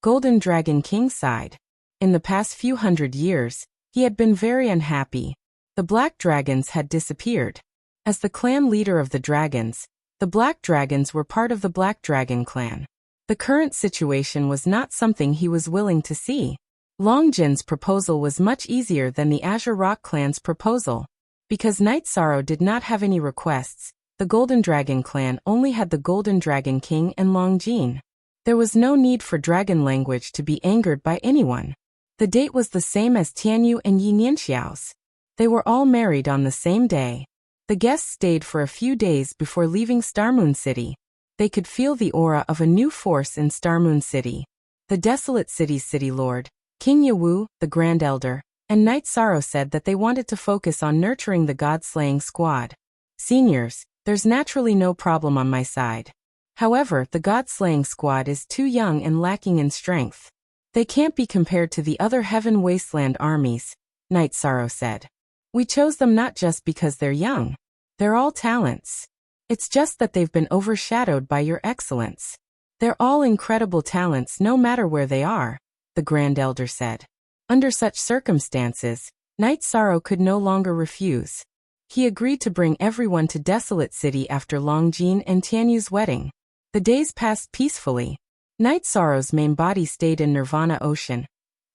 A: Golden Dragon King sighed. In the past few hundred years, he had been very unhappy. The Black Dragons had disappeared. As the clan leader of the dragons, the Black Dragons were part of the Black Dragon clan. The current situation was not something he was willing to see. Long Jin's proposal was much easier than the Azure Rock clan's proposal. Because Night Sorrow did not have any requests, the Golden Dragon clan only had the Golden Dragon King and Long Jin. There was no need for Dragon Language to be angered by anyone. The date was the same as Tianyu and Yi Nianxiao's. They were all married on the same day. The guests stayed for a few days before leaving Star Moon City. They could feel the aura of a new force in Star Moon City. The Desolate City's City Lord, King Yawu, the Grand Elder, and Night Sorrow said that they wanted to focus on nurturing the God-slaying squad. Seniors, there's naturally no problem on my side. However, the God-slaying squad is too young and lacking in strength. They can't be compared to the other Heaven Wasteland armies, Night Sorrow said. We chose them not just because they're young. They're all talents. It's just that they've been overshadowed by your excellence. They're all incredible talents no matter where they are, the Grand Elder said. Under such circumstances, Night Sorrow could no longer refuse. He agreed to bring everyone to Desolate City after Long Jin and Tianyu's wedding. The days passed peacefully. Night Sorrow's main body stayed in Nirvana Ocean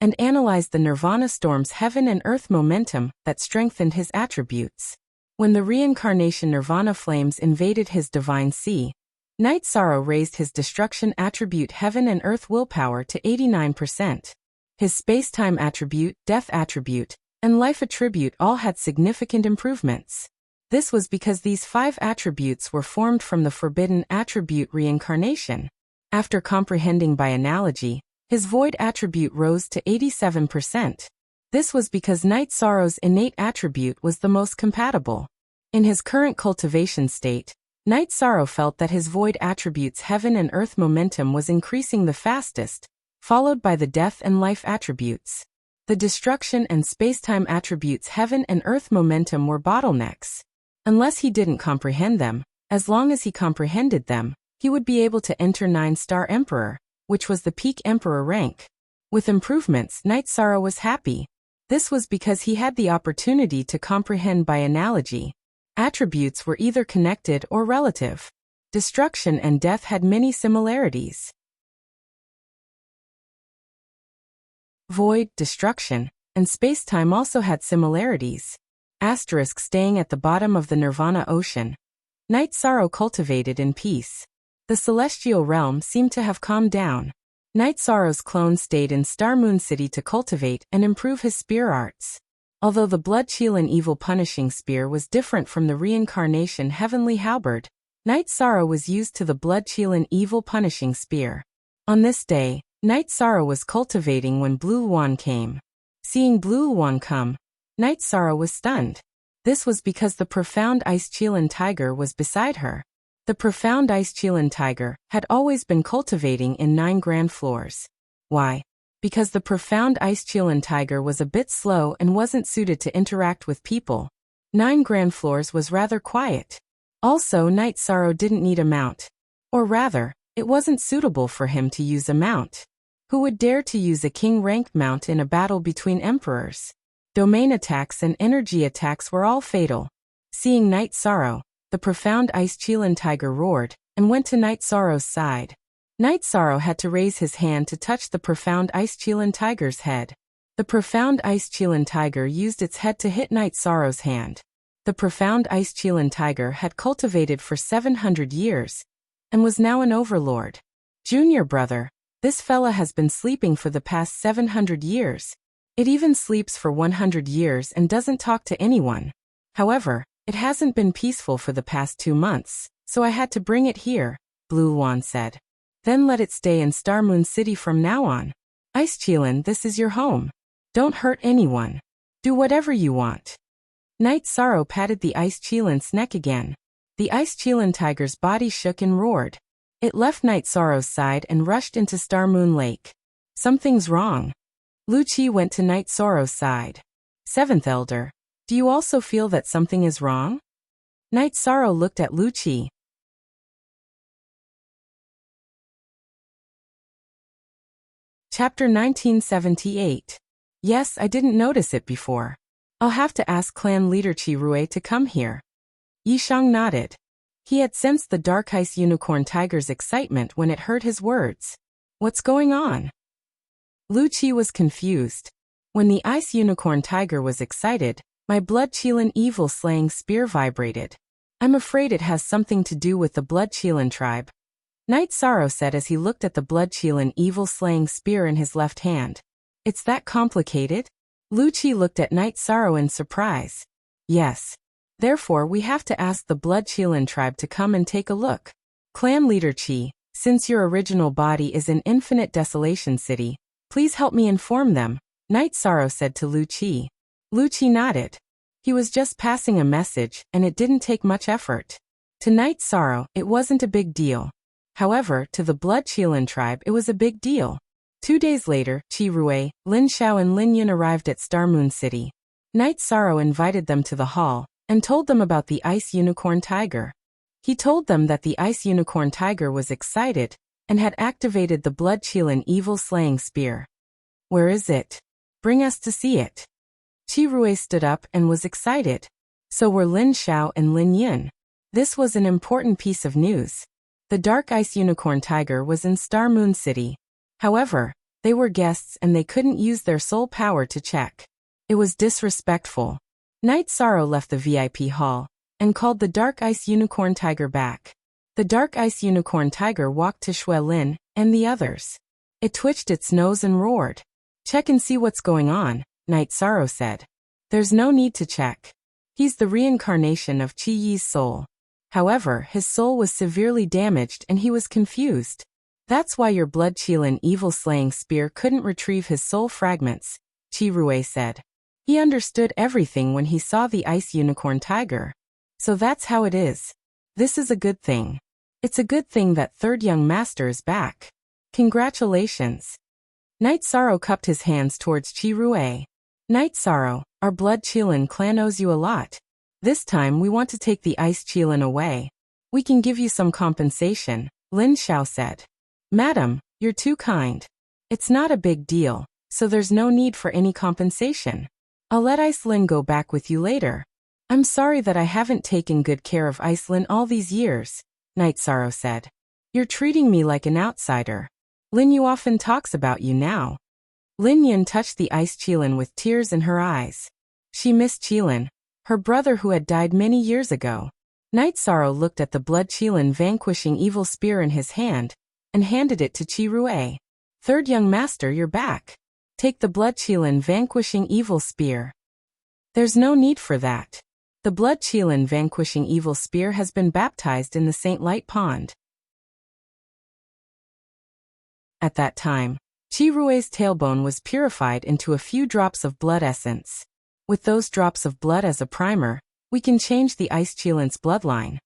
A: and analyzed the Nirvana Storm's heaven and earth momentum that strengthened his attributes. When the reincarnation Nirvana flames invaded his divine sea, Night Sorrow raised his destruction attribute heaven and earth willpower to 89%. His space-time attribute, death attribute, and life attribute all had significant improvements. This was because these 5 attributes were formed from the forbidden attribute reincarnation. After comprehending by analogy, his void attribute rose to 87%. This was because Night Sorrow's innate attribute was the most compatible. In his current cultivation state, Night Sorrow felt that his void attribute's heaven and earth momentum was increasing the fastest, followed by the death and life attributes. The destruction and spacetime attributes heaven and earth momentum were bottlenecks. Unless he didn't comprehend them, as long as he comprehended them, he would be able to enter 9-star Emperor, which was the peak Emperor rank. With improvements, Night Sorrow was happy. This was because he had the opportunity to comprehend by analogy. Attributes were either connected or relative. Destruction and death had many similarities. Void, destruction, and spacetime also had similarities. Asterisk staying at the bottom of the Nirvana ocean. Night Sorrow cultivated in peace. The celestial realm seemed to have calmed down. Night Sorrow's clone stayed in Star Moon City to cultivate and improve his spear arts. Although the Blood Chelan Evil Punishing Spear was different from the Reincarnation Heavenly Halberd, Night Sorrow was used to the Blood Chelan Evil Punishing Spear. On this day, Night Sorrow was cultivating when Blue Luan came. Seeing Blue Luan come, Night Sorrow was stunned. This was because the profound Ice Chelan Tiger was beside her. The profound Ice Chelan Tiger had always been cultivating in 9 grand floors. Why? Because the profound Ice Chelan Tiger was a bit slow and wasn't suited to interact with people. 9 grand floors was rather quiet. Also, Night Sorrow didn't need a mount. Or rather, it wasn't suitable for him to use a mount. Who would dare to use a king-ranked mount in a battle between emperors? Domain attacks and energy attacks were all fatal. Seeing Night Sorrow, the profound Ice Chelan Tiger roared, and went to Night Sorrow's side. Night Sorrow had to raise his hand to touch the profound Ice Chelan Tiger's head. The profound Ice Chelan Tiger used its head to hit Night Sorrow's hand. The profound Ice Chelan Tiger had cultivated for 700 years, and was now an overlord. Junior brother, this fella has been sleeping for the past 700 years. It even sleeps for 100 years and doesn't talk to anyone. However, it hasn't been peaceful for the past 2 months, so I had to bring it here, Blue Luan said. Then let it stay in Star Moon City from now on. Ice Chelan, this is your home. Don't hurt anyone. Do whatever you want. Night Sorrow patted the Ice Chelan's neck again. The Ice Chelan Tiger's body shook and roared. It left Night Sorrow's side and rushed into Star Moon Lake. Something's wrong. Lu Chi went to Night Sorrow's side. 7th Elder, do you also feel that something is wrong? Night Sorrow looked at Lu Chi. Chapter 1978. Yes, I didn't notice it before. I'll have to ask clan leader Chi Rui to come here. Yishang nodded. He had sensed the Dark Ice Unicorn Tiger's excitement when it heard his words. What's going on? Lu Chi was confused. When the Ice Unicorn Tiger was excited, my Blood Chelan Evil Slaying Spear vibrated. I'm afraid it has something to do with the Blood Chelan tribe. Night Sorrow said as he looked at the Blood Chelan Evil Slaying Spear in his left hand. It's that complicated? Lu Chi looked at Night Sorrow in surprise. Yes. Therefore we have to ask the Blood Chelan tribe to come and take a look. Clan leader Chi, since your original body is in Infinite Desolation City, please help me inform them, Night Sorrow said to Lu Chi. Lu Chi nodded. He was just passing a message, and it didn't take much effort. To Night Sorrow, it wasn't a big deal. However, to the Blood Chelan tribe it was a big deal. 2 days later, Chi Rui, Lin Xiao and Lin Yun arrived at Star Moon City. Night Sorrow invited them to the hall, and told them about the Ice Unicorn Tiger. He told them that the Ice Unicorn Tiger was excited, and had activated the Blood Chelan Evil Slaying Spear. Where is it? Bring us to see it. Chi Rui stood up and was excited. So were Lin Xiao and Lin Yun. This was an important piece of news. The Dark Ice Unicorn Tiger was in Star Moon City. However, they were guests and they couldn't use their soul power to check. It was disrespectful. Night Sorrow left the VIP hall, and called the Dark Ice Unicorn Tiger back. The Dark Ice Unicorn Tiger walked to Shui Lin, and the others. It twitched its nose and roared. Check and see what's going on, Night Sorrow said. There's no need to check. He's the reincarnation of Chi Yi's soul. However, his soul was severely damaged and he was confused. That's why your Blood Chelan Evil Slaying Spear couldn't retrieve his soul fragments, Chi Rui said. He understood everything when he saw the Ice Unicorn Tiger. So that's how it is. This is a good thing. It's a good thing that third young master is back. Congratulations. Night Sorrow cupped his hands towards Chi Rue. Night Sorrow, our blood Qilin clan owes you a lot. This time we want to take the ice Qilin away. We can give you some compensation, Lin Xiao said. Madam, you're too kind. It's not a big deal, so there's no need for any compensation. I'll let Icelin go back with you later. I'm sorry that I haven't taken good care of Icelin all these years, Night Sorrow said. You're treating me like an outsider. Lin Yu often talks about you now. Lin Yun touched the ice Qilin with tears in her eyes. She missed Qilin, her brother who had died many years ago. Night Sorrow looked at the blood Qilin vanquishing evil spear in his hand, and handed it to Chi Rue. Third young master, you're back. Take the blood Qilin vanquishing evil spear. There's no need for that. The blood Qilin vanquishing evil spear has been baptized in the Saint Light Pond. At that time, Chi Rue's tailbone was purified into a few drops of blood essence. With those drops of blood as a primer, we can change the ice Qilin's bloodline.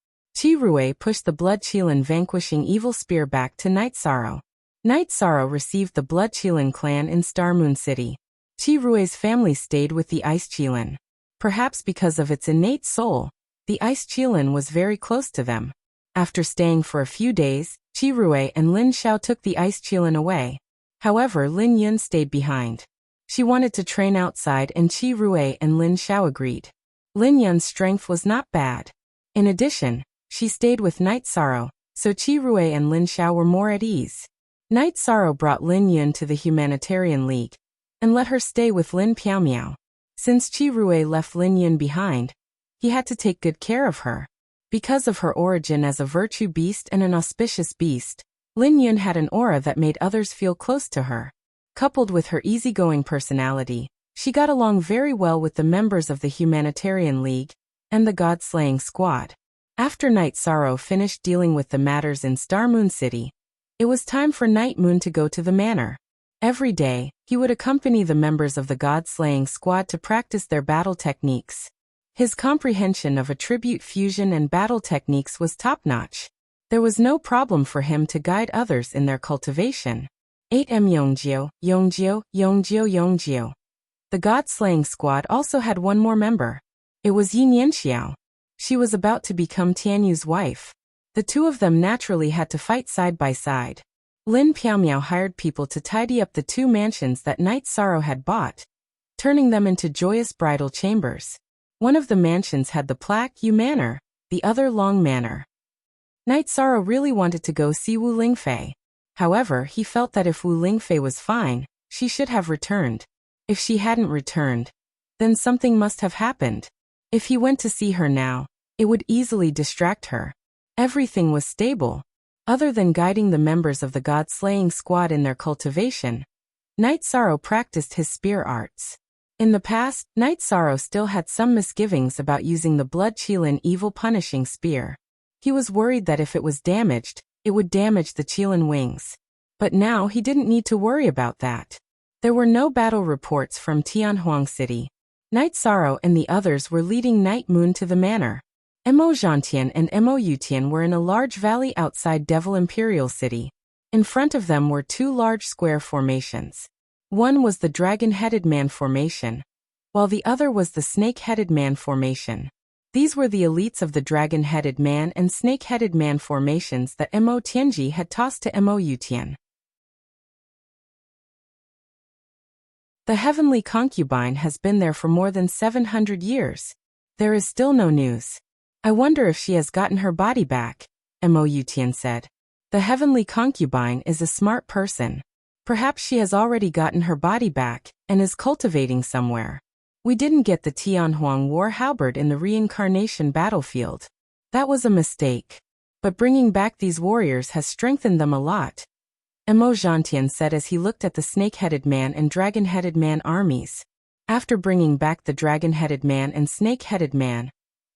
A: Chi Rue pushed the blood Qilin vanquishing evil spear back to Night Sorrow. Night Sorrow received the blood Qilin clan in Star Moon City. Chi Rue's family stayed with the ice Qilin. Perhaps because of its innate soul, the ice Qilin was very close to them. After staying for a few days, Chi Rue and Lin Xiao took the ice Qilin away. However, Lin Yun stayed behind. She wanted to train outside and Chi Rue and Lin Xiao agreed. Lin Yun's strength was not bad. In addition, she stayed with Night Sorrow, so Chi Rue and Lin Xiao were more at ease. Night Sorrow brought Lin Yun to the Humanitarian League, and let her stay with Lin Piaomiao. Since Chi Rue left Lin Yun behind, he had to take good care of her. Because of her origin as a virtue beast and an auspicious beast, Lin Yun had an aura that made others feel close to her. Coupled with her easygoing personality, she got along very well with the members of the Humanitarian League and the God-Slaying Squad. After Night Sorrow finished dealing with the matters in Star Moon City, it was time for Night Moon to go to the manor. Every day, he would accompany the members of the God-Slaying Squad to practice their battle techniques. His comprehension of attribute fusion and battle techniques was top-notch. There was no problem for him to guide others in their cultivation. 8M Yongjio, Yongjio, Yongjio, Yongjio. The God-Slaying Squad also had one more member. It was Yin Yanxiao. She was about to become Tianyu's wife. The two of them naturally had to fight side by side. Lin Piaomiao hired people to tidy up the two mansions that Night Sorrow had bought, turning them into joyous bridal chambers. One of the mansions had the plaque Yu Manor, the other Long Manor. Night Sorrow really wanted to go see Wu Lingfei. However, he felt that if Wu Lingfei was fine, she should have returned. If she hadn't returned, then something must have happened. If he went to see her now, it would easily distract her. Everything was stable. Other than guiding the members of the God-Slaying Squad in their cultivation, Night Sorrow practiced his spear arts. In the past, Night Sorrow still had some misgivings about using the blood Qilin evil punishing spear. He was worried that if it was damaged, it would damage the Qilin wings. But now he didn't need to worry about that. There were no battle reports from Tianhuang City. Night Sorrow and the others were leading Night Moon to the manor. Mo Zhantian and Mo Yutian were in a large valley outside Devil Imperial City. In front of them were two large square formations. One was the Dragon-Headed Man formation, while the other was the Snake-Headed Man formation. These were the elites of the Dragon-Headed Man and Snake-Headed Man formations that Mo Tianji had tossed to Mo Yutian. The heavenly concubine has been there for more than 700 years. There is still no news. I wonder if she has gotten her body back, Mo Yutian said. The heavenly concubine is a smart person. Perhaps she has already gotten her body back and is cultivating somewhere. We didn't get the Tianhuang war halberd in the reincarnation battlefield. That was a mistake. But bringing back these warriors has strengthened them a lot, Mo Zhantian said as he looked at the Snake-Headed Man and Dragon-Headed Man armies. After bringing back the Dragon-Headed Man and Snake-Headed Man,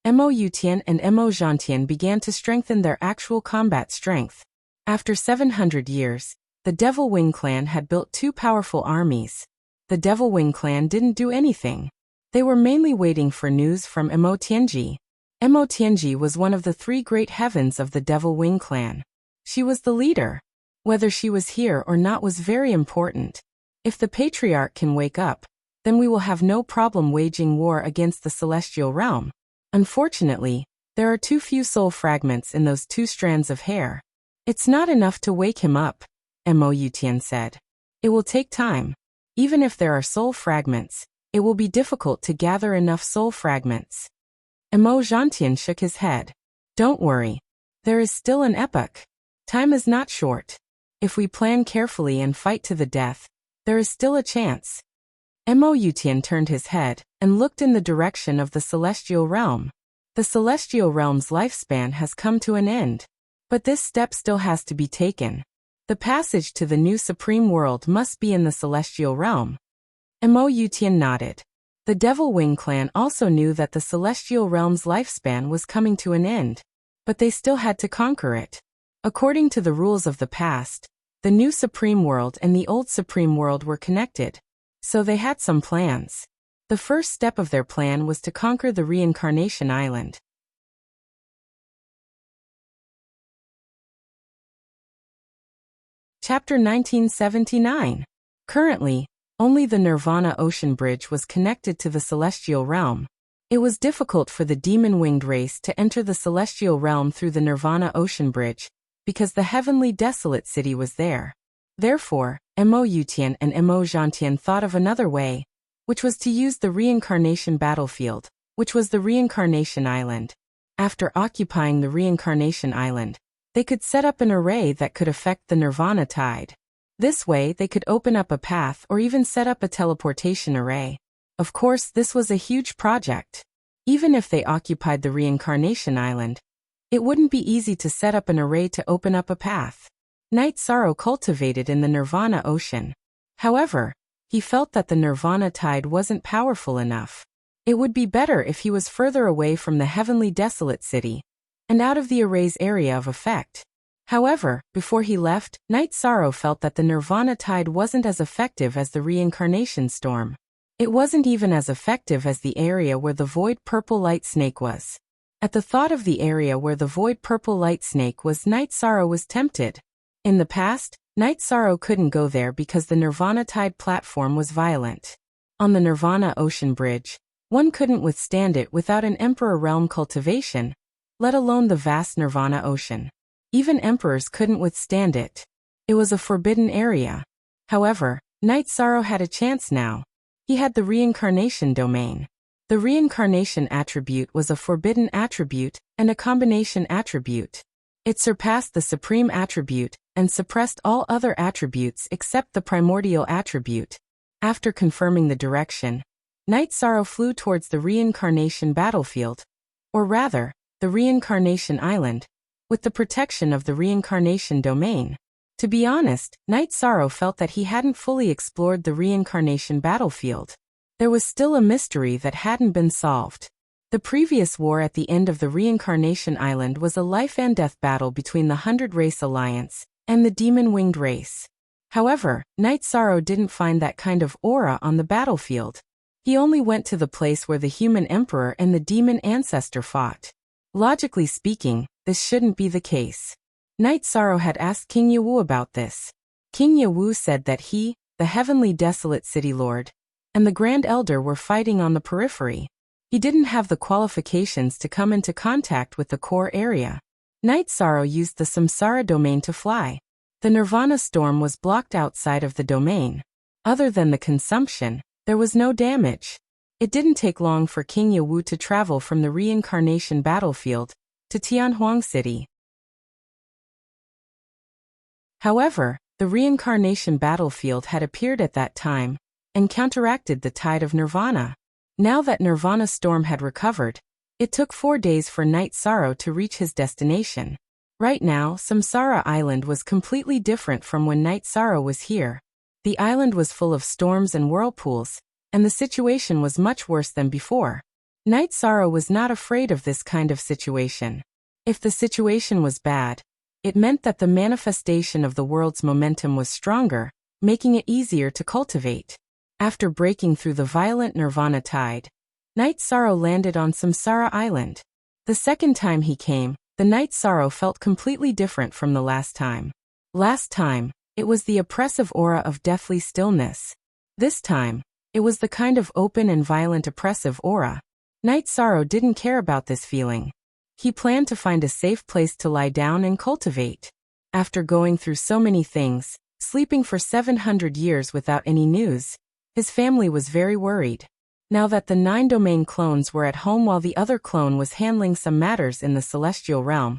A: Mo Yutian and Mo Zhantian began to strengthen their actual combat strength. After 700 years, the Devil Wing clan had built two powerful armies. The Devil Wing clan didn't do anything. They were mainly waiting for news from Mo Tianji. Mo Tianji was one of the three great heavens of the Devil Wing clan. She was the leader. Whether she was here or not was very important. If the patriarch can wake up, then we will have no problem waging war against the celestial realm. Unfortunately, there are too few soul fragments in those 2 strands of hair. It's not enough to wake him up, Mo Yutian said. It will take time. Even if there are soul fragments, it will be difficult to gather enough soul fragments. Mo Zhantian shook his head. Don't worry. There is still an epoch. Time is not short. If we plan carefully and fight to the death, there is still a chance. Mo Yutian turned his head and looked in the direction of the celestial realm. The celestial realm's lifespan has come to an end. But this step still has to be taken. The passage to the new supreme world must be in the celestial realm. Mo Yutian nodded. The Devil Wing clan also knew that the celestial realm's lifespan was coming to an end. But they still had to conquer it. According to the rules of the past, the new supreme world and the old supreme world were connected. So they had some plans. The first step of their plan was to conquer the Reincarnation Island. Chapter 1979. Currently, only the Nirvana Ocean Bridge was connected to the celestial realm. It was difficult for the demon-winged race to enter the celestial realm through the Nirvana Ocean Bridge, because the heavenly desolate city was there. Therefore, Mo Yutian and Mo Zhantian thought of another way, which was to use the reincarnation battlefield, which was the Reincarnation Island. After occupying the Reincarnation Island, they could set up an array that could affect the Nirvana tide. This way they could open up a path or even set up a teleportation array. Of course, this was a huge project. Even if they occupied the Reincarnation Island, it wouldn't be easy to set up an array to open up a path. Night Sorrow cultivated in the Nirvana Ocean. However, he felt that the Nirvana tide wasn't powerful enough. It would be better if he was further away from the heavenly desolate city and out of the array's area of effect. However, before he left, Night Sorrow felt that the Nirvana tide wasn't as effective as the reincarnation storm. It wasn't even as effective as the area where the void purple light snake was. At the thought of the area where the void purple light snake was, Night Sorrow was tempted. In the past, Night Sorrow couldn't go there because the Nirvana tide platform was violent. On the Nirvana Ocean Bridge, one couldn't withstand it without an Emperor realm cultivation, let alone the vast Nirvana Ocean. Even emperors couldn't withstand it. It was a forbidden area. However, Night Sorrow had a chance now. He had the reincarnation domain. The reincarnation attribute was a forbidden attribute and a combination attribute. It surpassed the supreme attribute and suppressed all other attributes except the primordial attribute. After confirming the direction, Night Sorrow flew towards the reincarnation battlefield, or rather, the reincarnation island, with the protection of the reincarnation domain. To be honest, Night Sorrow felt that he hadn't fully explored the reincarnation battlefield. There was still a mystery that hadn't been solved. The previous war at the end of the Reincarnation Island was a life-and-death battle between the 100 Race Alliance and the Demon-Winged Race. However, Night Sorrow didn't find that kind of aura on the battlefield. He only went to the place where the human emperor and the demon ancestor fought. Logically speaking, this shouldn't be the case. Night Sorrow had asked King Yawu about this. King Yawu said that he, the heavenly desolate city lord, and the Grand Elder were fighting on the periphery. He didn't have the qualifications to come into contact with the core area. Night Sorrow used the Samsara domain to fly. The Nirvana storm was blocked outside of the domain. Other than the consumption, there was no damage. It didn't take long for King Yawu to travel from the reincarnation battlefield to Tianhuang City. However, the reincarnation battlefield had appeared at that time and counteracted the tide of Nirvana. Now that Nirvana storm had recovered, it took 4 days for Night Sorrow to reach his destination. Right now, Samsara Island was completely different from when Night Sorrow was here. The island was full of storms and whirlpools, and the situation was much worse than before. Night Sorrow was not afraid of this kind of situation. If the situation was bad, it meant that the manifestation of the world's momentum was stronger, making it easier to cultivate. After breaking through the violent Nirvana tide, Night Sorrow landed on Samsara Island. The second time he came, the Night Sorrow felt completely different from the last time. Last time, It was the oppressive aura of deathly stillness. This time, it was the kind of open and violent oppressive aura. Night Sorrow didn't care about this feeling. He planned to find a safe place to lie down and cultivate. After going through so many things, sleeping for 700 years without any news, his family was very worried. Now that the 9 domain clones were at home while the other clone was handling some matters in the celestial realm,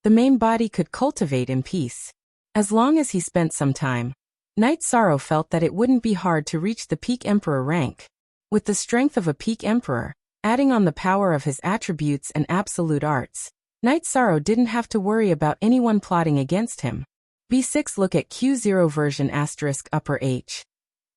A: the main body could cultivate in peace. As long as he spent some time, Night Sorrow felt that it wouldn't be hard to reach the peak emperor rank. With the strength of a peak emperor, adding on the power of his attributes and absolute arts, Night Sorrow didn't have to worry about anyone plotting against him. B6 Look at Q0 version *upper H.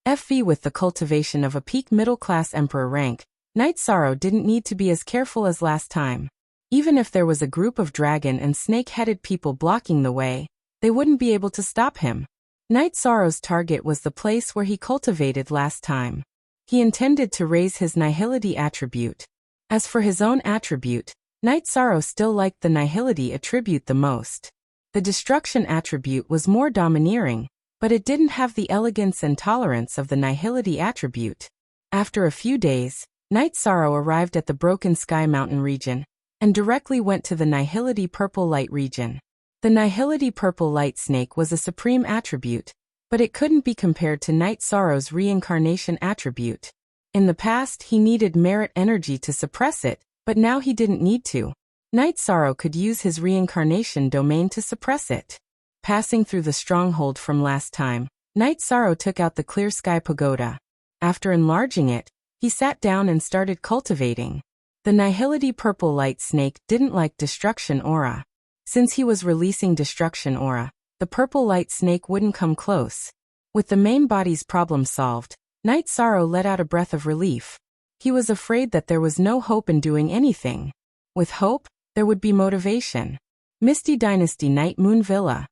A: FV With the cultivation of a peak middle-class emperor rank, Night Sorrow didn't need to be as careful as last time. Even if there was a group of dragon and snake-headed people blocking the way, they wouldn't be able to stop him. Night Sorrow's target was the place where he cultivated last time. He intended to raise his nihility attribute. As for his own attribute, Night Sorrow still liked the nihility attribute the most. The destruction attribute was more domineering, but it didn't have the elegance and tolerance of the nihility attribute. After a few days, Night Sorrow arrived at the Broken Sky Mountain region, and directly went to the nihility purple light region. The nihility purple light snake was a supreme attribute, but it couldn't be compared to Night Sorrow's reincarnation attribute. In the past he needed merit energy to suppress it, but now he didn't need to. Night Sorrow could use his reincarnation domain to suppress it. Passing through the stronghold from last time, Night Sorrow took out the Clear Sky Pagoda. After enlarging it, he sat down and started cultivating. The nihility purple light snake didn't like destruction aura. Since he was releasing destruction aura, the purple light snake wouldn't come close. With the main body's problem solved, Night Sorrow let out a breath of relief. He was afraid that there was no hope in doing anything. With hope, there would be motivation. Misty Dynasty Night Moon Villa.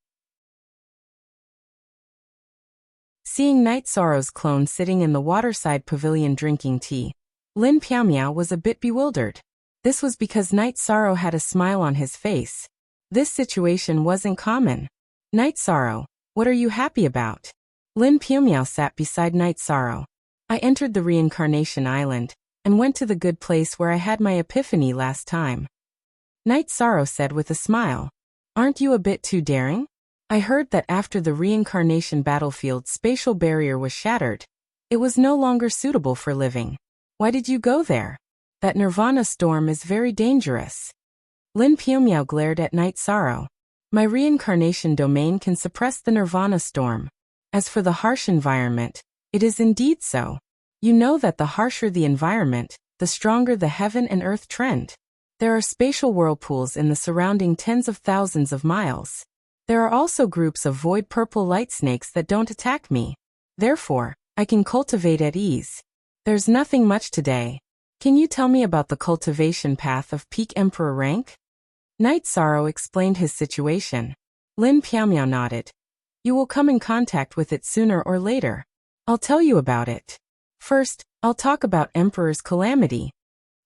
A: Seeing Night Sorrow's clone sitting in the waterside pavilion drinking tea, Lin Piaomiao was a bit bewildered. This was because Night Sorrow had a smile on his face. This situation wasn't common. Night Sorrow, what are you happy about? Lin Piaomiao sat beside Night Sorrow. I entered the reincarnation island, and went to the good place where I had my epiphany last time. Night Sorrow said with a smile. Aren't you a bit too daring? I heard that after the reincarnation battlefield's spatial barrier was shattered, it was no longer suitable for living. Why did you go there? That Nirvana storm is very dangerous. Lin Piaomiao glared at Night Sorrow. My reincarnation domain can suppress the Nirvana storm. As for the harsh environment, it is indeed so. You know that the harsher the environment, the stronger the heaven and earth trend. There are spatial whirlpools in the surrounding tens of thousands of miles. There are also groups of void purple light snakes that don't attack me. Therefore, I can cultivate at ease. There's nothing much today. Can you tell me about the cultivation path of peak emperor rank? Night Sorrow explained his situation. Lin Piaomiao nodded. You will come in contact with it sooner or later. I'll tell you about it. First, I'll talk about Emperor's Calamity.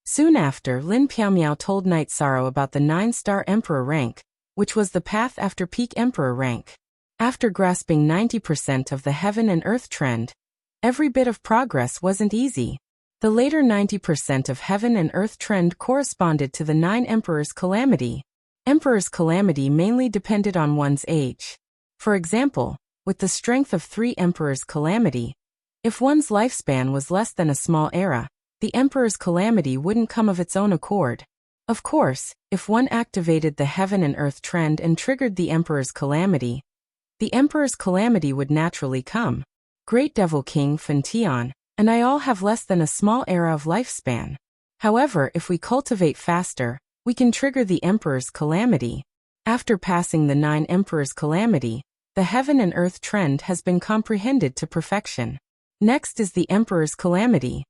A: Soon after, Lin Piaomiao told Night Sorrow about the 9-star emperor rank, which was the path after peak emperor rank. After grasping 90% of the heaven and earth trend, every bit of progress wasn't easy. The later 90% of heaven and earth trend corresponded to the 9 Emperor's Calamity. Emperor's Calamity mainly depended on one's age. For example, with the strength of 3 Emperor's Calamity, if one's lifespan was less than a small era, the Emperor's Calamity wouldn't come of its own accord. Of course, if one activated the heaven and earth trend and triggered the Emperor's Calamity, the Emperor's Calamity would naturally come. Great Devil King Fen Tian and I all have less than a small era of lifespan. However, if we cultivate faster, we can trigger the Emperor's Calamity. After passing the 9 Emperor's Calamity, the heaven and earth trend has been comprehended to perfection. Next is the Emperor's Calamity.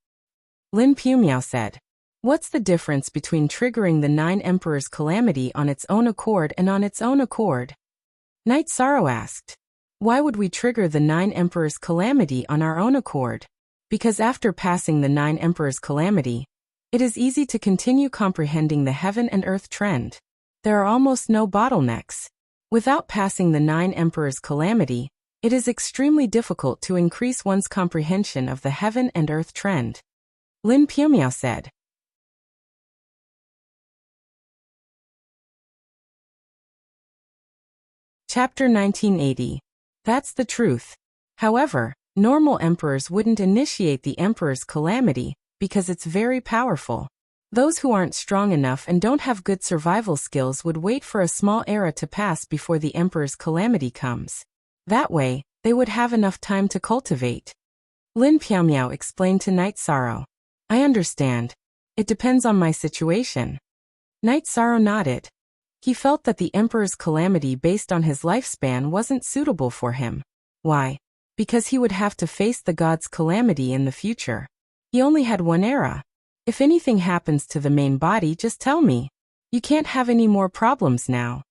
A: Lin Piaomiao said. What's the difference between triggering the 9 Emperor's Calamity on its own accord and on its own accord? Night Sorrow asked. Why would we trigger the 9 Emperor's Calamity on our own accord? Because after passing the 9 Emperor's Calamity, it is easy to continue comprehending the heaven and earth trend. There are almost no bottlenecks. Without passing the 9 Emperor's Calamity, It is extremely difficult to increase one's comprehension of the heaven and earth trend. Lin Piumiao said. Chapter 1980. That's the truth. However, normal emperors wouldn't initiate the emperor's calamity because it's very powerful. Those who aren't strong enough and don't have good survival skills would wait for a small era to pass before the emperor's calamity comes. That way, they would have enough time to cultivate. Lin Piumiao explained to Night Sorrow. I understand. It depends on my situation. Night Sorrow nodded. He felt that the emperor's calamity based on his lifespan wasn't suitable for him. Why? Because he would have to face the god's calamity in the future. He only had one era. If anything happens to the main body, just tell me. You can't have any more problems now.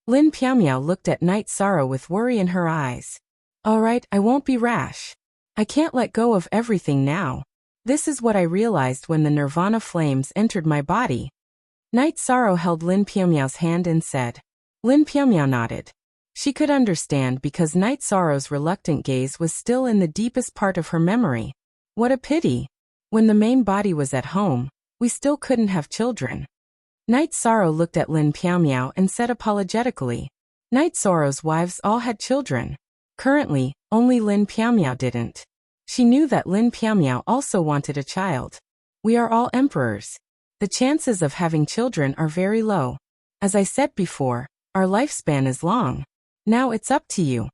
A: Lin Piumiao looked at Night Sorrow with worry in her eyes. Alright, I won't be rash. I can't let go of everything now. This is what I realized when the nirvana flames entered my body. Night Sorrow held Lin Piumiao's hand and said. Lin Piumiao nodded. She could understand because Night Sorrow's reluctant gaze was still in the deepest part of her memory. What a pity. When the main body was at home, we still couldn't have children. Night Sorrow looked at Lin Piumiao and said apologetically. Night Sorrow's wives all had children. Currently, only Lin Piumiao didn't. She knew that Lin Piumiao also wanted a child. We are all emperors. The chances of having children are very low. As I said before, our lifespan is long. Now it's up to you.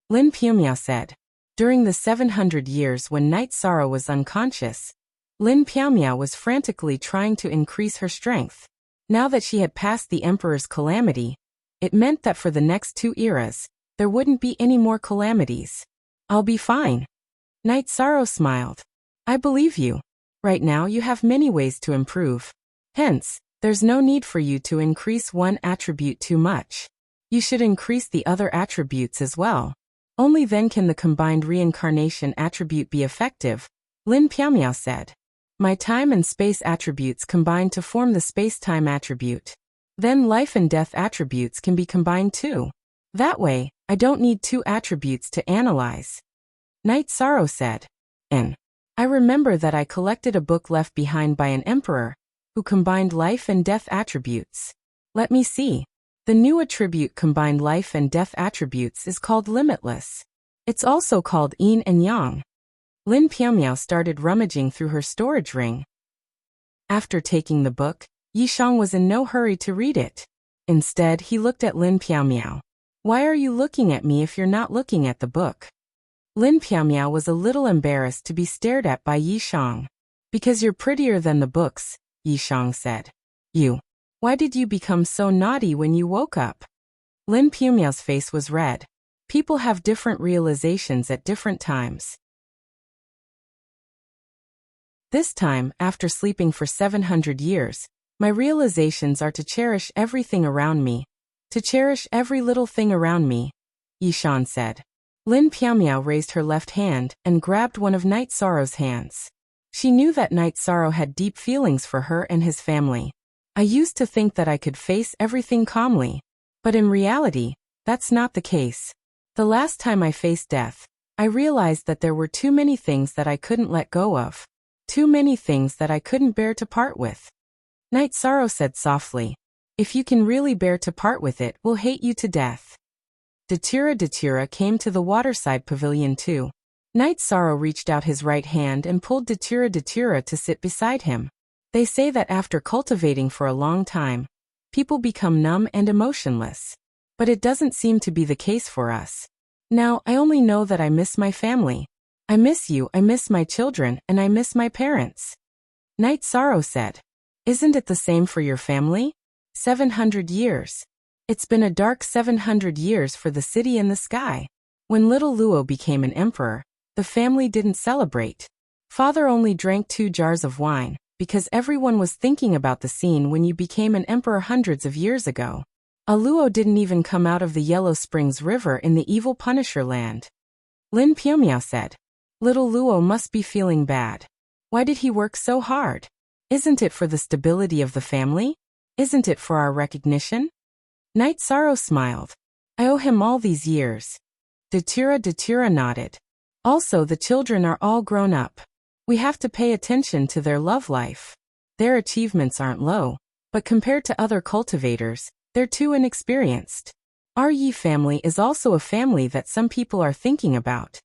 A: Lin Piumiao said. During the 700 years when Night Sorrow was unconscious, Lin Piumiao was frantically trying to increase her strength. Now that she had passed the emperor's calamity, it meant that for the next 2 eras, there wouldn't be any more calamities. I'll be fine. Night Sorrow smiled. I believe you. Right now you have many ways to improve. Hence, there's no need for you to increase one attribute too much. You should increase the other attributes as well. Only then can the combined reincarnation attribute be effective, Lin Piumiao said. My time and space attributes combine to form the space-time attribute. Then life and death attributes can be combined too. That way, I don't need 2 attributes to analyze. Night Sorrow said. And I remember that I collected a book left behind by an emperor, who combined life and death attributes. Let me see. The new attribute combined life and death attributes is called limitless. It's also called yin and yang. Lin Piumiao started rummaging through her storage ring. After taking the book, Yishang was in no hurry to read it. Instead, he looked at Lin Piumiao. Why are you looking at me if you're not looking at the book? Lin Piumiao was a little embarrassed to be stared at by Yishang. Because you're prettier than the books, Yishang said. Why did you become so naughty when you woke up? Lin Piumiao's face was red. People have different realizations at different times. This time, after sleeping for 700 years, my realizations are to cherish everything around me. To cherish every little thing around me, Yishan said. Lin Piumiao raised her left hand and grabbed one of Night Sorrow's hands. She knew that Night Sorrow had deep feelings for her and his family. I used to think that I could face everything calmly. But in reality, that's not the case. The last time I faced death, I realized that there were too many things that I couldn't let go of. Too many things that I couldn't bear to part with. Night Sorrow said softly. If you can really bear to part with it, we'll hate you to death. Datura came to the waterside pavilion too. Night Sorrow reached out his right hand and pulled Datura to sit beside him. They say that after cultivating for a long time, people become numb and emotionless. But it doesn't seem to be the case for us. Now, I only know that I miss my family. I miss you, I miss my children, and I miss my parents. Night Sorrow said. Isn't it the same for your family? 700 years. It's been a dark 700 years for the city and the sky. When little Luo became an emperor, the family didn't celebrate. Father only drank 2 jars of wine, because everyone was thinking about the scene when you became an emperor hundreds of years ago. A Luo didn't even come out of the Yellow Springs River in the evil Punisher land. Lin Piumiao said. Little Luo must be feeling bad. Why did he work so hard? Isn't it for the stability of the family? Isn't it for our recognition? Night Sorrow smiled. I owe him all these years. Datura nodded. Also, the children are all grown up. We have to pay attention to their love life. Their achievements aren't low, but compared to other cultivators, they're too inexperienced. Our Yi family is also a family that some people are thinking about.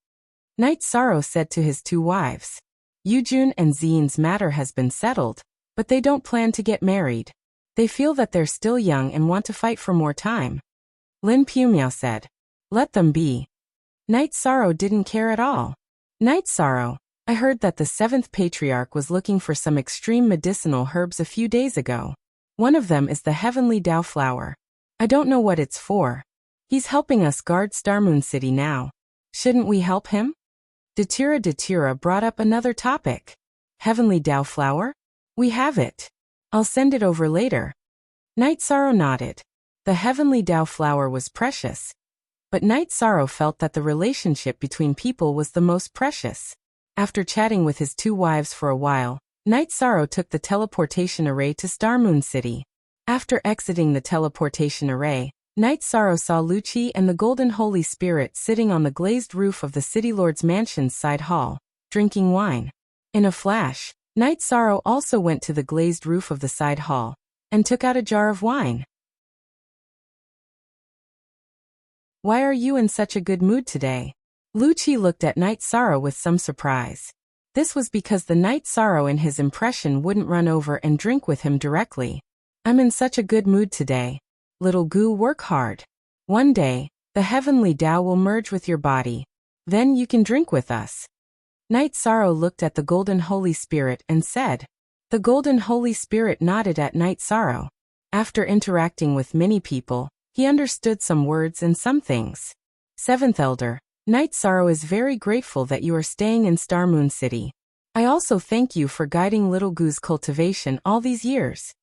A: Knight Sorrow said to his two wives. Yujun and Xian's matter has been settled, but they don't plan to get married. They feel that they're still young and want to fight for more time. Lin Pumiao said. Let them be. Knight Sorrow didn't care at all. Knight Sorrow, I heard that the seventh patriarch was looking for some extreme medicinal herbs a few days ago. One of them is the heavenly Dao flower. I don't know what it's for. He's helping us guard Starmoon City now. Shouldn't we help him? Datura brought up another topic. Heavenly Dao flower? We have it. I'll send it over later. Knight Sorrow nodded. The heavenly Dao flower was precious. But Knight Sorrow felt that the relationship between people was the most precious. After chatting with his two wives for a while, Knight Sorrow took the teleportation array to Starmoon City. After exiting the teleportation array, Knight Sorrow saw Lucci and the Golden Holy Spirit sitting on the glazed roof of the City Lord's mansion's side hall, drinking wine. In a flash, Knight Sorrow also went to the glazed roof of the side hall and took out a jar of wine. Why are you in such a good mood today? Lucci looked at Knight Sorrow with some surprise. This was because the Knight Sorrow in his impression wouldn't run over and drink with him directly. I'm in such a good mood today. Little Gu, work hard. One day, the heavenly Dao will merge with your body. Then you can drink with us. Knight Sorrow looked at the Golden Holy Spirit and said. The Golden Holy Spirit nodded at Knight Sorrow. After interacting with many people, he understood some words and some things. Seventh Elder, Knight Sorrow is very grateful that you are staying in Starmoon City. I also thank you for guiding Little Gu's cultivation all these years.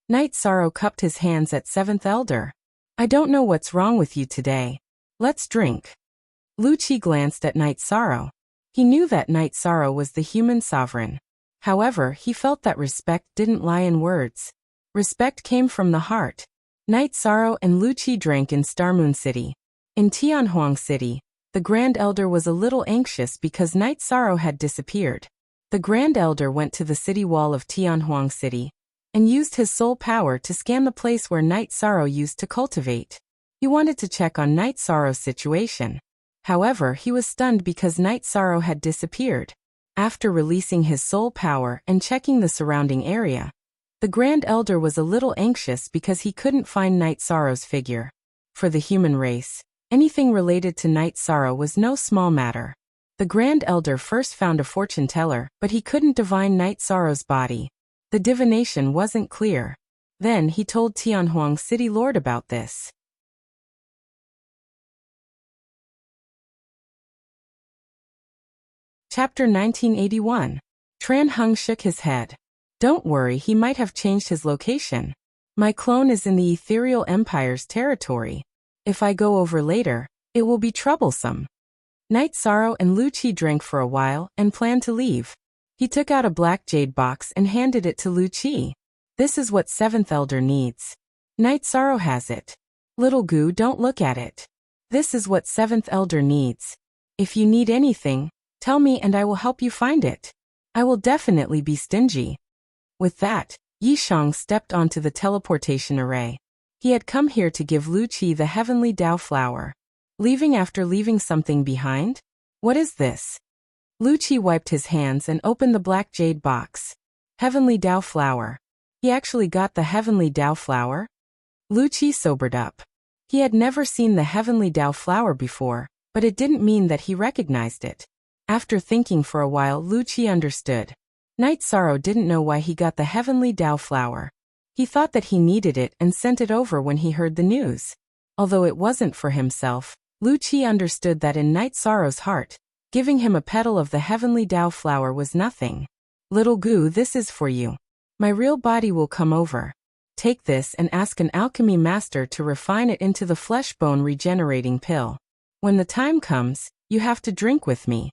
A: Knight Sorrow cupped his hands at Seventh Elder. I don't know what's wrong with you today. Let's drink. Lucci glanced at Knight Sorrow. He knew that Knight Sorrow was the human sovereign. However, he felt that respect didn't lie in words. Respect came from the heart. Knight Sorrow and Lucci drank in Starmoon City. In Tianhuang City, the Grand Elder was a little anxious because Knight Sorrow had disappeared. The Grand Elder went to the city wall of Tianhuang City and used his soul power to scan the place where Knight Sorrow used to cultivate. He wanted to check on Knight Sorrow's situation. However, he was stunned because Knight Sorrow had disappeared. After releasing his soul power and checking the surrounding area, the Grand Elder was a little anxious because he couldn't find Knight Sorrow's figure. For the human race, anything related to Knight Sorrow was no small matter. The Grand Elder first found a fortune teller, but he couldn't divine Knight Sorrow's body. The divination wasn't clear. Then he told Tianhuang City Lord about this. Chapter 1981. Tran Hung shook his head. Don't worry, he might have changed his location. My clone is in the Ethereal Empire's territory. If I go over later, it will be troublesome. Knight Sorrow and Lucci drank for a while and planned to leave. He took out a black jade box and handed it to Lucci. This is what Seventh Elder needs. Knight Sorrow has it. Little Gu, don't look at it. This is what Seventh Elder needs. If you need anything, tell me and I will help you find it. I will definitely be stingy. With that, Yishang stepped onto the teleportation array. He had come here to give Lucci the heavenly Dao flower. Leaving after leaving something behind? What is this? Lucci wiped his hands and opened the black jade box. Heavenly Dao flower. He actually got the heavenly Dao flower? Lucci sobered up. He had never seen the heavenly Dao flower before, but it didn't mean that he recognized it. After thinking for a while, Lucci understood. Knight Sorrow didn't know why he got the heavenly Dao flower. He thought that he needed it and sent it over when he heard the news. Although it wasn't for himself, Lucci understood that in Knight Sorrow's heart, giving him a petal of the heavenly Dao flower was nothing. Little Gu, this is for you. My real body will come over. Take this and ask an alchemy master to refine it into the flesh bone regenerating pill. When the time comes, you have to drink with me.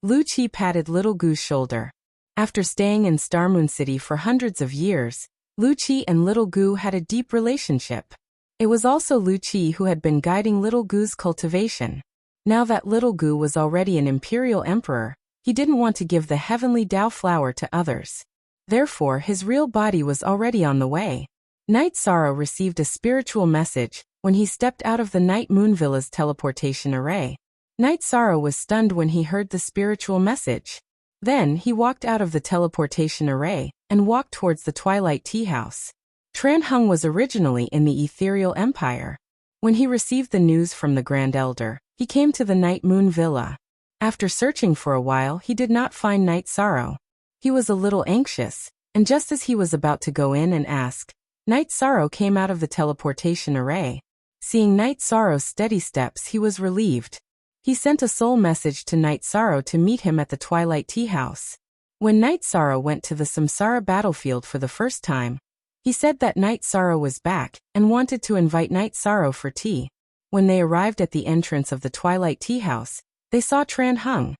A: Lucci patted Little Gu's shoulder. After staying in Starmoon City for hundreds of years, Lucci and Little Gu had a deep relationship. It was also Lucci who had been guiding Little Gu's cultivation. Now that little Gu was already an imperial emperor, he didn't want to give the heavenly Dao flower to others. Therefore, his real body was already on the way. Night Sorrow received a spiritual message when he stepped out of the Night Moon Villa's teleportation array. Night Sorrow was stunned when he heard the spiritual message. Then, he walked out of the teleportation array and walked towards the Twilight Tea House. Tran Hung was originally in the Ethereal Empire. When he received the news from the Grand Elder, he came to the Night Moon Villa. After searching for a while, he did not find Night Sorrow. He was a little anxious, and just as he was about to go in and ask, Night Sorrow came out of the teleportation array. Seeing Night Sorrow's steady steps, he was relieved. He sent a soul message to Night Sorrow to meet him at the Twilight Tea House. When Night Sorrow went to the Samsara battlefield for the first time, he said that Night Sorrow was back and wanted to invite Night Sorrow for tea. When they arrived at the entrance of the Twilight Tea House, they saw Tran Hung.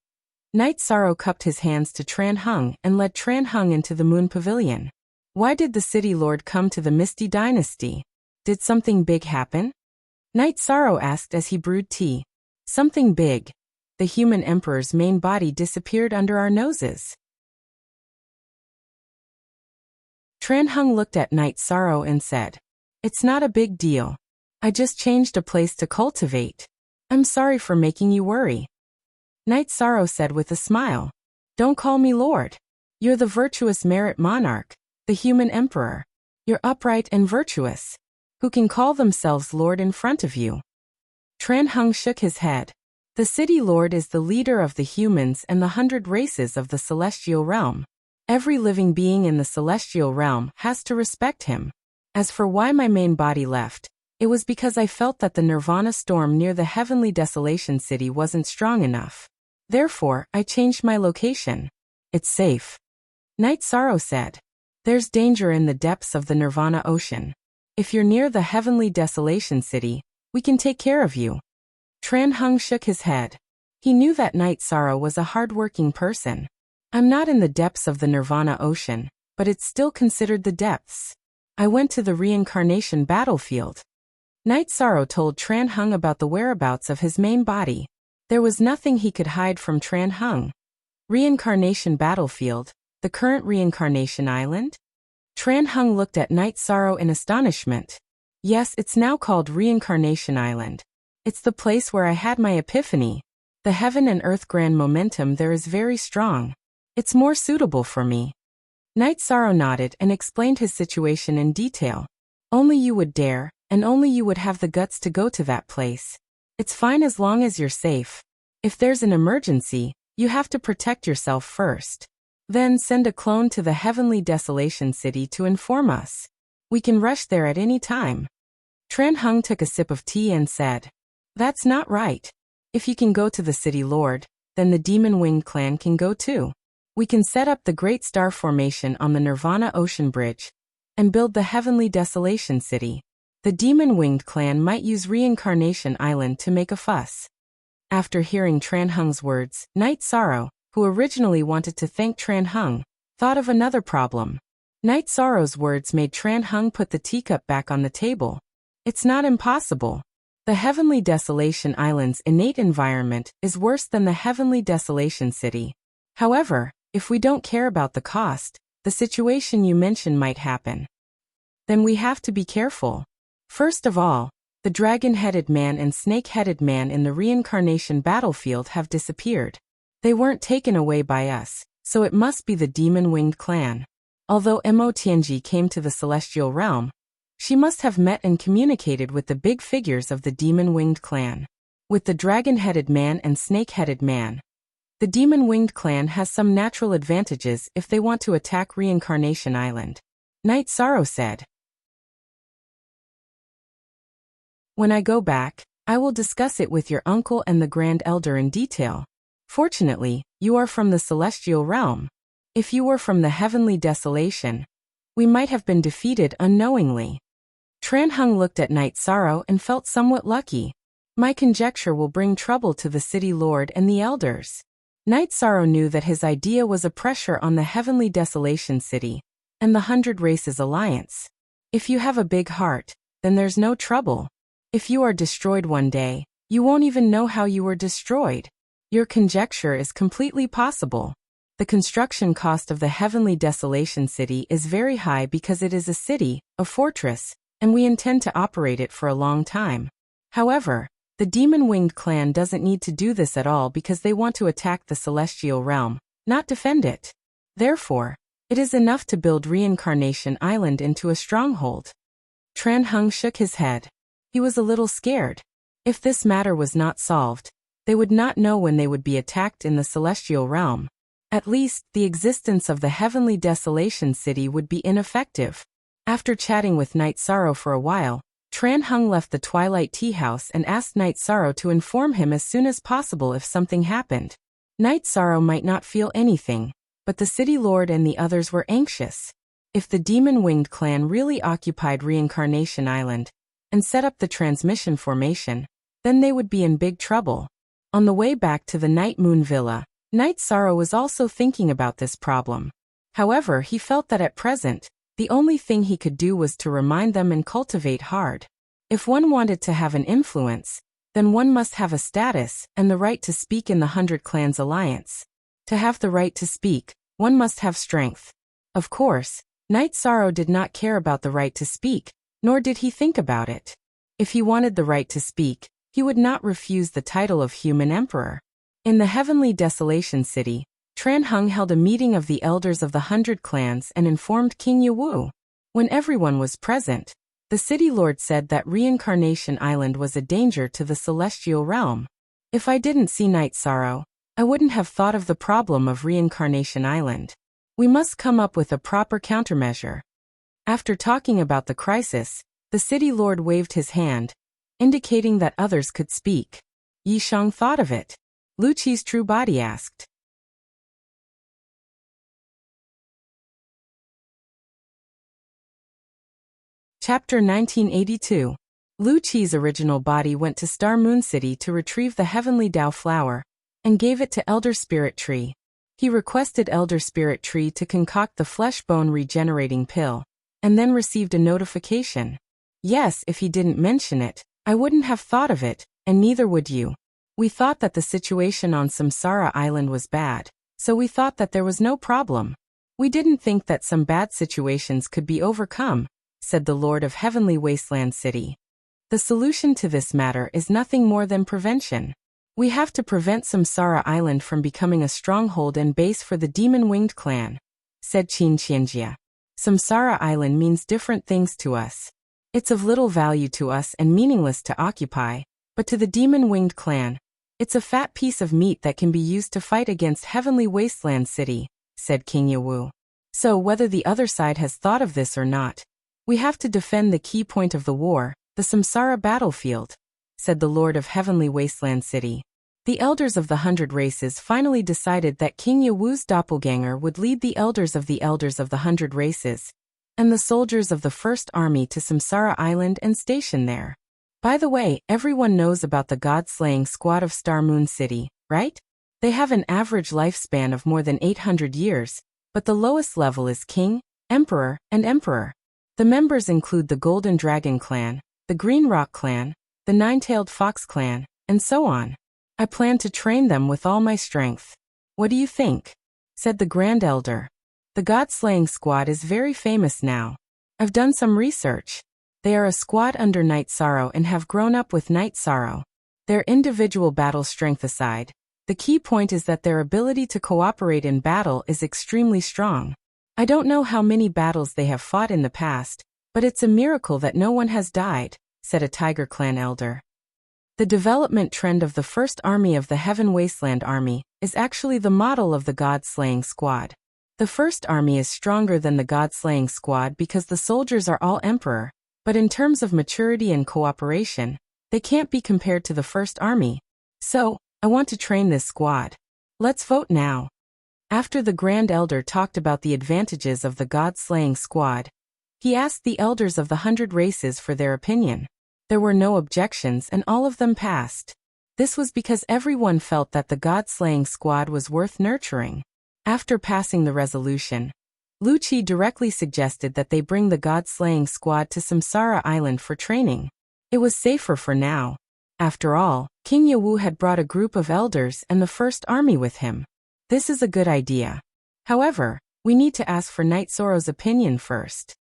A: Night Sorrow cupped his hands to Tran Hung and led Tran Hung into the Moon Pavilion. Why did the City Lord come to the Misty Dynasty? Did something big happen? Night Sorrow asked as he brewed tea. Something big. The human emperor's main body disappeared under our noses. Tran Hung looked at Night Sorrow and said, "It's not a big deal. I just changed a place to cultivate. I'm sorry for making you worry." Night Sorrow said with a smile, "Don't call me Lord. You're the virtuous merit monarch, the human emperor. You're upright and virtuous. Who can call themselves Lord in front of you?" Tran Hung shook his head. The City Lord is the leader of the humans and the 100 races of the celestial realm. Every living being in the celestial realm has to respect him. As for why my main body left, it was because I felt that the Nirvana storm near the Heavenly Desolation City wasn't strong enough. Therefore, I changed my location. It's safe. Night Sorrow said, "There's danger in the depths of the Nirvana Ocean. If you're near the Heavenly Desolation City, we can take care of you." Tran Hung shook his head. He knew that Night Sorrow was a hard-working person. "I'm not in the depths of the Nirvana Ocean, but it's still considered the depths. I went to the reincarnation battlefield." Night Sorrow told Tran Hung about the whereabouts of his main body. There was nothing he could hide from Tran Hung. Reincarnation battlefield, the current reincarnation island? Tran Hung looked at Night Sorrow in astonishment. Yes, it's now called Reincarnation Island. It's the place where I had my epiphany. The heaven and earth grand momentum there is very strong. It's more suitable for me. Night Sorrow nodded and explained his situation in detail. Only you would dare, and only you would have the guts to go to that place. It's fine as long as you're safe. If there's an emergency, you have to protect yourself first. Then send a clone to the Heavenly Desolation City to inform us. We can rush there at any time. Tran Hung took a sip of tea and said, "That's not right. If you can go to the City Lord, then the Demon Winged clan can go too. We can set up the Great Star Formation on the Nirvana Ocean Bridge and build the Heavenly Desolation City. The Demon Winged clan might use Reincarnation Island to make a fuss." After hearing Tran Hung's words, Night Sorrow, who originally wanted to thank Tran Hung, thought of another problem. Night Sorrow's words made Tran Hung put the teacup back on the table. It's not impossible. The Heavenly Desolation Island's innate environment is worse than the Heavenly Desolation City. However, if we don't care about the cost, the situation you mentioned might happen. Then we have to be careful. First of all, the dragon-headed man and snake-headed man in the reincarnation battlefield have disappeared. They weren't taken away by us, so it must be the Demon-Winged clan. Although Mo Tianji came to the celestial realm, she must have met and communicated with the big figures of the Demon-Winged clan. With the dragon-headed man and snake-headed man, the Demon-Winged clan has some natural advantages if they want to attack Reincarnation Island. Night Sorrow said, "When I go back, I will discuss it with your uncle and the Grand Elder in detail. Fortunately, you are from the celestial realm. If you were from the Heavenly Desolation, we might have been defeated unknowingly." Tran Hung looked at Night Sorrow and felt somewhat lucky. My conjecture will bring trouble to the City Lord and the Elders. Night Sorrow knew that his idea was a pressure on the Heavenly Desolation City and the 100 Races Alliance. If you have a big heart, then there's no trouble. If you are destroyed one day, You won't even know how you were destroyed. Your conjecture is completely possible. The construction cost of the heavenly desolation city is very high because it is a city, a fortress, and we intend to operate it for a long time. However, the demon-winged clan doesn't need to do this at all because they want to attack the celestial realm, not defend it. Therefore, it is enough to build Reincarnation Island into a stronghold. Tran Hung shook his head. He was a little scared. If this matter was not solved, they would not know when they would be attacked in the celestial realm. At least, the existence of the heavenly desolation city would be ineffective. After chatting with Night Sorrow for a while, Tran Hung left the Twilight Tea House and asked Night Sorrow to inform him as soon as possible if something happened. Night Sorrow might not feel anything, but the City Lord and the others were anxious. If the demon-winged clan really occupied Reincarnation Island and set up the transmission formation, then they would be in big trouble. On the way back to the Night Moon Villa, Night Sorrow was also thinking about this problem. However, he felt that at present, the only thing he could do was to remind them and cultivate hard. If one wanted to have an influence, then one must have a status and the right to speak in the 100 Clans Alliance. To have the right to speak, one must have strength. Of course, Night Sorrow did not care about the right to speak, nor did he think about it. If he wanted the right to speak, he would not refuse the title of Human Emperor. In the Heavenly Desolation City, Tran Hung held a meeting of the elders of the 100 clans and informed King Yawu. When everyone was present, the City Lord said that Reincarnation Island was a danger to the celestial realm. If I didn't see Night Sorrow, I wouldn't have thought of the problem of Reincarnation Island. We must come up with a proper countermeasure. After talking about the crisis, the City Lord waved his hand, indicating that others could speak. Yi Shang thought of it. Lu Qi's true body asked. Chapter 1982. Lu Qi's original body went to Star Moon City to retrieve the Heavenly Dao flower, and gave it to Elder Spirit Tree. He requested Elder Spirit Tree to concoct the flesh-bone regenerating pill, and then received a notification. Yes, if he didn't mention it, I wouldn't have thought of it, and neither would you. We thought that the situation on Samsara Island was bad, so we thought that there was no problem. We didn't think that some bad situations could be overcome, said the Lord of Heavenly Wasteland City. The solution to this matter is nothing more than prevention. We have to prevent Samsara Island from becoming a stronghold and base for the demon-winged clan, said Qin Qianjia. Samsara Island means different things to us. It's of little value to us and meaningless to occupy, but to the demon-winged clan, it's a fat piece of meat that can be used to fight against Heavenly Wasteland City, said King Yawu. So whether the other side has thought of this or not, we have to defend the key point of the war, the Samsara battlefield, said the Lord of Heavenly Wasteland City. The elders of the 100 races finally decided that King Yawu's doppelganger would lead the elders of the 100 races, and the soldiers of the First Army to Samsara Island and station there. By the way, everyone knows about the God-slaying squad of Star Moon City, right? They have an average lifespan of more than 800 years, but the lowest level is King, Emperor, and Emperor. The members include the Golden Dragon Clan, the Green Rock Clan, the Nine-Tailed Fox Clan, and so on. I plan to train them with all my strength. What do you think? Said the Grand Elder. The God-slaying squad is very famous now. I've done some research. They are a squad under Night Sorrow and have grown up with Night Sorrow. Their individual battle strength aside, the key point is that their ability to cooperate in battle is extremely strong. I don't know how many battles they have fought in the past, but it's a miracle that no one has died, said a Tiger Clan elder. The development trend of the First Army of the Heaven Wasteland Army is actually the model of the God-slaying squad. The First Army is stronger than the God-slaying squad because the soldiers are all Emperor, but in terms of maturity and cooperation, they can't be compared to the First Army. So, I want to train this squad. Let's vote now. After the Grand Elder talked about the advantages of the God-slaying squad, he asked the elders of the 100 races for their opinion. There were no objections and all of them passed. This was because everyone felt that the God-slaying squad was worth nurturing. After passing the resolution, Lu Qi directly suggested that they bring the God-slaying squad to Samsara Island for training. It was safer for now. After all, King Yawu had brought a group of elders and the first army with him. This is a good idea. However, we need to ask for Knight Zoro's opinion first.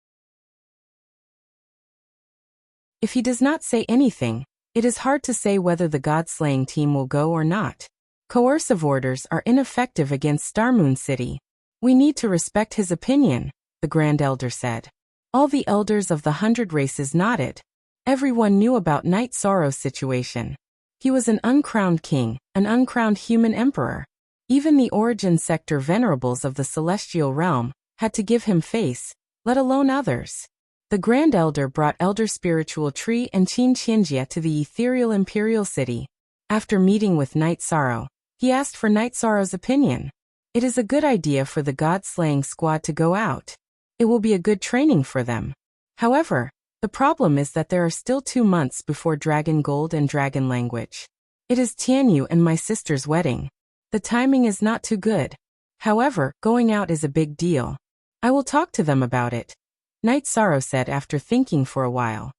A: If he does not say anything, it is hard to say whether the god-slaying team will go or not. Coercive orders are ineffective against Star Moon City. We need to respect his opinion, the Grand Elder said. All the elders of the 100 races nodded. Everyone knew about Knight Zoro's situation. He was an uncrowned king, an uncrowned human emperor. Even the origin sector venerables of the celestial realm had to give him face, let alone others. The Grand Elder brought Elder Spiritual Tree and Qin Qianjia to the ethereal imperial city. After meeting with Knight Zoro, he asked for Knight Zoro's opinion. It is a good idea for the god-slaying squad to go out. It will be a good training for them. However, the problem is that there are still 2 months before Dragon Gold and Dragon Language. It is Tianyu and my sister's wedding. The timing is not too good. However, going out is a big deal. I will talk to them about it, Knight Zoro said after thinking for a while.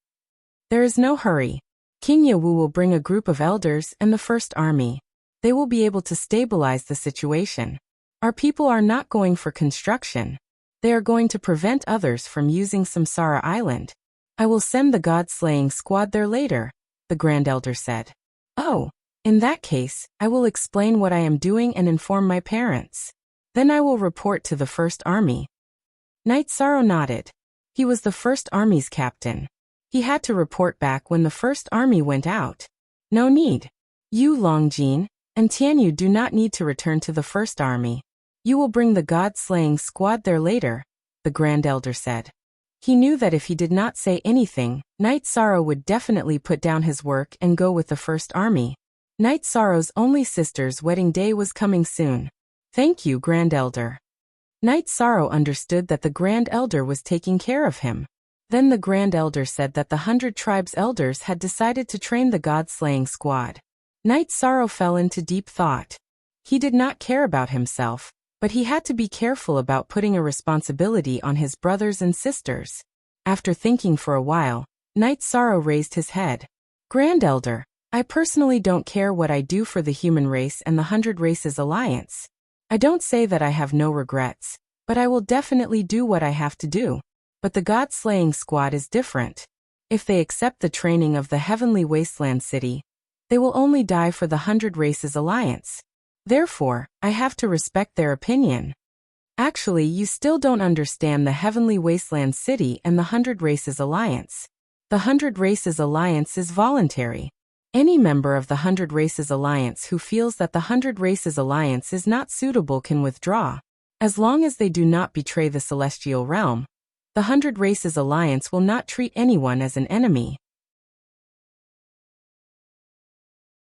A: There is no hurry. King Yawu will bring a group of elders and the first army. They will be able to stabilize the situation. Our people are not going for construction. They are going to prevent others from using Samsara Island. I will send the god-slaying squad there later, the Grand Elder said. Oh, in that case, I will explain what I am doing and inform my parents. Then I will report to the first army. Knight Zoro nodded. He was the first army's captain. He had to report back when the first army went out. No need. You, Longjin, and Tianyu do not need to return to the first army. You will bring the god-slaying squad there later, the Grand Elder said. He knew that if he did not say anything, Knight Zoro would definitely put down his work and go with the first army. Knight Zoro's only sister's wedding day was coming soon. Thank you, Grand Elder. Knight Zoro understood that the Grand Elder was taking care of him. Then the Grand Elder said that the 100 tribes' elders had decided to train the god-slaying squad. Knight Zoro fell into deep thought. He did not care about himself, but he had to be careful about putting a responsibility on his brothers and sisters. After thinking for a while, Knight Zoro raised his head. Grand Elder, I personally don't care what I do for the human race and the 100 Races Alliance. I don't say that I have no regrets, but I will definitely do what I have to do. But the god-slaying squad is different. If they accept the training of the Heavenly Wasteland City, they will only die for the 100 Races Alliance. Therefore, I have to respect their opinion. Actually, you still don't understand the Heavenly Wasteland City and the 100 Races Alliance. The 100 Races Alliance is voluntary. Any member of the 100 Races Alliance who feels that the 100 Races Alliance is not suitable can withdraw. As long as they do not betray the celestial realm, the 100 Races Alliance will not treat anyone as an enemy.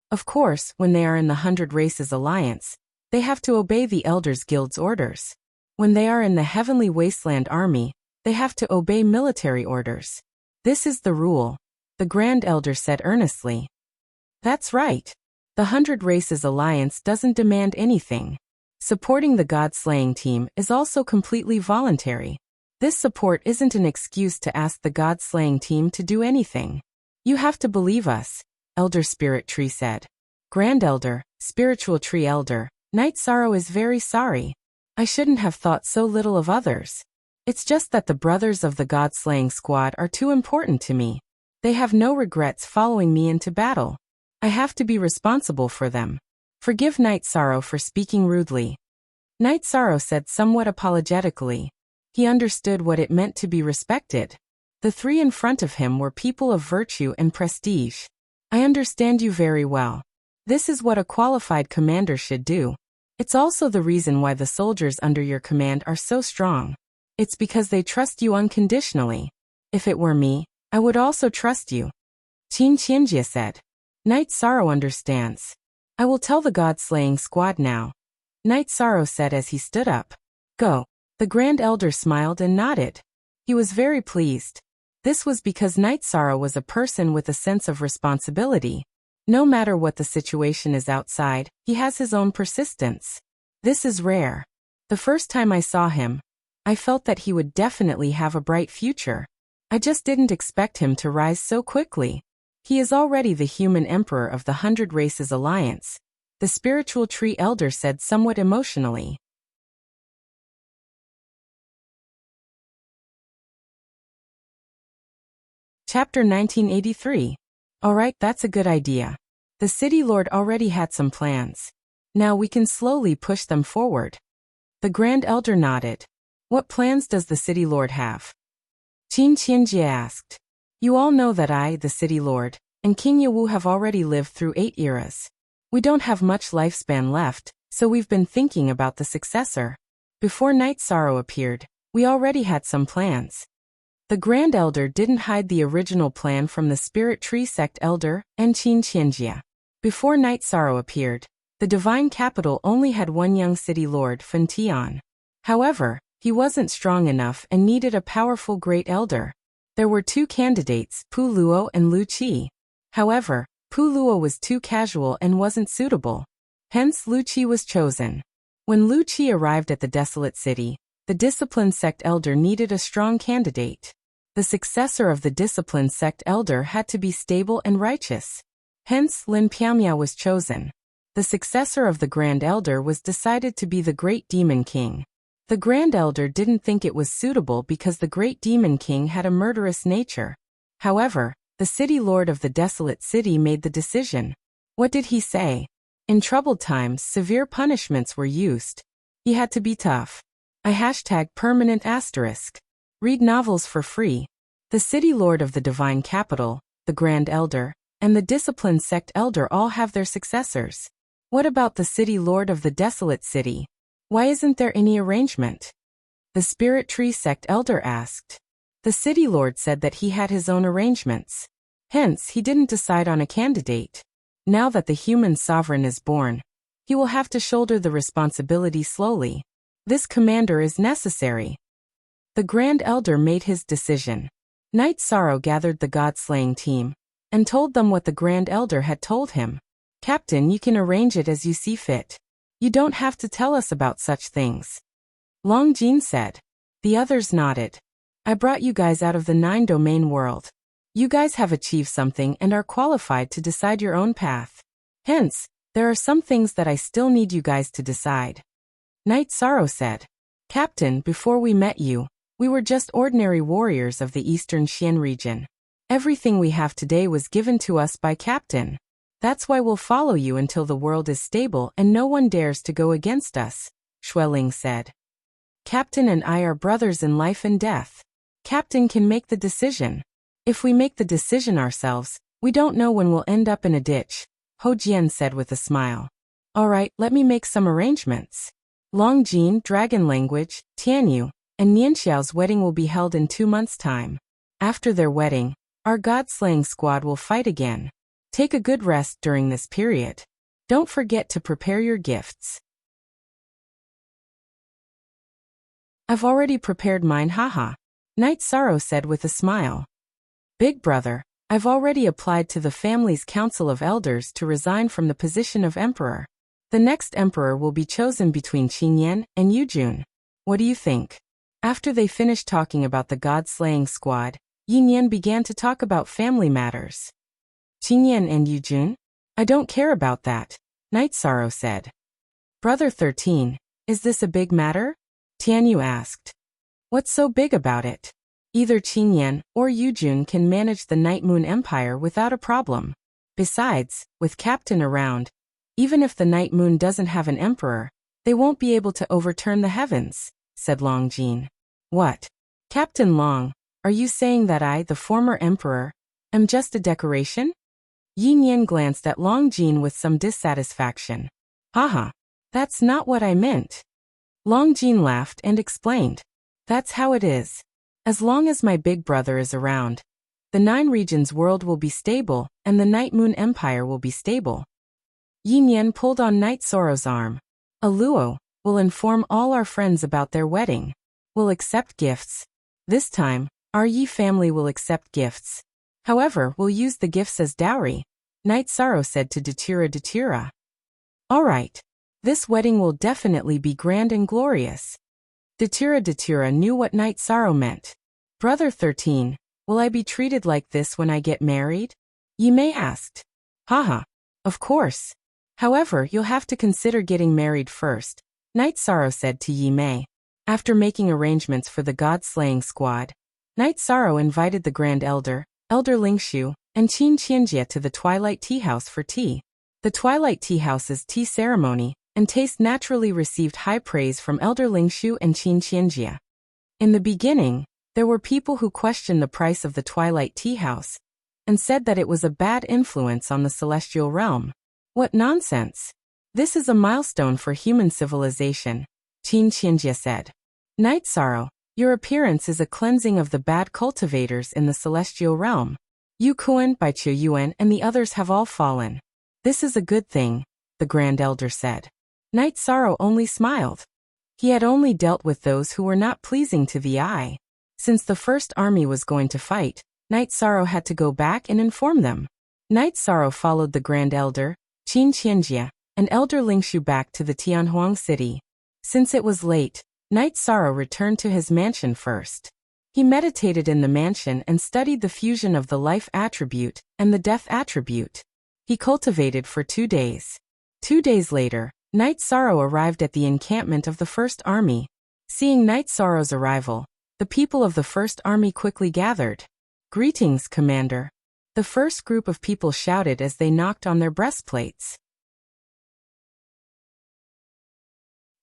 A: Of course, when they are in the 100 Races Alliance, they have to obey the Elders Guild's orders. When they are in the Heavenly Wasteland Army, they have to obey military orders. This is the rule, the Grand Elder said earnestly. That's right. The 100 Races Alliance doesn't demand anything. Supporting the god-slaying team is also completely voluntary. This support isn't an excuse to ask the god-slaying team to do anything. You have to believe us, Elder Spirit Tree said. Grand Elder, Spiritual Tree Elder, Knight Zoro is very sorry. I shouldn't have thought so little of others. It's just that the brothers of the god-slaying squad are too important to me. They have no regrets following me into battle. I have to be responsible for them. Forgive Knight Zoro for speaking rudely. Knight Zoro said somewhat apologetically. He understood what it meant to be respected. The 3 in front of him were people of virtue and prestige. I understand you very well. This is what a qualified commander should do. It's also the reason why the soldiers under your command are so strong. It's because they trust you unconditionally. If it were me, I would also trust you. Qin Qianjia said. Knight Zoro understands. I will tell the god-slaying squad now, Knight Zoro said as he stood up. Go. The Grand Elder smiled and nodded. He was very pleased. This was because Knight Zoro was a person with a sense of responsibility. No matter what the situation is outside, he has his own persistence. This is rare. The first time I saw him, I felt that he would definitely have a bright future. I just didn't expect him to rise so quickly. He is already the human emperor of the 100 Races Alliance, the spiritual tree elder said somewhat emotionally. Chapter 1983. Alright, that's a good idea. The city lord already had some plans. Now we can slowly push them forward. The Grand Elder nodded. What plans does the city lord have? Qin Qianjie asked. You all know that I, the city lord, and King Yewu have already lived through 8 eras. We don't have much lifespan left, so we've been thinking about the successor. Before Night Sorrow appeared, we already had some plans. The Grand Elder didn't hide the original plan from the Spirit Tree Sect Elder and Qin Qianjie. Before Night Sorrow appeared, the Divine Capital only had one young city lord, Fen Tian. However, he wasn't strong enough and needed a powerful Great Elder. There were 2 candidates, Pu Luo and Lu Qi. However, Pu Luo was too casual and wasn't suitable. Hence Lu Qi was chosen. When Lu Qi arrived at the desolate city, the Disciplined Sect Elder needed a strong candidate. The successor of the Disciplined Sect Elder had to be stable and righteous. Hence Lin Piamia was chosen. The successor of the Grand Elder was decided to be the Great Demon King. The Grand Elder didn't think it was suitable because the Great Demon King had a murderous nature. However, the city lord of the desolate city made the decision. What did he say? In troubled times, severe punishments were used. He had to be tough. #permanent asterisk. Read novels for free. The city lord of the Divine Capital, the Grand Elder, and the Disciplined Sect Elder all have their successors. What about the city lord of the desolate city? Why isn't there any arrangement? The Spirit Tree Sect Elder asked. The city lord said that he had his own arrangements. Hence, he didn't decide on a candidate. Now that the human sovereign is born, he will have to shoulder the responsibility slowly. This commander is necessary. The Grand Elder made his decision. Night Sorrow gathered the God-slaying team and told them what the Grand Elder had told him. Captain, you can arrange it as you see fit. You don't have to tell us about such things. Long Jin said. The others nodded. I brought you guys out of the 9-domain world. You guys have achieved something and are qualified to decide your own path. Hence, there are some things that I still need you guys to decide. Night Sorrow said. Captain, before we met you, we were just ordinary warriors of the Eastern Xian region. Everything we have today was given to us by Captain. That's why we'll follow you until the world is stable and no one dares to go against us, Xueling said. Captain and I are brothers in life and death. Captain can make the decision. If we make the decision ourselves, we don't know when we'll end up in a ditch, Ho Jian said with a smile. Alright, let me make some arrangements. Long Jin, Dragon Language, Tianyu, and Nianxiao's wedding will be held in 2 months' time. After their wedding, our God-slaying squad will fight again. Take a good rest during this period. Don't forget to prepare your gifts. I've already prepared mine, haha. Night Sorrow said with a smile. Big brother, I've already applied to the family's council of elders to resign from the position of emperor. The next emperor will be chosen between Qinyan and Yujun. What do you think? After they finished talking about the God-slaying squad, Yinyan began to talk about family matters. Qinyan and Yujun? I don't care about that, Night Sorrow said. Brother 13, is this a big matter? Tianyu asked. What's so big about it? Either Qinyan or Yujun can manage the Night Moon Empire without a problem. Besides, with Captain around, even if the Night Moon doesn't have an emperor, they won't be able to overturn the heavens, said Long Jin. What? Captain Long, are you saying that I, the former emperor, am just a decoration? Yin Yan glanced at Long Jin with some dissatisfaction. Haha, that's not what I meant. Long Jin laughed and explained. That's how it is. As long as my big brother is around, the 9 regions world will be stable and the Night Moon Empire will be stable. Yin Yan pulled on Night Sorrow's arm. Aluo, we'll inform all our friends about their wedding. We'll accept gifts. This time, our Yi family will accept gifts. However, we'll use the gifts as dowry, Night Sorrow said to Datura. Alright. This wedding will definitely be grand and glorious. Datura knew what Night Sorrow meant. Brother 13, will I be treated like this when I get married? Yimei asked. Haha. Of course. However, you'll have to consider getting married first, Night Sorrow said to Yimei. After making arrangements for the god-slaying squad, Night Sorrow invited the Grand Elder, Elder Lingshu, and Qin Qianjie to the Twilight Tea House for tea. The Twilight Tea House's tea ceremony and taste naturally received high praise from Elder Lingshu and Qin Qianjie. In the beginning, there were people who questioned the price of the Twilight Tea House and said that it was a bad influence on the celestial realm. What nonsense! This is a milestone for human civilization, Qin Qianjie said. Night Sorrow, your appearance is a cleansing of the bad cultivators in the celestial realm. Yu Kuan, Bai Qiu Yuan, and the others have all fallen. This is a good thing, the Grand Elder said. Night Sorrow only smiled. He had only dealt with those who were not pleasing to the eye. Since the first army was going to fight, Night Sorrow had to go back and inform them. Night Sorrow followed the Grand Elder, Qin Qianjie, and Elder Lingshu back to the Tianhuang city. Since it was late, Night Sorrow returned to his mansion first. He meditated in the mansion and studied the fusion of the life attribute and the death attribute. He cultivated for 2 days. 2 days later, Night Sorrow arrived at the encampment of the First Army. Seeing Night Sorrow's arrival, the people of the First Army quickly gathered. Greetings, Commander. The first group of people shouted as they knocked on their breastplates.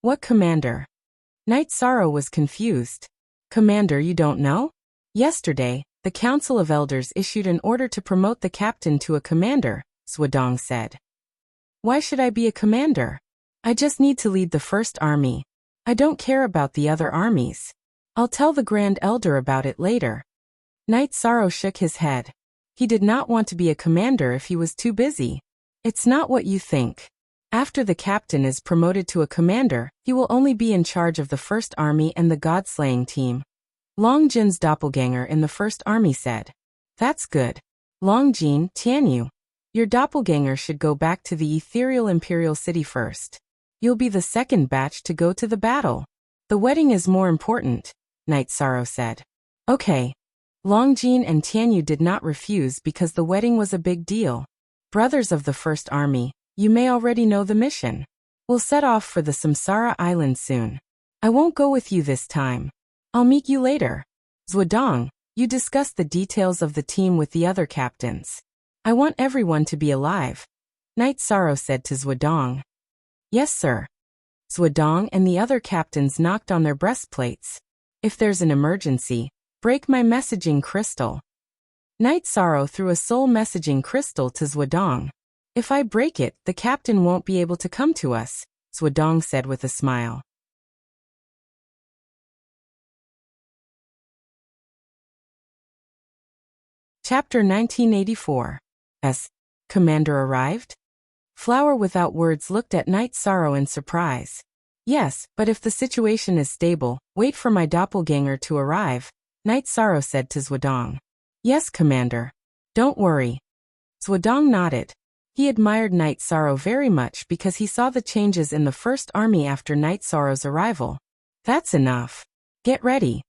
A: What commander? Night Sorrow was confused. Commander, you don't know? Yesterday, the Council of Elders issued an order to promote the captain to a commander, Swadong said. Why should I be a commander? I just need to lead the First Army. I don't care about the other armies. I'll tell the Grand Elder about it later. Night Sorrow shook his head. He did not want to be a commander if he was too busy. It's not what you think. After the captain is promoted to a commander, he will only be in charge of the First Army and the God-slaying team. Long Jin's doppelganger in the First Army said. That's good. Long Jin, Tianyu. Your doppelganger should go back to the ethereal imperial city first. You'll be the second batch to go to the battle. The wedding is more important, Night Sorrow said. Okay. Long Jin and Tianyu did not refuse because the wedding was a big deal. Brothers of the First Army, you may already know the mission. We'll set off for the Samsara Island soon. I won't go with you this time. I'll meet you later. Zhuodong, you discuss the details of the team with the other captains. I want everyone to be alive, Night Sorrow said to Zhuodong. Yes, sir. Zhuodong and the other captains knocked on their breastplates. If there's an emergency, break my messaging crystal. Night Sorrow threw a soul messaging crystal to Zhuodong. If I break it, the captain won't be able to come to us, Zhuodong said with a smile. Chapter 1984. Commander arrived? Flower Without Words looked at Night Sorrow in surprise. Yes, but if the situation is stable, wait for my doppelganger to arrive, Night Sorrow said to Zhuodong. Yes, Commander. Don't worry. Zhuodong nodded. He admired Night Sorrow very much because he saw the changes in the First Army after Night Sorrow's arrival. That's enough. Get ready.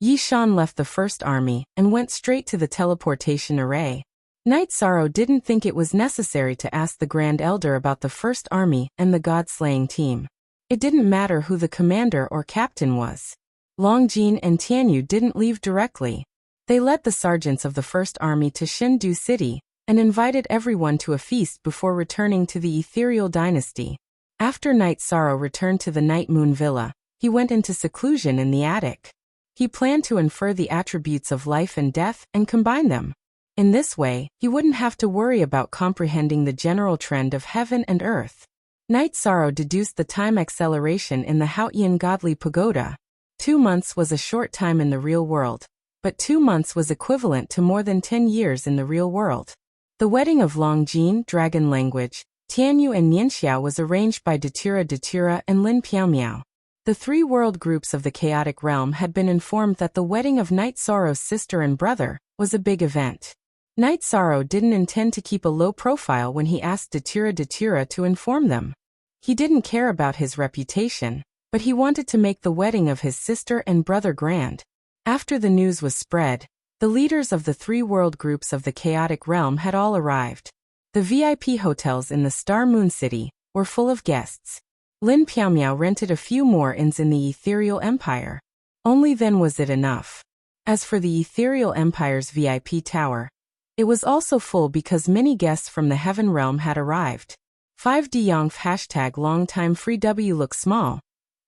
A: Yi Shan left the First Army and went straight to the teleportation array. Night Sorrow didn't think it was necessary to ask the Grand Elder about the First Army and the God-slaying team. It didn't matter who the commander or captain was. Long Jin and Tianyu didn't leave directly. They led the sergeants of the First Army to Shindu City and invited everyone to a feast before returning to the Ethereal Dynasty. After Night Sorrow returned to the Night Moon Villa, he went into seclusion in the attic. He planned to infer the attributes of life and death and combine them. In this way, he wouldn't have to worry about comprehending the general trend of heaven and earth. Night Sorrow deduced the time acceleration in the Haotian Godly Pagoda. 2 months was a short time in the real world, but 2 months was equivalent to more than 10 years in the real world. The wedding of Long Jin, Dragon Language, Tianyu and Nianxiao was arranged by Datura and Lin Piaomiao. The 3 world groups of the chaotic realm had been informed that the wedding of Night Sorrow's sister and brother was a big event. Night Sorrow didn't intend to keep a low profile when he asked Datura to inform them. He didn't care about his reputation, but he wanted to make the wedding of his sister and brother grand. After the news was spread, The leaders of the three world groups of the chaotic realm had all arrived. The VIP hotels in the Star Moon City were full of guests. Lin Piaomiao rented a few more inns in the Ethereal Empire. Only then was it enough. As for the Ethereal Empire's VIP tower, it was also full because many guests from the Heaven Realm had arrived. 5D-Yongf hashtag long time free W look small.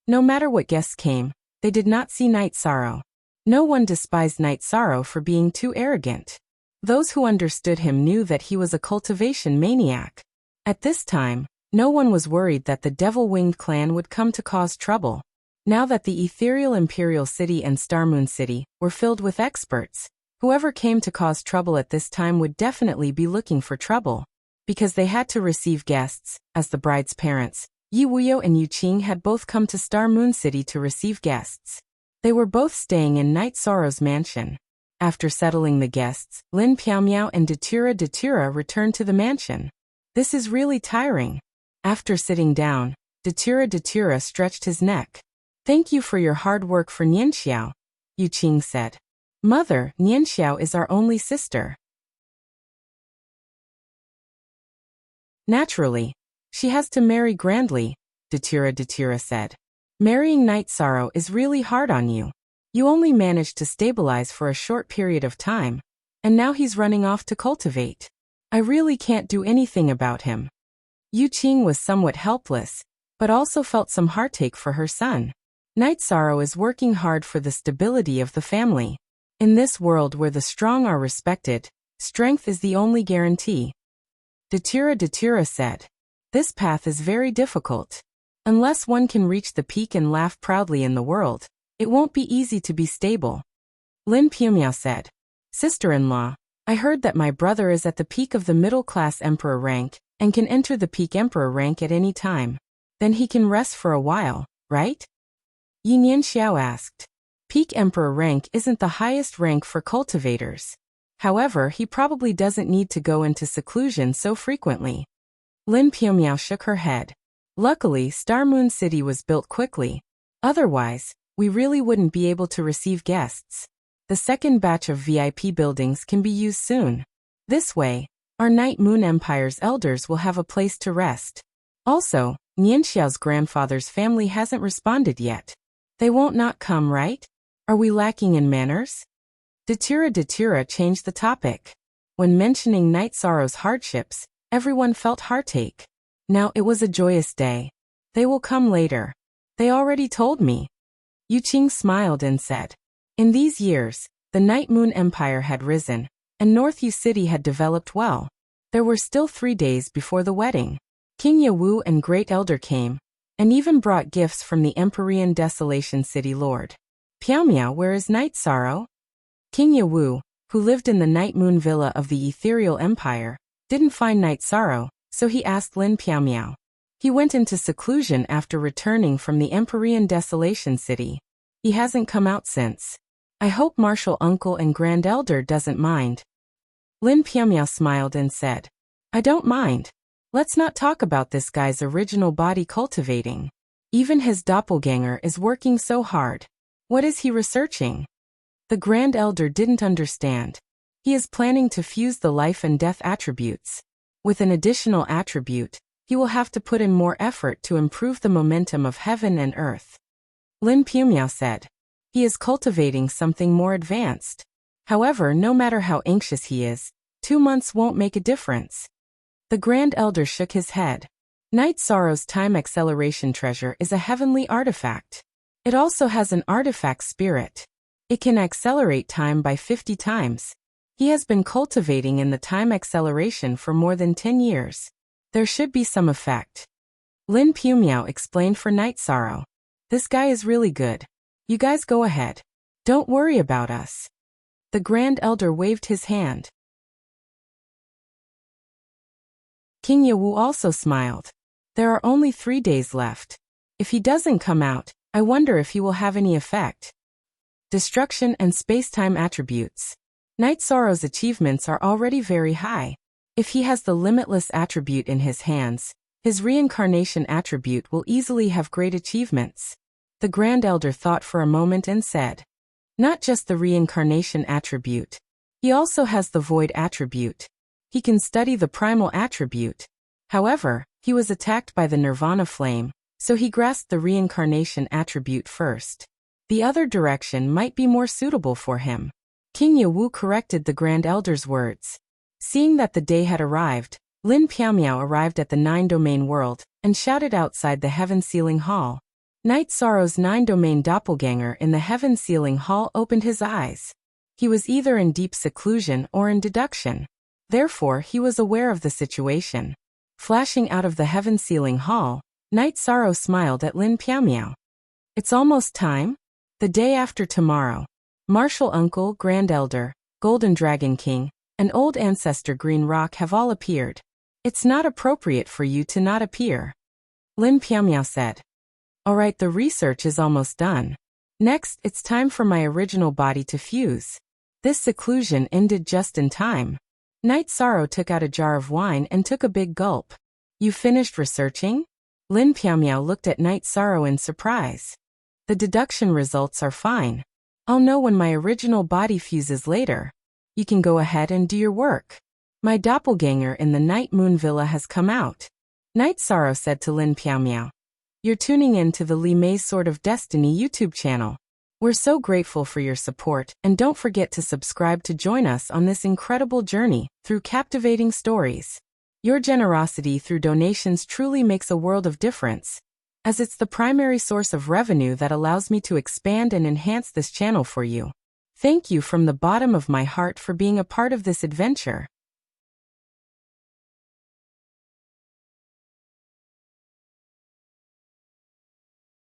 A: No matter what guests came, they did not see Night Sorrow. No one despised Night Sorrow for being too arrogant. Those who understood him knew that he was a cultivation maniac. At this time, no one was worried that the Devil-Winged clan would come to cause trouble. Now that the Ethereal Imperial City and Star Moon City were filled with experts, whoever came to cause trouble at this time would definitely be looking for trouble. Because they had to receive guests, as the bride's parents, Yi Wuyo and Yu Qing had both come to Star Moon City to receive guests. They were both staying in Night Sorrow's mansion. After settling the guests, Lin Piaomiao and Datura returned to the mansion. This is really tiring. After sitting down, Datura stretched his neck. Thank you for your hard work for Nianxiao, Yu Qing said. Mother, Nianxiao is our only sister. Naturally, she has to marry grandly, Datura said. Marrying Night Sorrow is really hard on you. You only managed to stabilize for a short period of time, and now he's running off to cultivate. I really can't do anything about him. Yu Qing was somewhat helpless, but also felt some heartache for her son. Night Sorrow is working hard for the stability of the family. In this world where the strong are respected, strength is the only guarantee. Datura said. This path is very difficult. Unless one can reach the peak and laugh proudly in the world, it won't be easy to be stable. Lin Piaomiao said. Sister-in-law, I heard that my brother is at the peak of the middle-class emperor rank and can enter the peak emperor rank at any time. Then he can rest for a while, right? Yi Nianxiao asked. Peak emperor rank isn't the highest rank for cultivators. However, he probably doesn't need to go into seclusion so frequently. Lin Piaomiao shook her head. Luckily, Star Moon City was built quickly. Otherwise, we really wouldn't be able to receive guests. The second batch of VIP buildings can be used soon. This way, our Night Moon Empire's elders will have a place to rest. Also, Nianxiao's grandfather's family hasn't responded yet. They won't not come, right? Are we lacking in manners? Datura changed the topic. When mentioning Night Sorrow's hardships, everyone felt heartache. Now it was a joyous day. They will come later. They already told me. Yu Qing smiled and said. In these years, the Night Moon Empire had risen, and North Yu City had developed well. There were still 3 days before the wedding. King Yewu and Great Elder came, and even brought gifts from the Empyrean Desolation City Lord. Piaomiao, where is Night Sorrow? King Yewu, who lived in the Night Moon Villa of the Ethereal Empire, didn't find Night Sorrow, so he asked Lin Piaomiao. He went into seclusion after returning from the Empyrean Desolation City. He hasn't come out since. I hope Martial Uncle and Grand Elder doesn't mind. Lin Piaomiao smiled and said. I don't mind. Let's not talk about this guy's original body cultivating. Even his doppelganger is working so hard. What is he researching? The Grand Elder didn't understand. He is planning to fuse the life and death attributes. With an additional attribute, he will have to put in more effort to improve the momentum of heaven and earth. Lin Piaomiao said. He is cultivating something more advanced. However, no matter how anxious he is, 2 months won't make a difference. The Grand Elder shook his head. Night Sorrow's time acceleration treasure is a heavenly artifact. It also has an artifact spirit. It can accelerate time by 50 times. He has been cultivating in the time acceleration for more than 10 years. There should be some effect. Lin Piaomiao explained for Night Sorrow. This guy is really good. You guys go ahead. Don't worry about us. The Grand Elder waved his hand. King Yewu also smiled. There are only 3 days left. If he doesn't come out, I wonder if he will have any effect. Destruction and space-time attributes. Night Sorrow's achievements are already very high. If he has the limitless attribute in his hands, his reincarnation attribute will easily have great achievements. The Grand Elder thought for a moment and said. Not just the reincarnation attribute. He also has the void attribute. He can study the primal attribute. However, he was attacked by the nirvana flame, so he grasped the reincarnation attribute first. The other direction might be more suitable for him. King Yewu corrected the Grand Elder's words. Seeing that the day had arrived, Lin Piaomiao arrived at the nine-domain world and shouted outside the heaven-sealing hall. Night Sorrow's nine-domain doppelganger in the heaven-sealing hall opened his eyes. He was either in deep seclusion or in deduction. Therefore, he was aware of the situation. Flashing out of the heaven-sealing hall, Night Sorrow smiled at Lin Piaomiao. It's almost time? The day after tomorrow. Martial Uncle, Grand Elder, Golden Dragon King, and Old Ancestor Green Rock have all appeared. It's not appropriate for you to not appear. Lin Piaomiao said. Alright, the research is almost done. Next, it's time for my original body to fuse. This seclusion ended just in time. Night Sorrow took out a jar of wine and took a big gulp. You finished researching? Lin Piaomiao looked at Night Sorrow in surprise. The deduction results are fine. I'll know when my original body fuses later. You can go ahead and do your work. My doppelganger in the Night Moon Villa has come out. Night Sorrow said to Lin Piaomiao. You're tuning in to the Li Mei's Sword of Destiny YouTube channel. We're so grateful for your support, and don't forget to subscribe to join us on this incredible journey through captivating stories. Your generosity through donations truly makes a world of difference, as it's the primary source of revenue that allows me to expand and enhance this channel for you. Thank you from the bottom of my heart for being a part of this adventure.